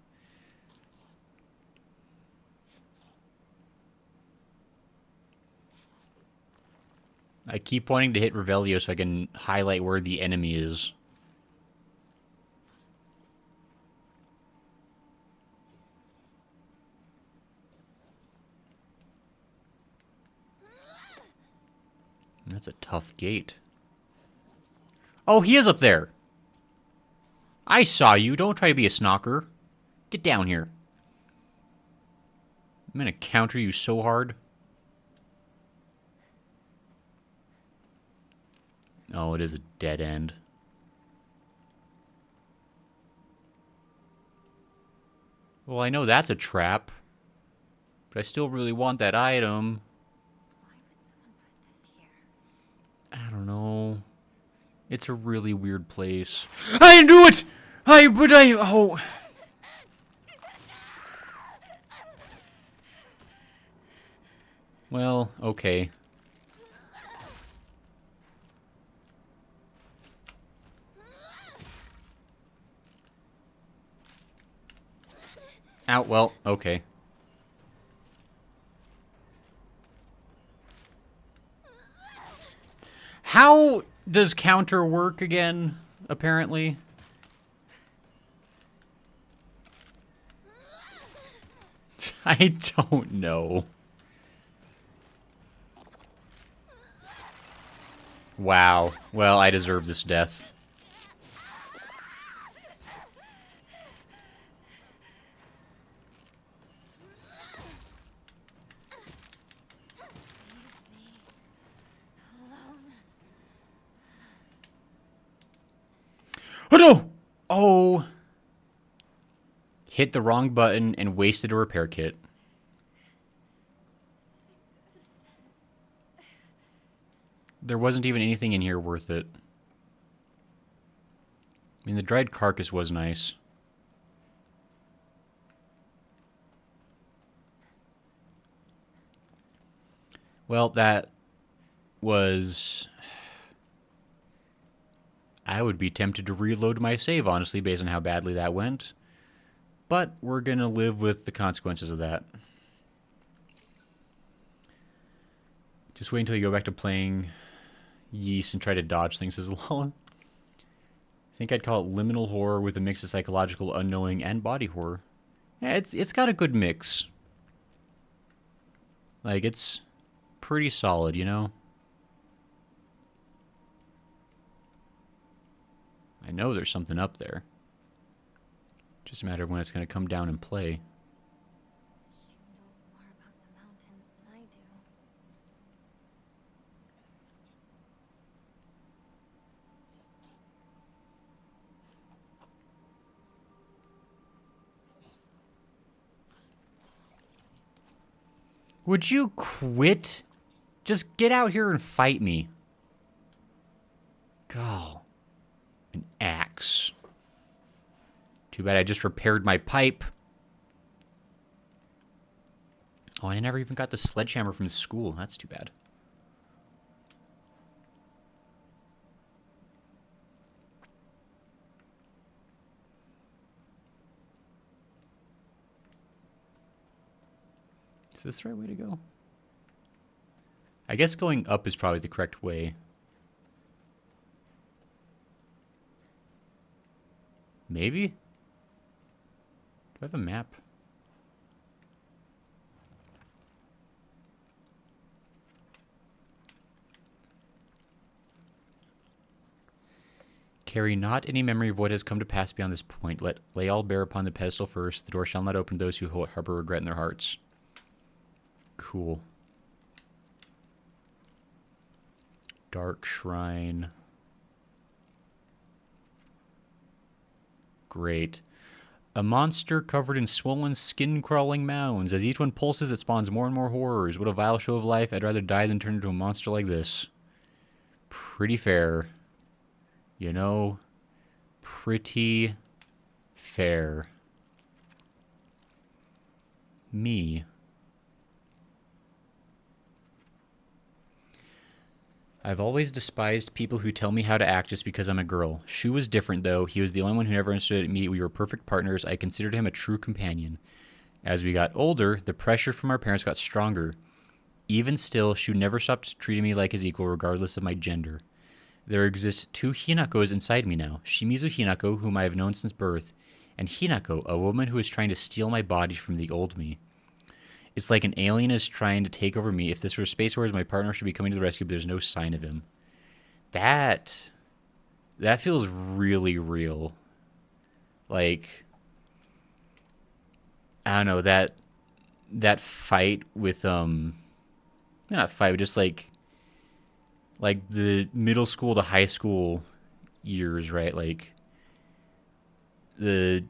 I keep wanting to hit Revelio so I can highlight where the enemy is. That's a tough gate. Oh, he is up there. I saw you. Don't try to be a snocker. Get down here. I'm gonna counter you so hard. Oh, it is a dead end. Well, I know that's a trap. But I still really want that item. Why would someone put this here? I don't know. It's a really weird place. I knew it! Oh. Well, okay. Out, well, okay. How does counter work again, apparently? I don't know. Wow. Well, I deserve this death. Oh no! Oh. Hit the wrong button and wasted a repair kit. There wasn't even anything in here worth it. I mean, the dried carcass was nice. Well, that was... I would be tempted to reload my save, honestly, based on how badly that went. But we're going to live with the consequences of that. Just wait until you go back to playing Yeast and try to dodge things as well. I think I'd call it liminal horror with a mix of psychological, unknowing, and body horror. Yeah, it's got a good mix. Like, it's pretty solid, you know? I know there's something up there. Just a matter of when it's going to come down and play. She knows more about the mountains than I do. Would you quit? Just get out here and fight me. God. An axe. Too bad I just repaired my pipe. Oh, I never even got the sledgehammer from school. That's too bad. Is this the right way to go? I guess going up is probably the correct way. Maybe? Do I have a map? Carry not any memory of what has come to pass beyond this point. Lay all bare upon the pedestal first. The door shall not open to those who harbor regret in their hearts. Cool. Dark Shrine. Great. A monster covered in swollen, skin-crawling mounds. As each one pulses, it spawns more and more horrors. What a vile show of life. I'd rather die than turn into a monster like this. Pretty fair. You know, pretty fair. Me. I've always despised people who tell me how to act just because I'm a girl. Shu was different, though. He was the only one who never understood me. We were perfect partners. I considered him a true companion. As we got older, the pressure from our parents got stronger. Even still, Shu never stopped treating me like his equal, regardless of my gender. There exist 2 Hinakos inside me now. Shimizu Hinako, whom I have known since birth, and Hinako, a woman who is trying to steal my body from the old me. It's like an alien is trying to take over me. If this were Space Wars, my partner should be coming to the rescue, but there's no sign of him. That feels really real. Like, I don't know, that fight with, not fight, but just like the middle school to high school years, right? Like, the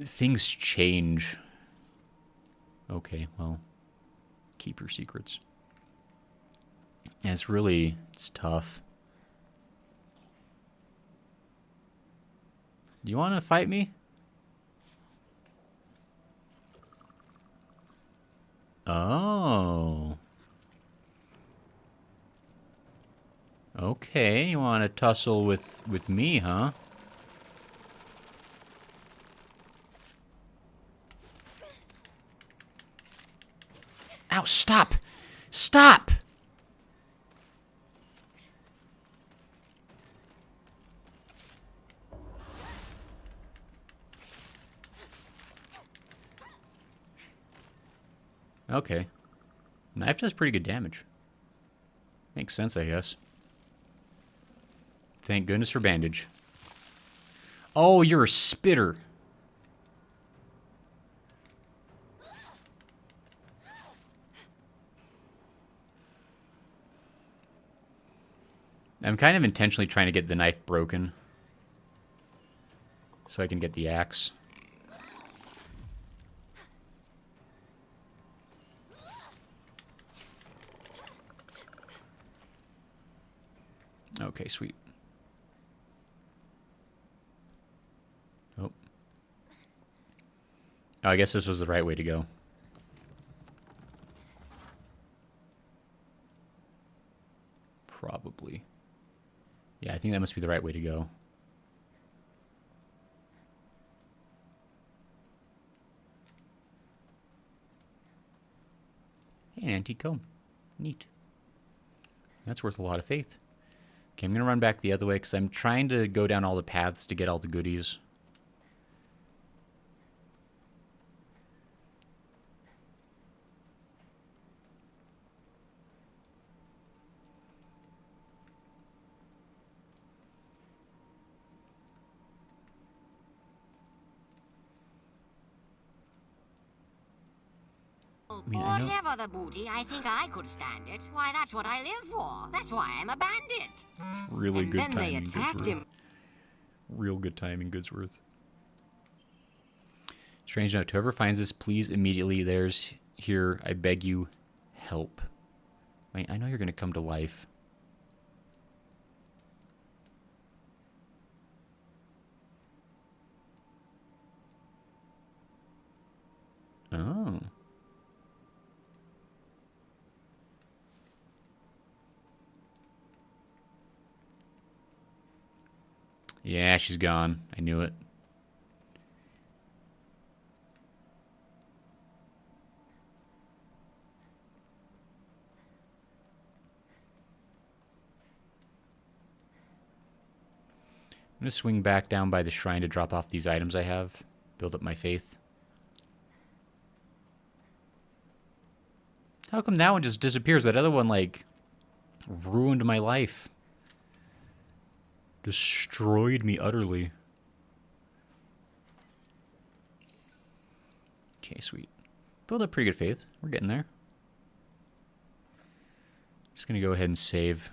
things change. Okay, well, keep your secrets. And it's tough. Do you want to fight me? Oh. Okay, you want to tussle with me, huh? Ow, stop! Stop! Okay. Knife does pretty good damage. Makes sense, I guess. Thank goodness for bandage. Oh, you're a spitter. I'm kind of intentionally trying to get the knife broken so I can get the axe. Okay, sweet. Oh. Oh, I guess this was the right way to go. Probably. Yeah, I think that must be the right way to go. Hey, an antique comb. Neat. That's worth a lot of faith. Okay, I'm going to run back the other way because I'm trying to go down all the paths to get all the goodies. Whatever the booty, I think I could stand it. Why, that's what I live for. That's why I'm a bandit. Really And good then they timing, attacked Goodsworth. him. Real good timing, Goodsworth. Strange note. Whoever finds this, please immediately. There's here, I beg you, Help. Wait, I know you're gonna come to life. Oh. Yeah, she's gone. I knew it. I'm gonna swing back down by the shrine to drop off these items I have. Build up my faith. How come that one just disappears? That other one, like, ruined my life. Destroyed me utterly. Okay, sweet. Build up pretty good faith. We're getting there. Just gonna go ahead and save.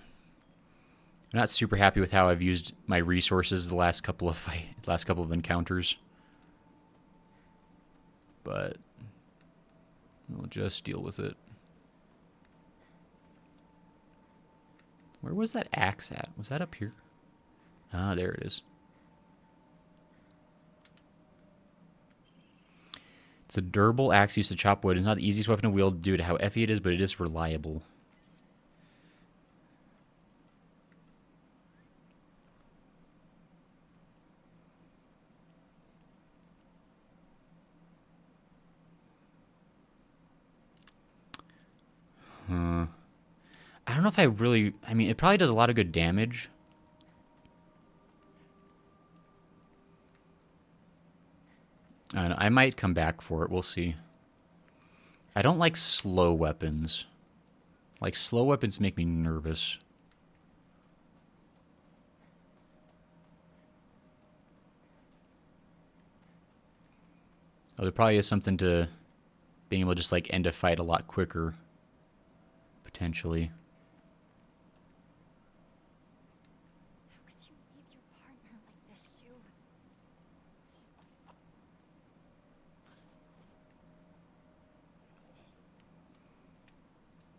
I'm not super happy with how I've used my resources the last couple of encounters. But we'll just deal with it. Where was that axe at? Was that up here? Ah, there it is. It's a durable axe used to chop wood. It's not the easiest weapon to wield due to how effy it is, but it is reliable. I don't know if I really... I mean, it probably does a lot of good damage. I don't know, I might come back for it. We'll see. I don't like slow weapons. Like, slow weapons make me nervous. Oh, there probably is something to being able to just, like, end a fight a lot quicker. Potentially. How could you leave your partner like this, Shu?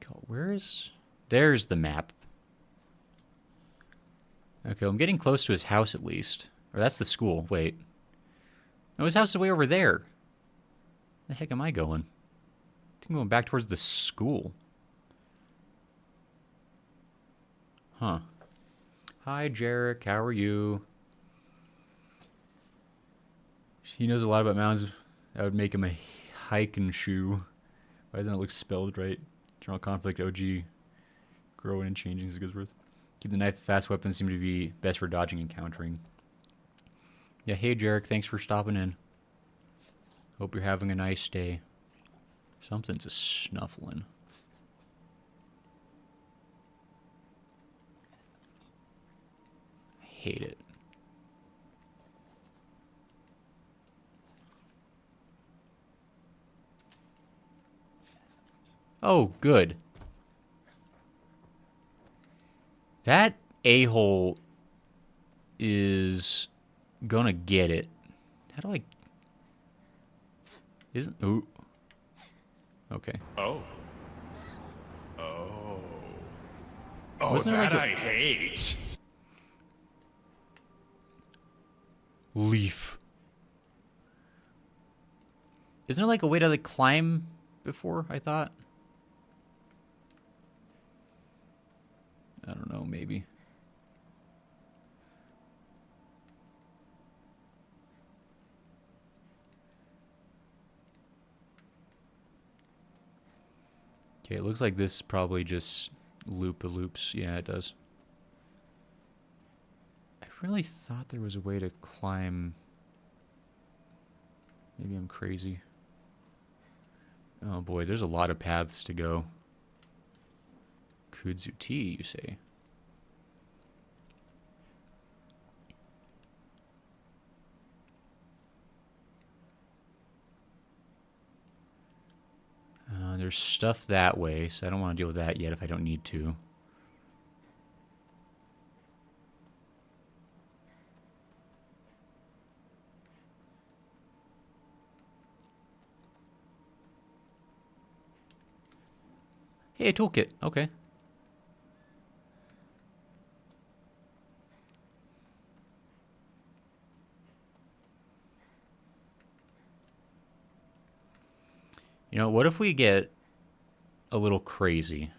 God, where's... There's the map. Okay, I'm getting close to his house at least. Or that's the school. Wait. No, his house is way over there. Where the heck am I going? I think I'm going back towards the school. Huh. Hi, Jarek. How are you? He knows a lot about mountains. That would make him a hiking shoe. Why doesn't it look spelled right? General conflict, OG. Growing and changing is a good worth. Keep the knife. Fast weapons seem to be best for dodging and countering. Yeah, hey, Jarek. Thanks for stopping in. Hope you're having a nice day. Something's a snuffling. I hate it. Oh, good. That a-hole is gonna get it. How do I... Isn't... Ooh. Okay. Oh. Oh. Oh, Wasn't there that like I hate. Leaf. Isn't there like a way to like climb before, I thought? I don't know, maybe. Okay, it looks like this probably just loop-a-loops. Yeah, it does. I really thought there was a way to climb. Maybe I'm crazy. Oh boy, there's a lot of paths to go. Kudzu tea, you say? There's stuff that way, so I don't want to deal with that yet if I don't need to. Hey, a toolkit. Okay. You know, what if we get a little crazy?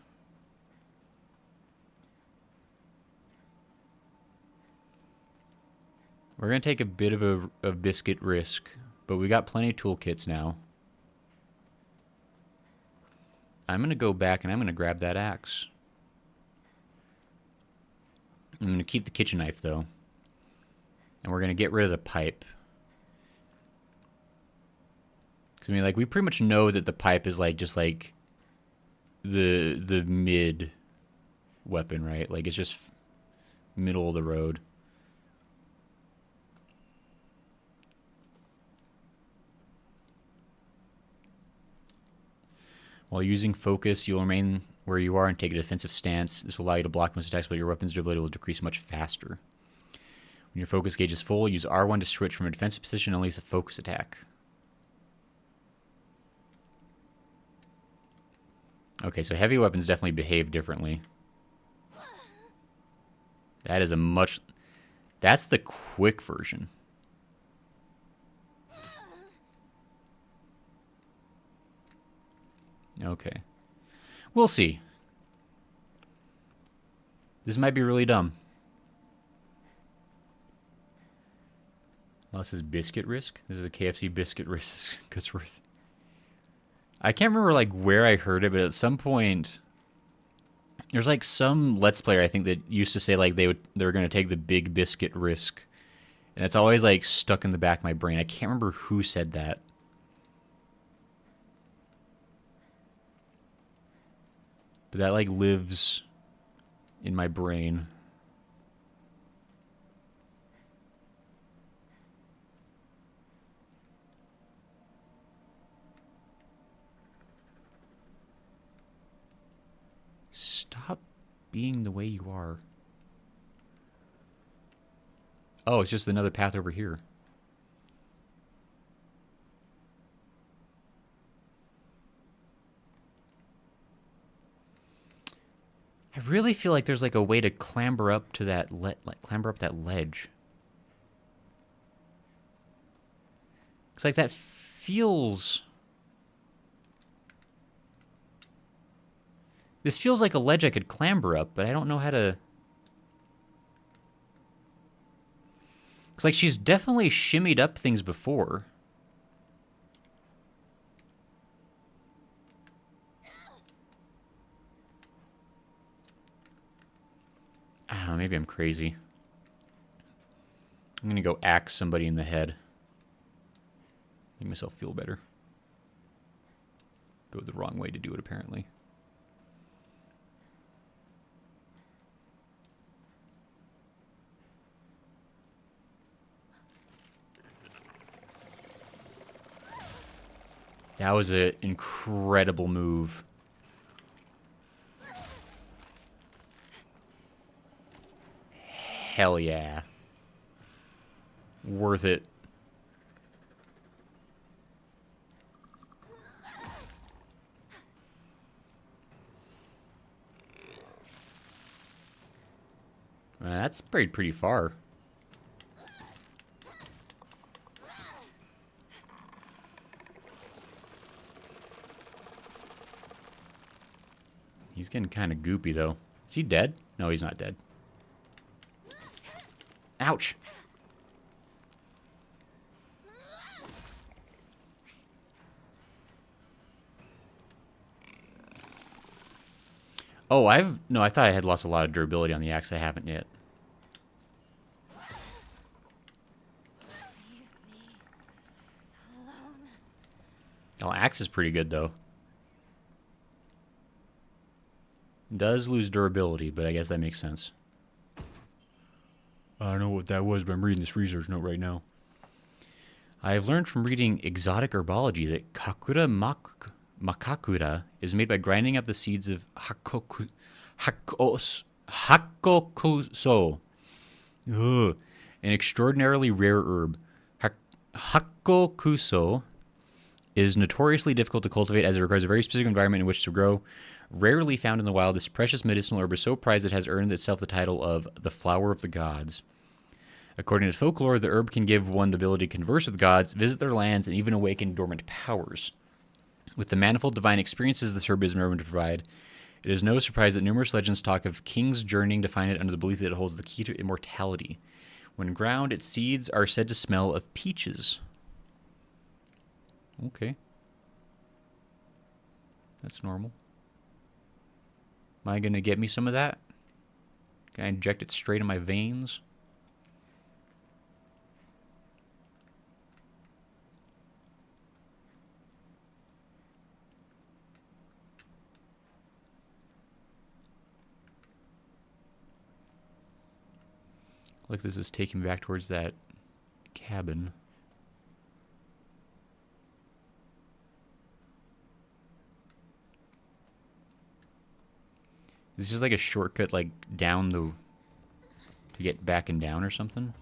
We're going to take a bit of a biscuit risk, but we got plenty of toolkits now. I'm going to go back and I'm going to grab that axe. I'm going to keep the kitchen knife, though. And we're going to get rid of the pipe. Because, I mean, like, we pretty much know that the pipe is, like, just, like, the mid weapon, right? Like, it's just middle of the road. While using focus, you'll remain where you are and take a defensive stance. This will allow you to block most attacks, but your weapon's durability will decrease much faster. When your focus gauge is full, use R1 to switch from a defensive position and unleash a focus attack. Okay, so heavy weapons definitely behave differently. That is a much... That's the quick version. Okay. We'll see. This might be really dumb. Well, this is biscuit risk. This is a KFC biscuit risk. Goodsworth. I can't remember like where I heard it, but at some point there's like some Let's Player I think that used to say like they were going to take the big biscuit risk. And it's always like stuck in the back of my brain. I can't remember who said that. But that like lives in my brain. Stop being the way you are. Oh, it's just another path over here. I really feel like there's like a way to clamber up to that clamber up that ledge. It's like that feels... This feels like a ledge I could clamber up, but I don't know how to... It's like she's definitely shimmied up things before. I don't know, maybe I'm crazy. I'm gonna go axe somebody in the head. Make myself feel better. Go the wrong way to do it, apparently. That was an incredible move. Hell yeah. Worth it. That's pretty far. He's getting kind of goopy, though. Is he dead? No, he's not dead. Ouch! Oh, no, I thought I had lost a lot of durability on the axe. I haven't yet. Oh, axe is pretty good, though. Does lose durability, but I guess that makes sense. I don't know what that was, but I'm reading this research note right now. I have learned from reading exotic herbology that makakura is made by grinding up the seeds of hakokuso, an extraordinarily rare herb. Hakokuso is notoriously difficult to cultivate as it requires a very specific environment in which to grow. Rarely found in the wild, this precious medicinal herb is so prized it has earned itself the title of the flower of the gods. According to folklore, the herb can give one the ability to converse with gods, visit their lands, and even awaken dormant powers. With the manifold divine experiences this herb is known to provide, it is no surprise that numerous legends talk of kings journeying to find it under the belief that it holds the key to immortality. When ground, its seeds are said to smell of peaches. Okay. That's normal. Am I going to get me some of that? Can I inject it straight in my veins? Like this is taking me back towards that cabin. Is this just like a shortcut, like down the to get back and down or something?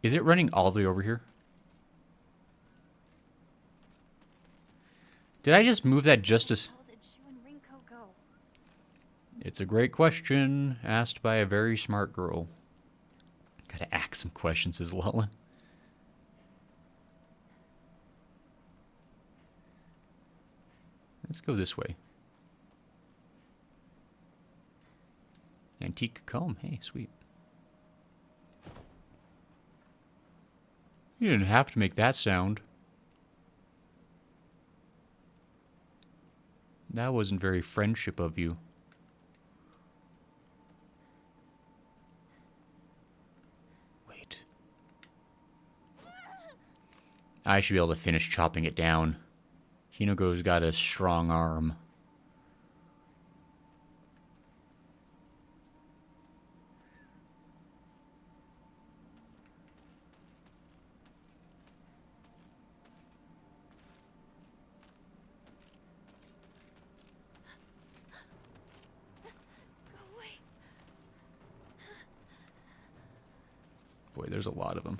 Is it running all the way over here? Did I just move that just as... How did Shu and Rinko go? It's a great question, asked by a very smart girl. Gotta ask some questions, says Lala. Let's go this way. Antique comb. Hey, sweet. You didn't have to make that sound. That wasn't very friendship of you. Wait. I should be able to finish chopping it down. Hinogo's got a strong arm. Go away. Boy, there's a lot of them.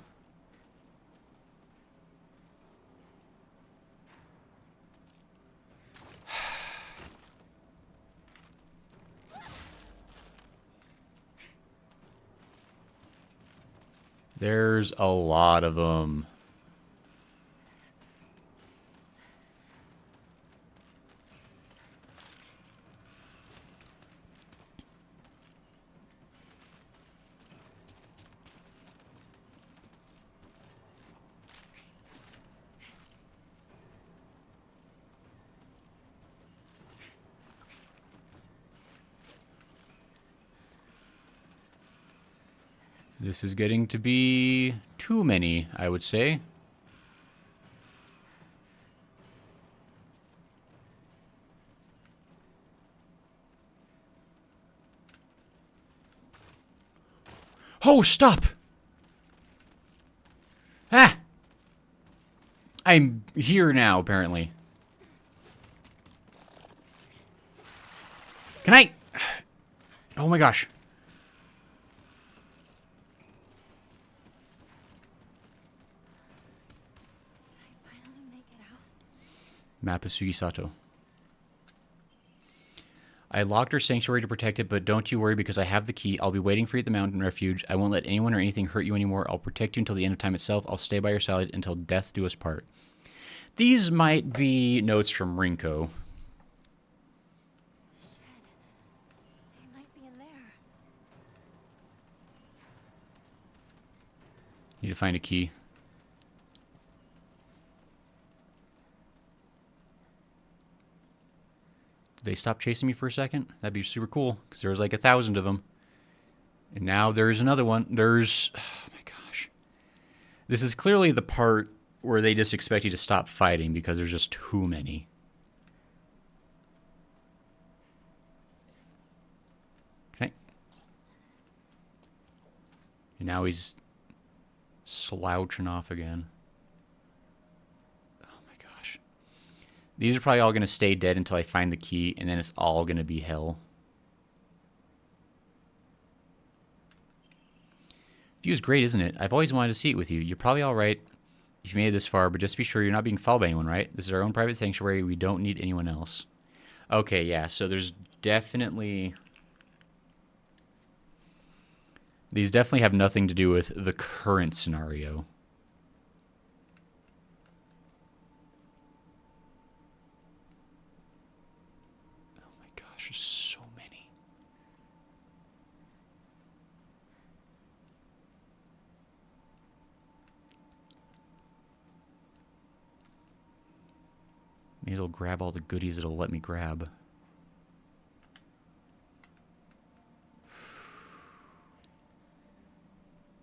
There's a lot of them. This is getting to be too many, I would say. Oh, stop! Ah! I'm here now, apparently. Can I... Oh my gosh. Finally make it out. Map of Sugisato. I locked her sanctuary to protect it, but don't you worry because I have the key. I'll be waiting for you at the mountain refuge. I won't let anyone or anything hurt you anymore. I'll protect you until the end of time itself. I'll stay by your side until death do us part. These might be notes from Rinko. Shed. They might be in there. Need to find a key. Did they stop chasing me for a second? That'd be super cool, because there was like 1,000 of them. And now there's another one. There's... Oh my gosh. This is clearly the part where they just expect you to stop fighting because there's just too many. Okay. And now he's slouching off again. Oh my gosh. These are probably all going to stay dead until I find the key, and then it's all going to be hell. View's great, isn't it? I've always wanted to see it with you. You're probably all right if you made it this far, but just be sure you're not being followed by anyone, right? This is our own private sanctuary. We don't need anyone else. Okay, yeah, so there's definitely... These definitely have nothing to do with the current scenario. Oh my gosh, there's so many. Maybe it'll grab all the goodies it'll let me grab.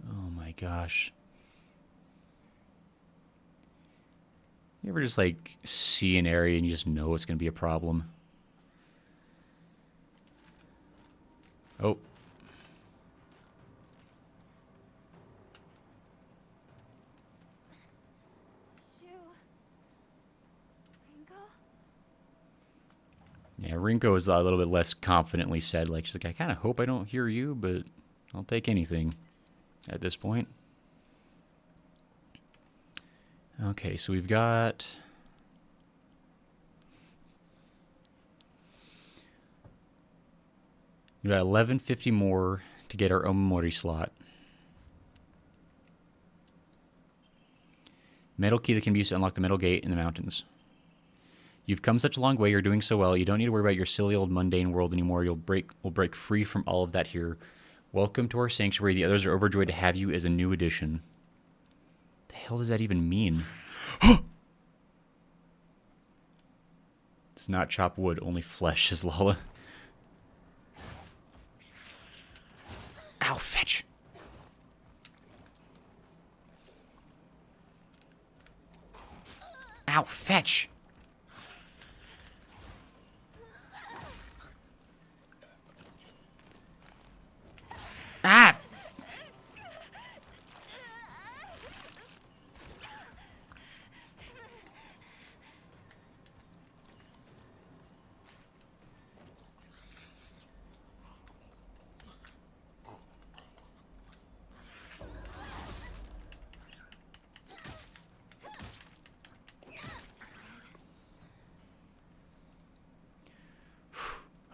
Oh my gosh. You ever just like see an area and you just know it's going to be a problem? Oh. Shoo. Ringo? Yeah, Rinko is a little bit less confidently said. Like, she's like, I kind of hope I don't hear you, but I'll take anything at this point. Okay, so we've got... We've got 1150 more to get our Omamori slot. Metal key that can be used to unlock the metal gate in the mountains. You've come such a long way, you're doing so well, you don't need to worry about your silly old mundane world anymore. We'll break free from all of that here. Welcome to our sanctuary. The others are overjoyed to have you as a new addition. The hell does that even mean? It's not chop wood, only flesh, says Lala. Ow, fetch! Ow, fetch! Ah!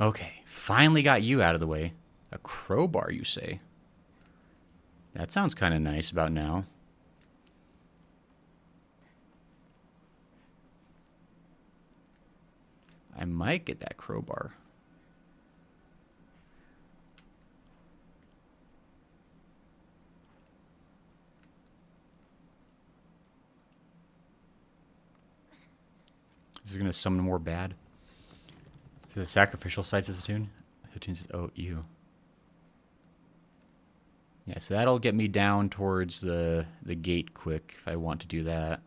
Okay, finally got you out of the way. A crowbar, you say? That sounds kind of nice about now. I might get that crowbar. This is going to summon more bad. To the sacrificial sites of Hatun? Hatun says, oh, you. Yeah, so that'll get me down towards the gate quick if I want to do that.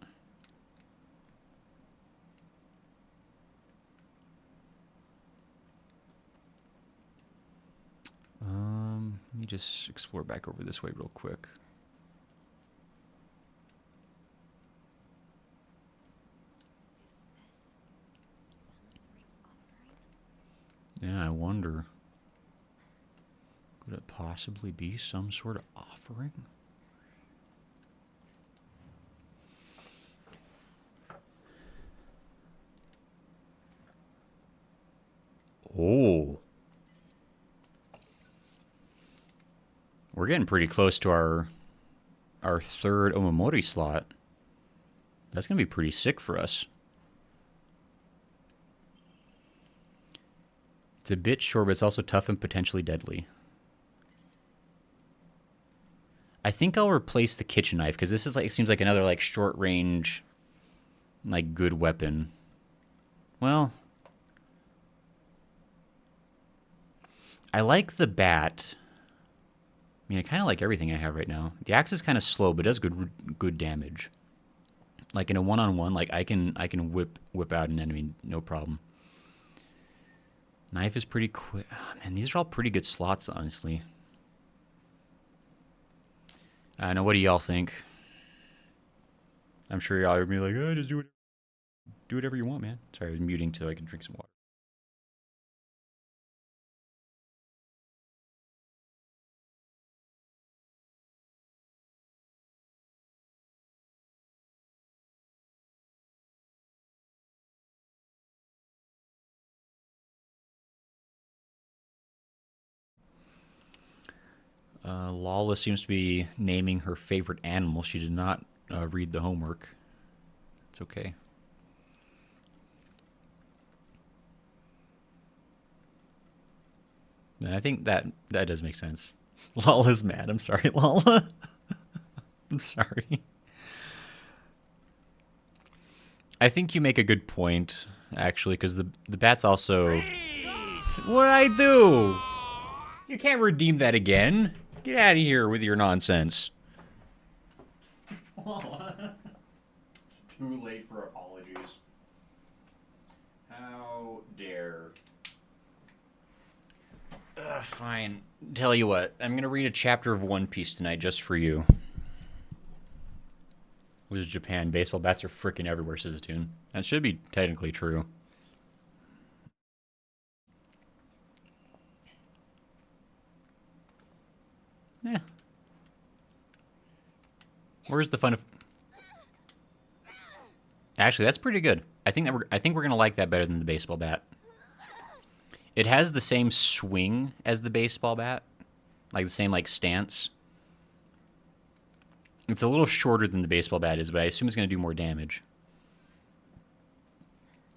Let me just explore back over this way real quick. Is this some sort of offering? Yeah, I wonder. Could it possibly be some sort of offering? Oh. We're getting pretty close to our third Omamori slot. That's going to be pretty sick for us. It's a bit short, but it's also tough and potentially deadly. I think I'll replace the kitchen knife because this is like, it seems like another like short range, like good weapon. Well, I like the bat. I mean, I kind of like everything I have right now. The axe is kind of slow, but does good damage. Like in a one-on-one, like I can whip out an enemy, no problem. Knife is pretty quick. Oh, man, these are all pretty good slots, honestly. I know. What do y'all think? I'm sure y'all are gonna be like, oh, just do it. Do whatever you want, man. Sorry, I was muting so I can drink some water. Lala seems to be naming her favorite animal. She did not read the homework. It's okay. I think that does make sense. Lala's mad. I'm sorry, Lala. I'm sorry. I think you make a good point, actually, because the bat's also... What'd I do? You can't redeem that again. Get out of here with your nonsense. It's too late for apologies. How dare. Fine. Tell you what, I'm gonna read a chapter of One Piece tonight just for you. This is Japan. Baseball bats are freaking everywhere, says a tune. That should be technically true. Yeah. Where's the fun of... Actually, that's pretty good. I think we're gonna like that better than the baseball bat. It has the same swing as the baseball bat, like the same stance. It's a little shorter than the baseball bat is, but I assume it's gonna do more damage.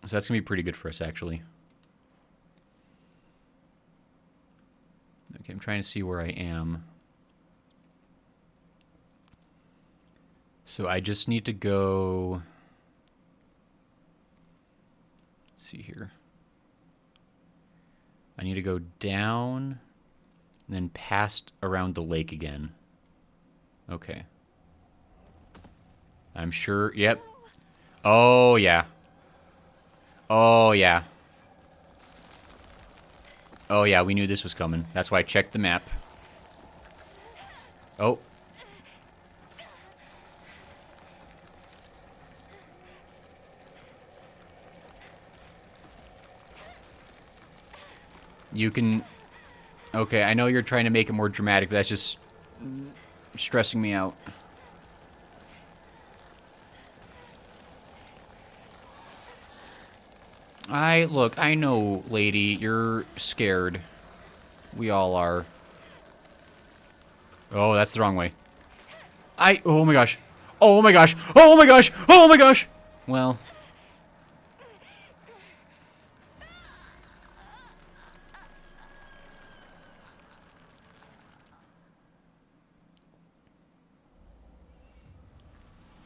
So that's gonna be pretty good for us, actually. Okay, I'm trying to see where I am. So I just need to go... Let's see here. I need to go down and then past around the lake again. Okay. I'm sure... Yep. Oh, yeah. Oh, yeah. Oh, yeah, we knew this was coming. That's why I checked the map. Oh. You can... Okay, I know you're trying to make it more dramatic, but that's just stressing me out. Look, I know, lady, you're scared. We all are. Oh, that's the wrong way. Oh my gosh. Oh my gosh. Oh my gosh. Oh my gosh. Well.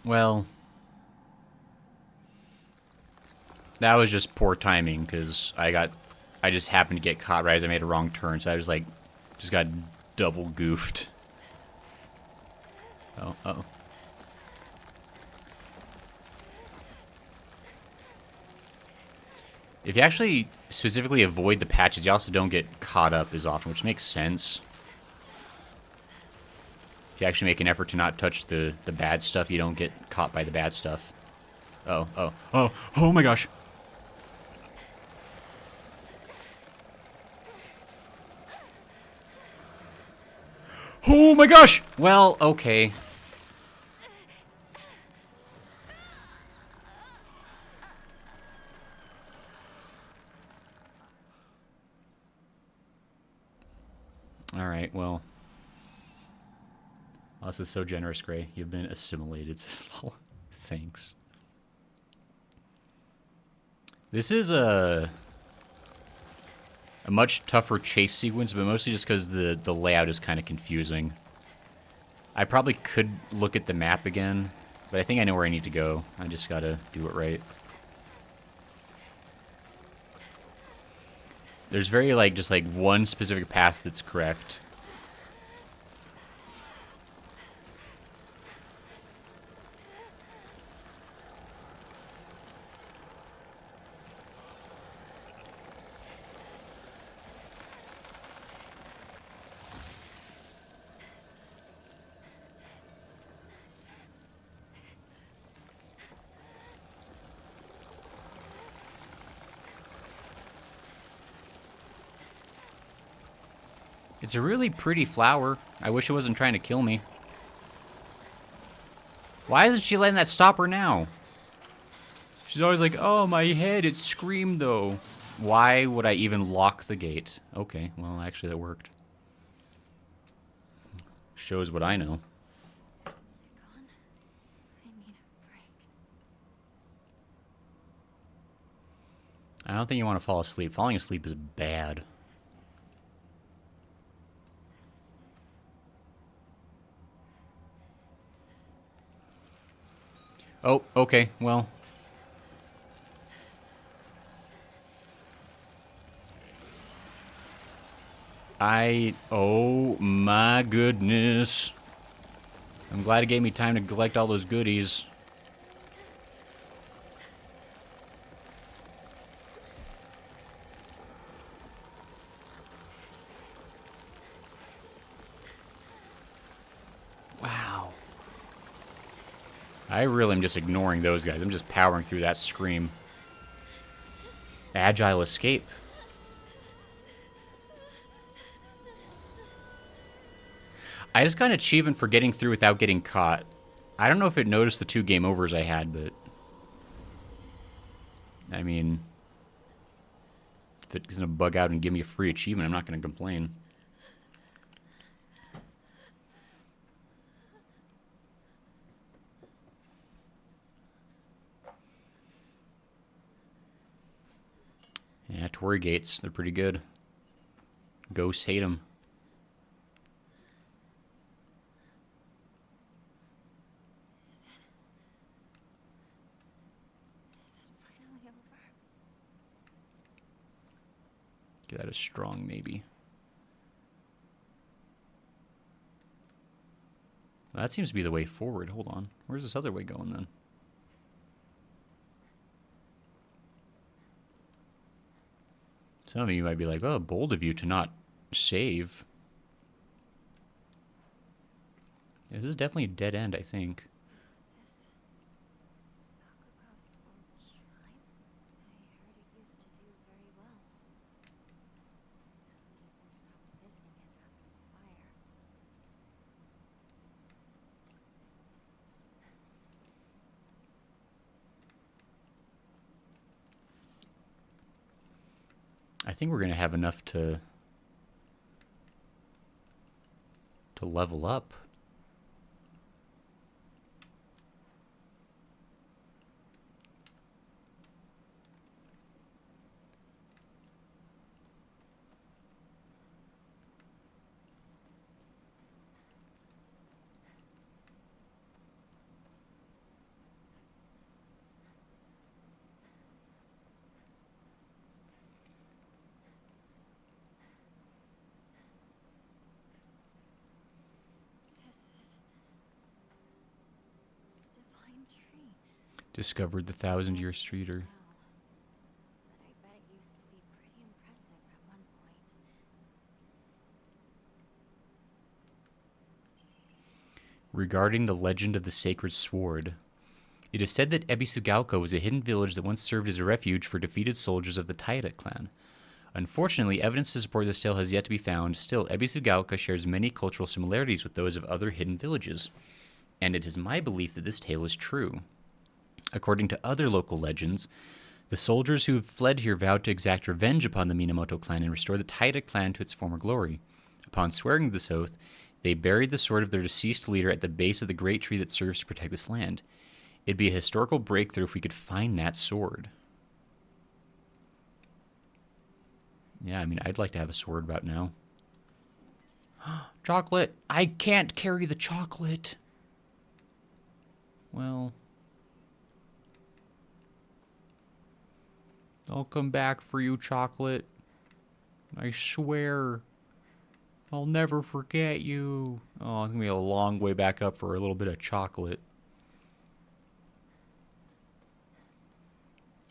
Well. That was just poor timing, because I just happened to get caught right as I made a wrong turn, so I was just got double goofed. Oh, uh-oh. If you actually specifically avoid the patches, you also don't get caught up as often, which makes sense. If you actually make an effort to not touch the bad stuff, you don't get caught by the bad stuff. Oh, oh, oh, oh my gosh. Oh my gosh! Well, okay. Alright, well. Oh, this is so generous, Gray. You've been assimilated, says Lol. Thanks. This is a much tougher chase sequence, but mostly just because the layout is kind of confusing. I probably could look at the map again, but I think I know where I need to go. I just gotta do it right. There's very, just one specific path that's correct. It's a really pretty flower. I wish it wasn't trying to kill me. Why isn't she letting that stop her now? She's always like, oh, my head, it screamed though. Why would I even lock the gate? Okay, well, actually that worked. Shows what I know. Is it gone? I need a break. I don't think you want to fall asleep. Falling asleep is bad. Oh, okay, well. Oh my goodness. I'm glad it gave me time to collect all those goodies. Wow. I really am just ignoring those guys. I'm just powering through that scream. Agile escape. I just got an achievement for getting through without getting caught. I don't know if it noticed the 2 game overs I had, but... I mean... If it's going to bug out and give me a free achievement, I'm not going to complain. Yeah, Tory gates, they're pretty good. Ghosts hate them. Is it finally over? Give that a strong maybe. Well, that seems to be the way forward. Hold on. Where's this other way going then? Some of you might be like, oh, bold of you to not save. Yeah, this is definitely a dead end, I think. Is this Sakuga's old shrine? I heard it used to do very well. People stopped visiting it after the fire. I think we're going to have enough to level up. This is a divine tree. Discovered the 1,000-year streeter. Now, but I bet it used to be pretty impressive at one point. Regarding the legend of the sacred sword, it is said that Ebisugaoka was a hidden village that once served as a refuge for defeated soldiers of the Taira clan. Unfortunately, evidence to support this tale has yet to be found. Still, Ebisugaoka shares many cultural similarities with those of other hidden villages, and it is my belief that this tale is true. According to other local legends, the soldiers who fled here vowed to exact revenge upon the Minamoto clan and restore the Taira clan to its former glory. Upon swearing this oath, they buried the sword of their deceased leader at the base of the great tree that serves to protect this land. It'd be a historical breakthrough if we could find that sword. Yeah, I mean, I'd like to have a sword about now. Chocolate! I can't carry the chocolate! Well... I'll come back for you, chocolate. I swear. I'll never forget you. Oh, it's going to be a long way back up for a little bit of chocolate.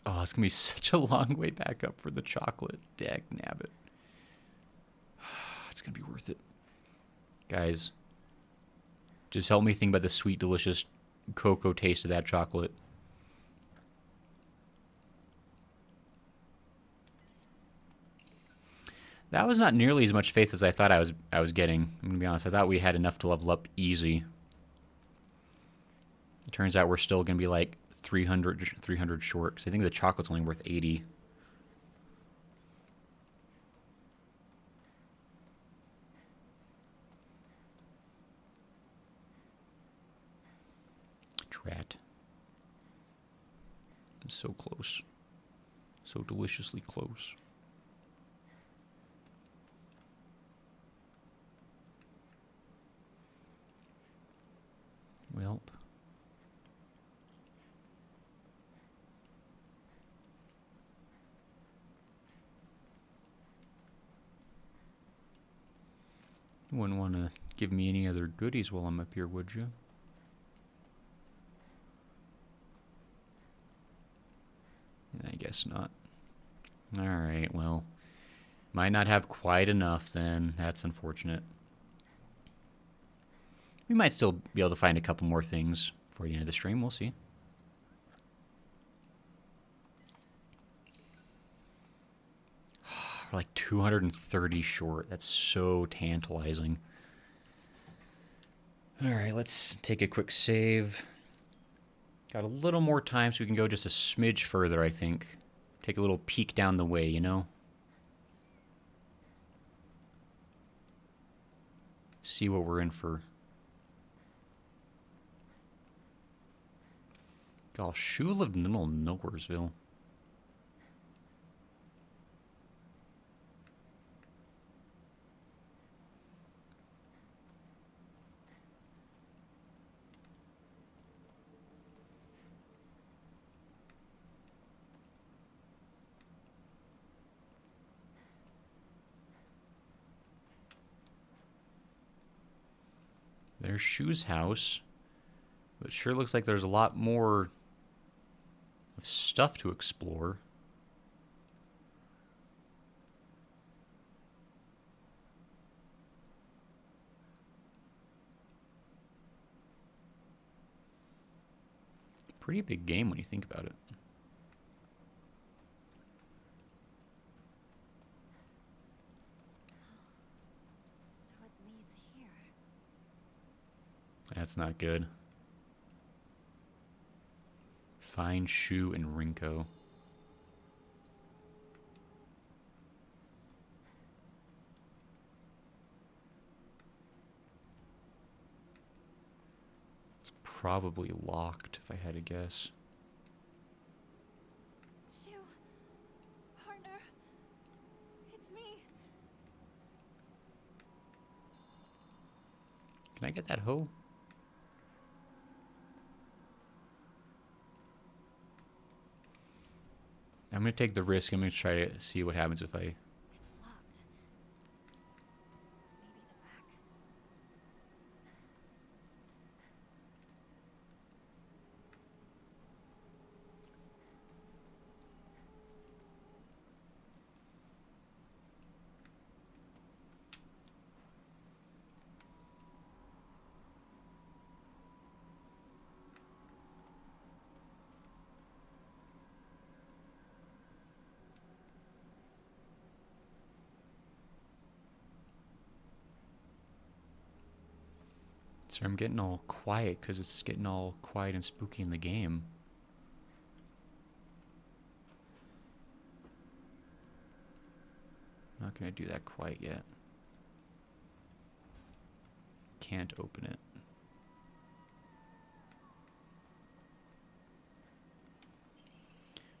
Oh, it's going to be such a long way back up for the chocolate. Dag nabbit. It's going to be worth it. Guys, just help me think about the sweet, delicious cocoa taste of that chocolate. That was not nearly as much faith as I thought I was getting. I'm going to be honest. I thought we had enough to level up easy. It turns out we're still going to be like 300 short, because I think the chocolate's only worth 80. Drat. It's so close. So deliciously close. Welp. You wouldn't want to give me any other goodies while I'm up here, would you? I guess not. Alright, well. Might not have quite enough then. That's unfortunate. We might still be able to find a couple more things before the end of the stream. We'll see. We're like 230 short. That's so tantalizing. Alright, let's take a quick save. Got a little more time so we can go just a smidge further, I think. Take a little peek down the way, you know? See what we're in for. Gosh, Shu lived in the middle of Nowheresville. There's Shu's house. But it sure looks like there's a lot more of stuff to explore. Pretty big game when you think about it. So it leads here. That's not good. Find Shu and Rinko. It's probably locked, if I had to guess. Shu, partner, it's me. Can I get that hoe? I'm going to take the risk. I'm going to try to see what happens if I... It's locked. Maybe the back. So I'm getting all quiet because it's getting all quiet and spooky in the game. Not going to do that quite yet. Can't open it.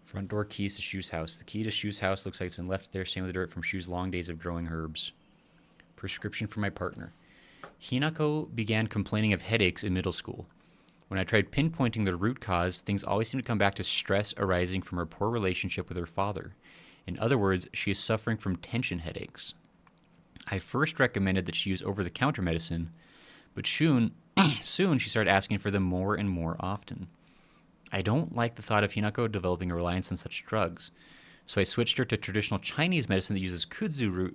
Front door keys to Shu's house. The key to Shu's house looks like it's been left there, same with the dirt from Shu's long days of growing herbs. Prescription for my partner. Hinako began complaining of headaches in middle school. When I tried pinpointing the root cause, things always seemed to come back to stress arising from her poor relationship with her father. In other words, she is suffering from tension headaches. I first recommended that she use over-the-counter medicine, but soon she started asking for them more and more often. I don't like the thought of Hinako developing a reliance on such drugs, so I switched her to traditional Chinese medicine that uses kudzu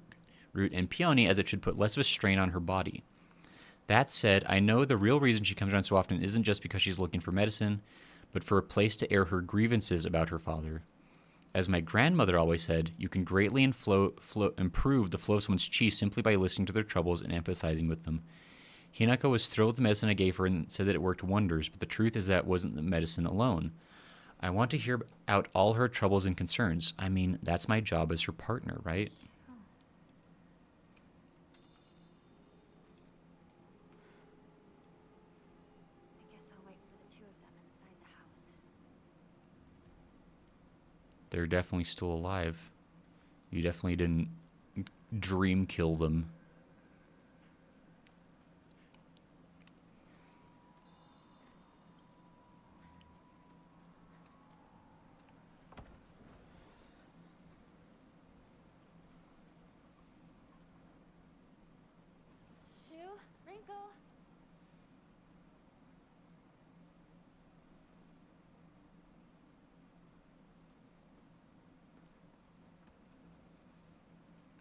root and peony, as it should put less of a strain on her body. That said, I know the real reason she comes around so often isn't just because she's looking for medicine, but for a place to air her grievances about her father. As my grandmother always said, you can greatly improve the flow of someone's chi simply by listening to their troubles and empathizing with them. Hinako was thrilled with the medicine I gave her and said that it worked wonders, but the truth is that it wasn't the medicine alone. I want to hear out all her troubles and concerns. I mean, that's my job as her partner, right? I guess I'll wait for the two of them inside the house. They're definitely still alive. You definitely didn't dream kill them. Shu, Rinko.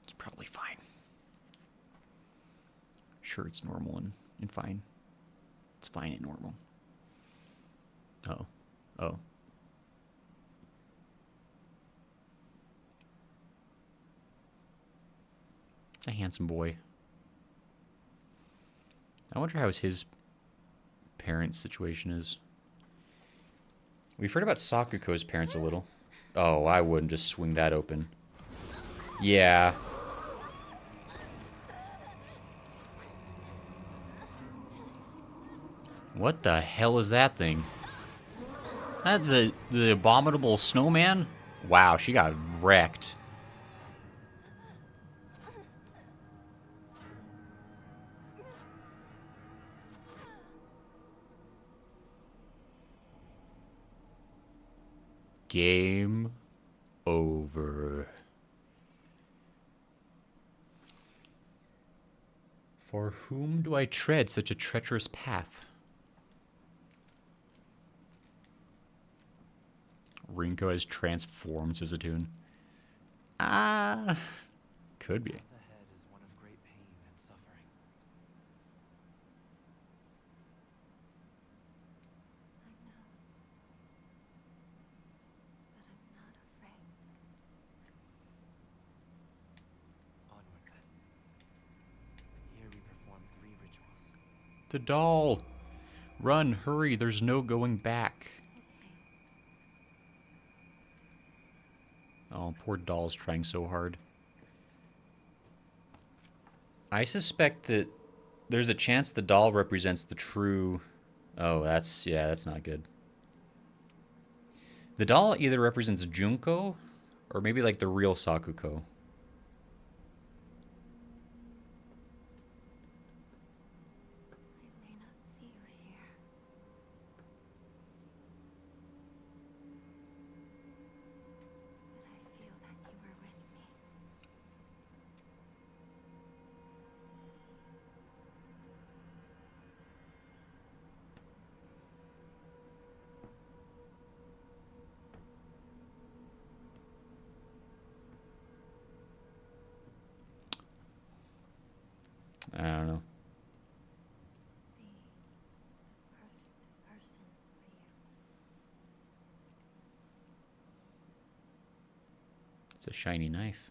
It's probably fine. Sure, it's normal and fine. It's fine and normal. Oh. Oh. A handsome boy. I wonder how his parents' situation is. We've heard about Sakuko's parents a little. Oh, I wouldn't just swing that open. Yeah. What the hell is that thing? That the abominable snowman? Wow, she got wrecked. Game over. For whom do I tread such a treacherous path? Rinko has transformed Zizatoon. Ah, could be. The head is one of great pain and suffering. I know. But I'm not afraid. Onward then. Here we perform 3 rituals. The doll! Run, hurry, there's no going back. Oh, poor doll's trying so hard. I suspect that there's a chance the doll represents the true... Oh, that's not good. The doll either represents Junko, or maybe like the real Sakuko. I may not see you here. But I feel that you are with me. I don't know. The perfect person for you. It's a shiny knife.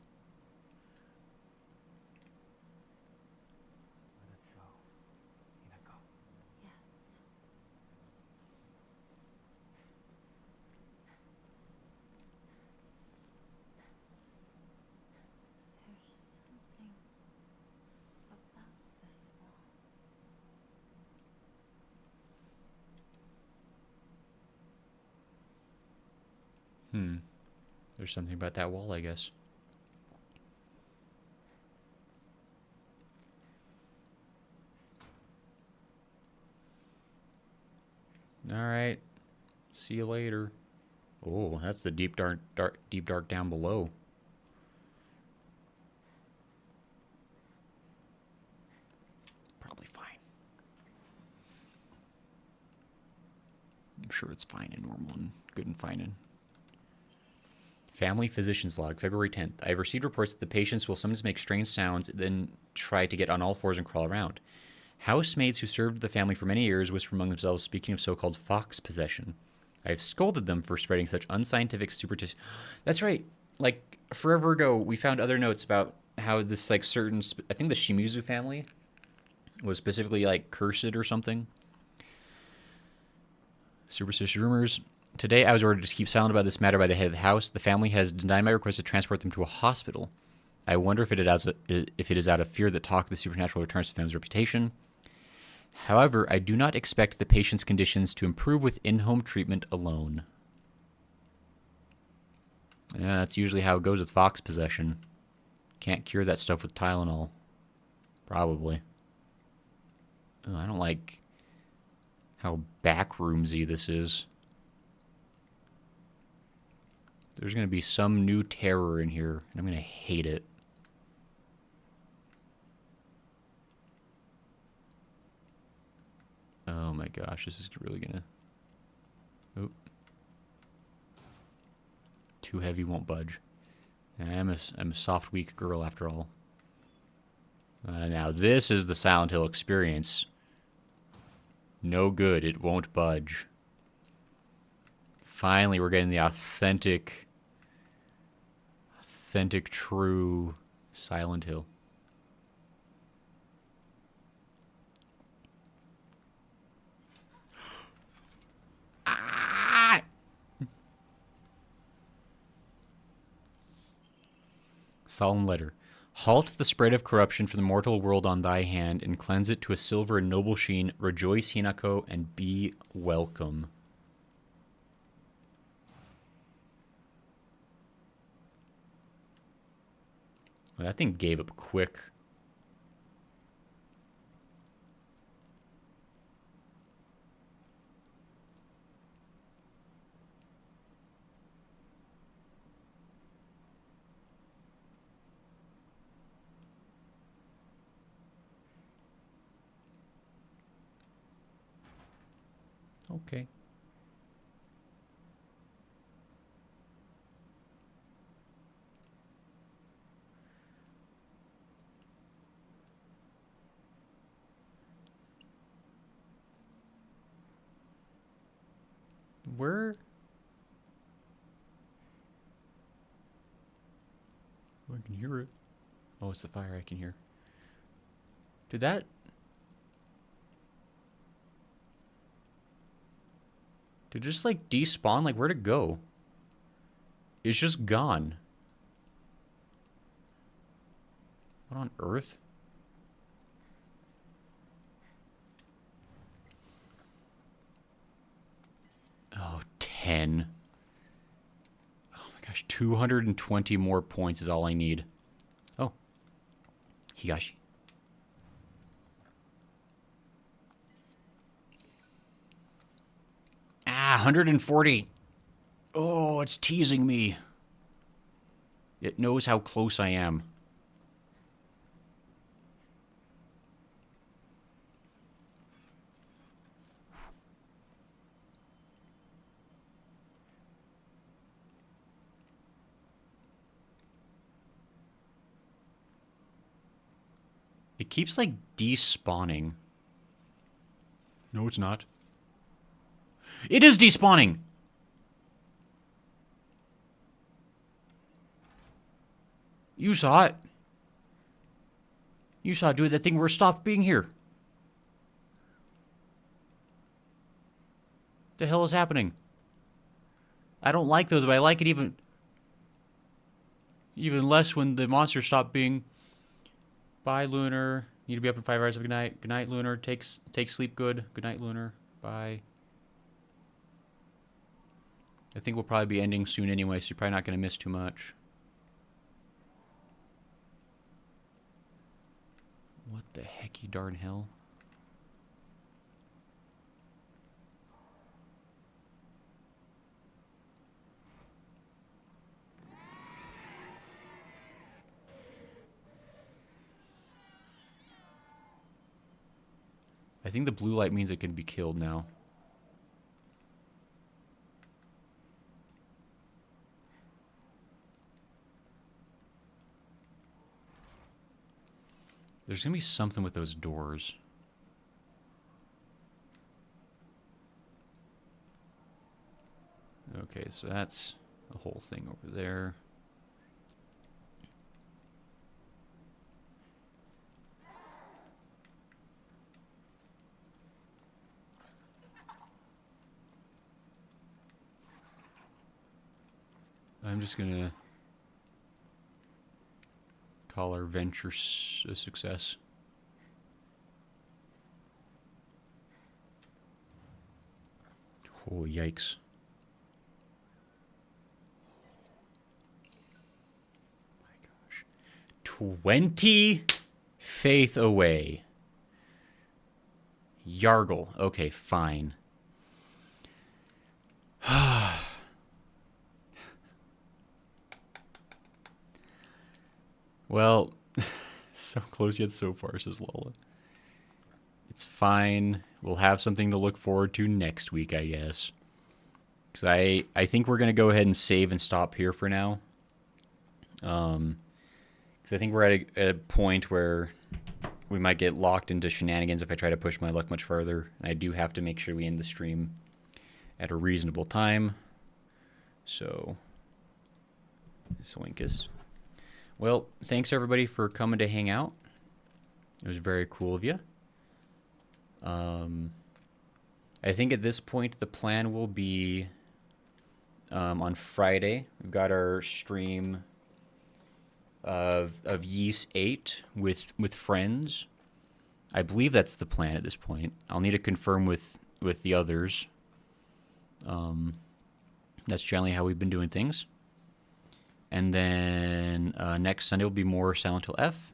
Let it go. Hinako. Yes. There's something about this wall. There's something about that wall, I guess. Alright. See you later. Oh, that's the deep dark down below. Probably fine. I'm sure it's fine and normal and good and fine and... Family Physician's Log, February 10th. I have received reports that the patients will sometimes make strange sounds, then try to get on all fours and crawl around. Housemaids who served the family for many years whisper among themselves, speaking of so-called fox possession. I've scolded them for spreading such unscientific superstition. That's right. Like forever ago, we found other notes about how this like certain. I think the Shimizu family was specifically like cursed or something. Superstitious rumors. Today, I was ordered to keep silent about this matter by the head of the house. The family has denied my request to transport them to a hospital. I wonder if it is out of fear that talk of the supernatural returns to the family's reputation. However, I do not expect the patient's conditions to improve with in-home treatment alone. Yeah, that's usually how it goes with fox possession. Can't cure that stuff with Tylenol. Probably. Oh, I don't like how backroomsy this is. There's going to be some new terror in here, and I'm going to hate it. Oh my gosh, this is really going to... Oh. Too heavy, won't budge. I'm a soft, weak girl after all. Now this is the Silent Hill experience. No good, it won't budge. Finally, we're getting the authentic, true Silent Hill. Ah! Solemn letter. Halt the spread of corruption from the mortal world on thy hand, and cleanse it to a silver and noble sheen. Rejoice, Hinako, and be welcome. Well, that thing gave up quick. Okay. Where? Oh, I can hear it. Oh, it's the fire I can hear. Did that... Did it just, like, despawn? Like, where'd it go? It's just gone. What on earth? Oh, 10. Oh my gosh, 220 more points is all I need. Oh. Higashi. Ah, 140. Oh, it's teasing me. It knows how close I am. It keeps, like, despawning. No, it's not. It is despawning! You saw it. You saw it do that thing where it stopped being here. The hell is happening? I don't like those, but I like it even less when the monsters stop being... Bye, Lunar. Need to be up in 5 hours of good night. Good night, Lunar. Take sleep good. Good night, Lunar. Bye. I think we'll probably be ending soon anyway, so you're probably not going to miss too much. What the hecky darn hell? I think the blue light means it can be killed now. There's going to be something with those doors. Okay, so that's the whole thing over there. I'm just gonna call our venture a success. Oh, yikes. My gosh. 20 faith away. Yargle. Okay, fine. Well, so close yet so far, says Lola. It's fine. We'll have something to look forward to next week, I guess. Because I think we're going to go ahead and save and stop here for now. Because I think we're at a point where we might get locked into shenanigans if I try to push my luck much further. And I do have to make sure we end the stream at a reasonable time. So, Soinkus. Well, thanks everybody for coming to hang out. It was very cool of you. I think at this point the plan will be on Friday. We've got our stream of Yeast 8 with friends. I believe that's the plan at this point. I'll need to confirm with the others. That's generally how we've been doing things. And then next Sunday will be more Silent Hill F.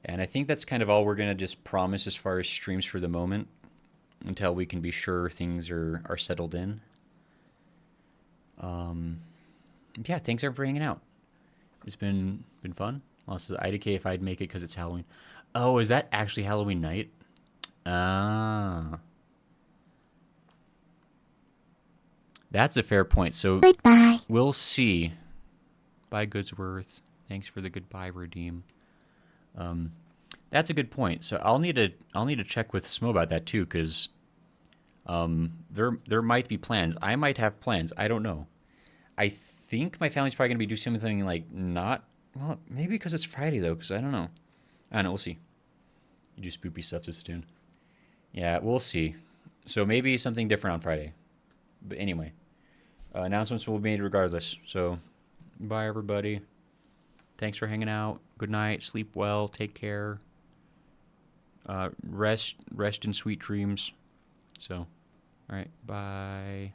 And I think that's kind of all we're going to just promise as far as streams for the moment until we can be sure things are settled in. Yeah, thanks everyone for hanging out. It's been fun. Also, IDK if I'd make it because it's Halloween. Oh, is that actually Halloween night? Ah. That's a fair point. So Goodbye. we'll see. Bye, Goodsworth. Thanks for the goodbye, Redeem. That's a good point. So I'll need to check with Smo about that too, because there might be plans. I might have plans. I don't know. I think my family's probably gonna be doing something like not well, maybe because it's Friday though, because I don't know. I don't know. We'll see. You do spoopy stuff this soon. Yeah, we'll see. So maybe something different on Friday. But anyway, announcements will be made regardless. So bye everybody. Thanks for hanging out. Good night. Sleep well. Take care. Rest in sweet dreams. So, all right. Bye.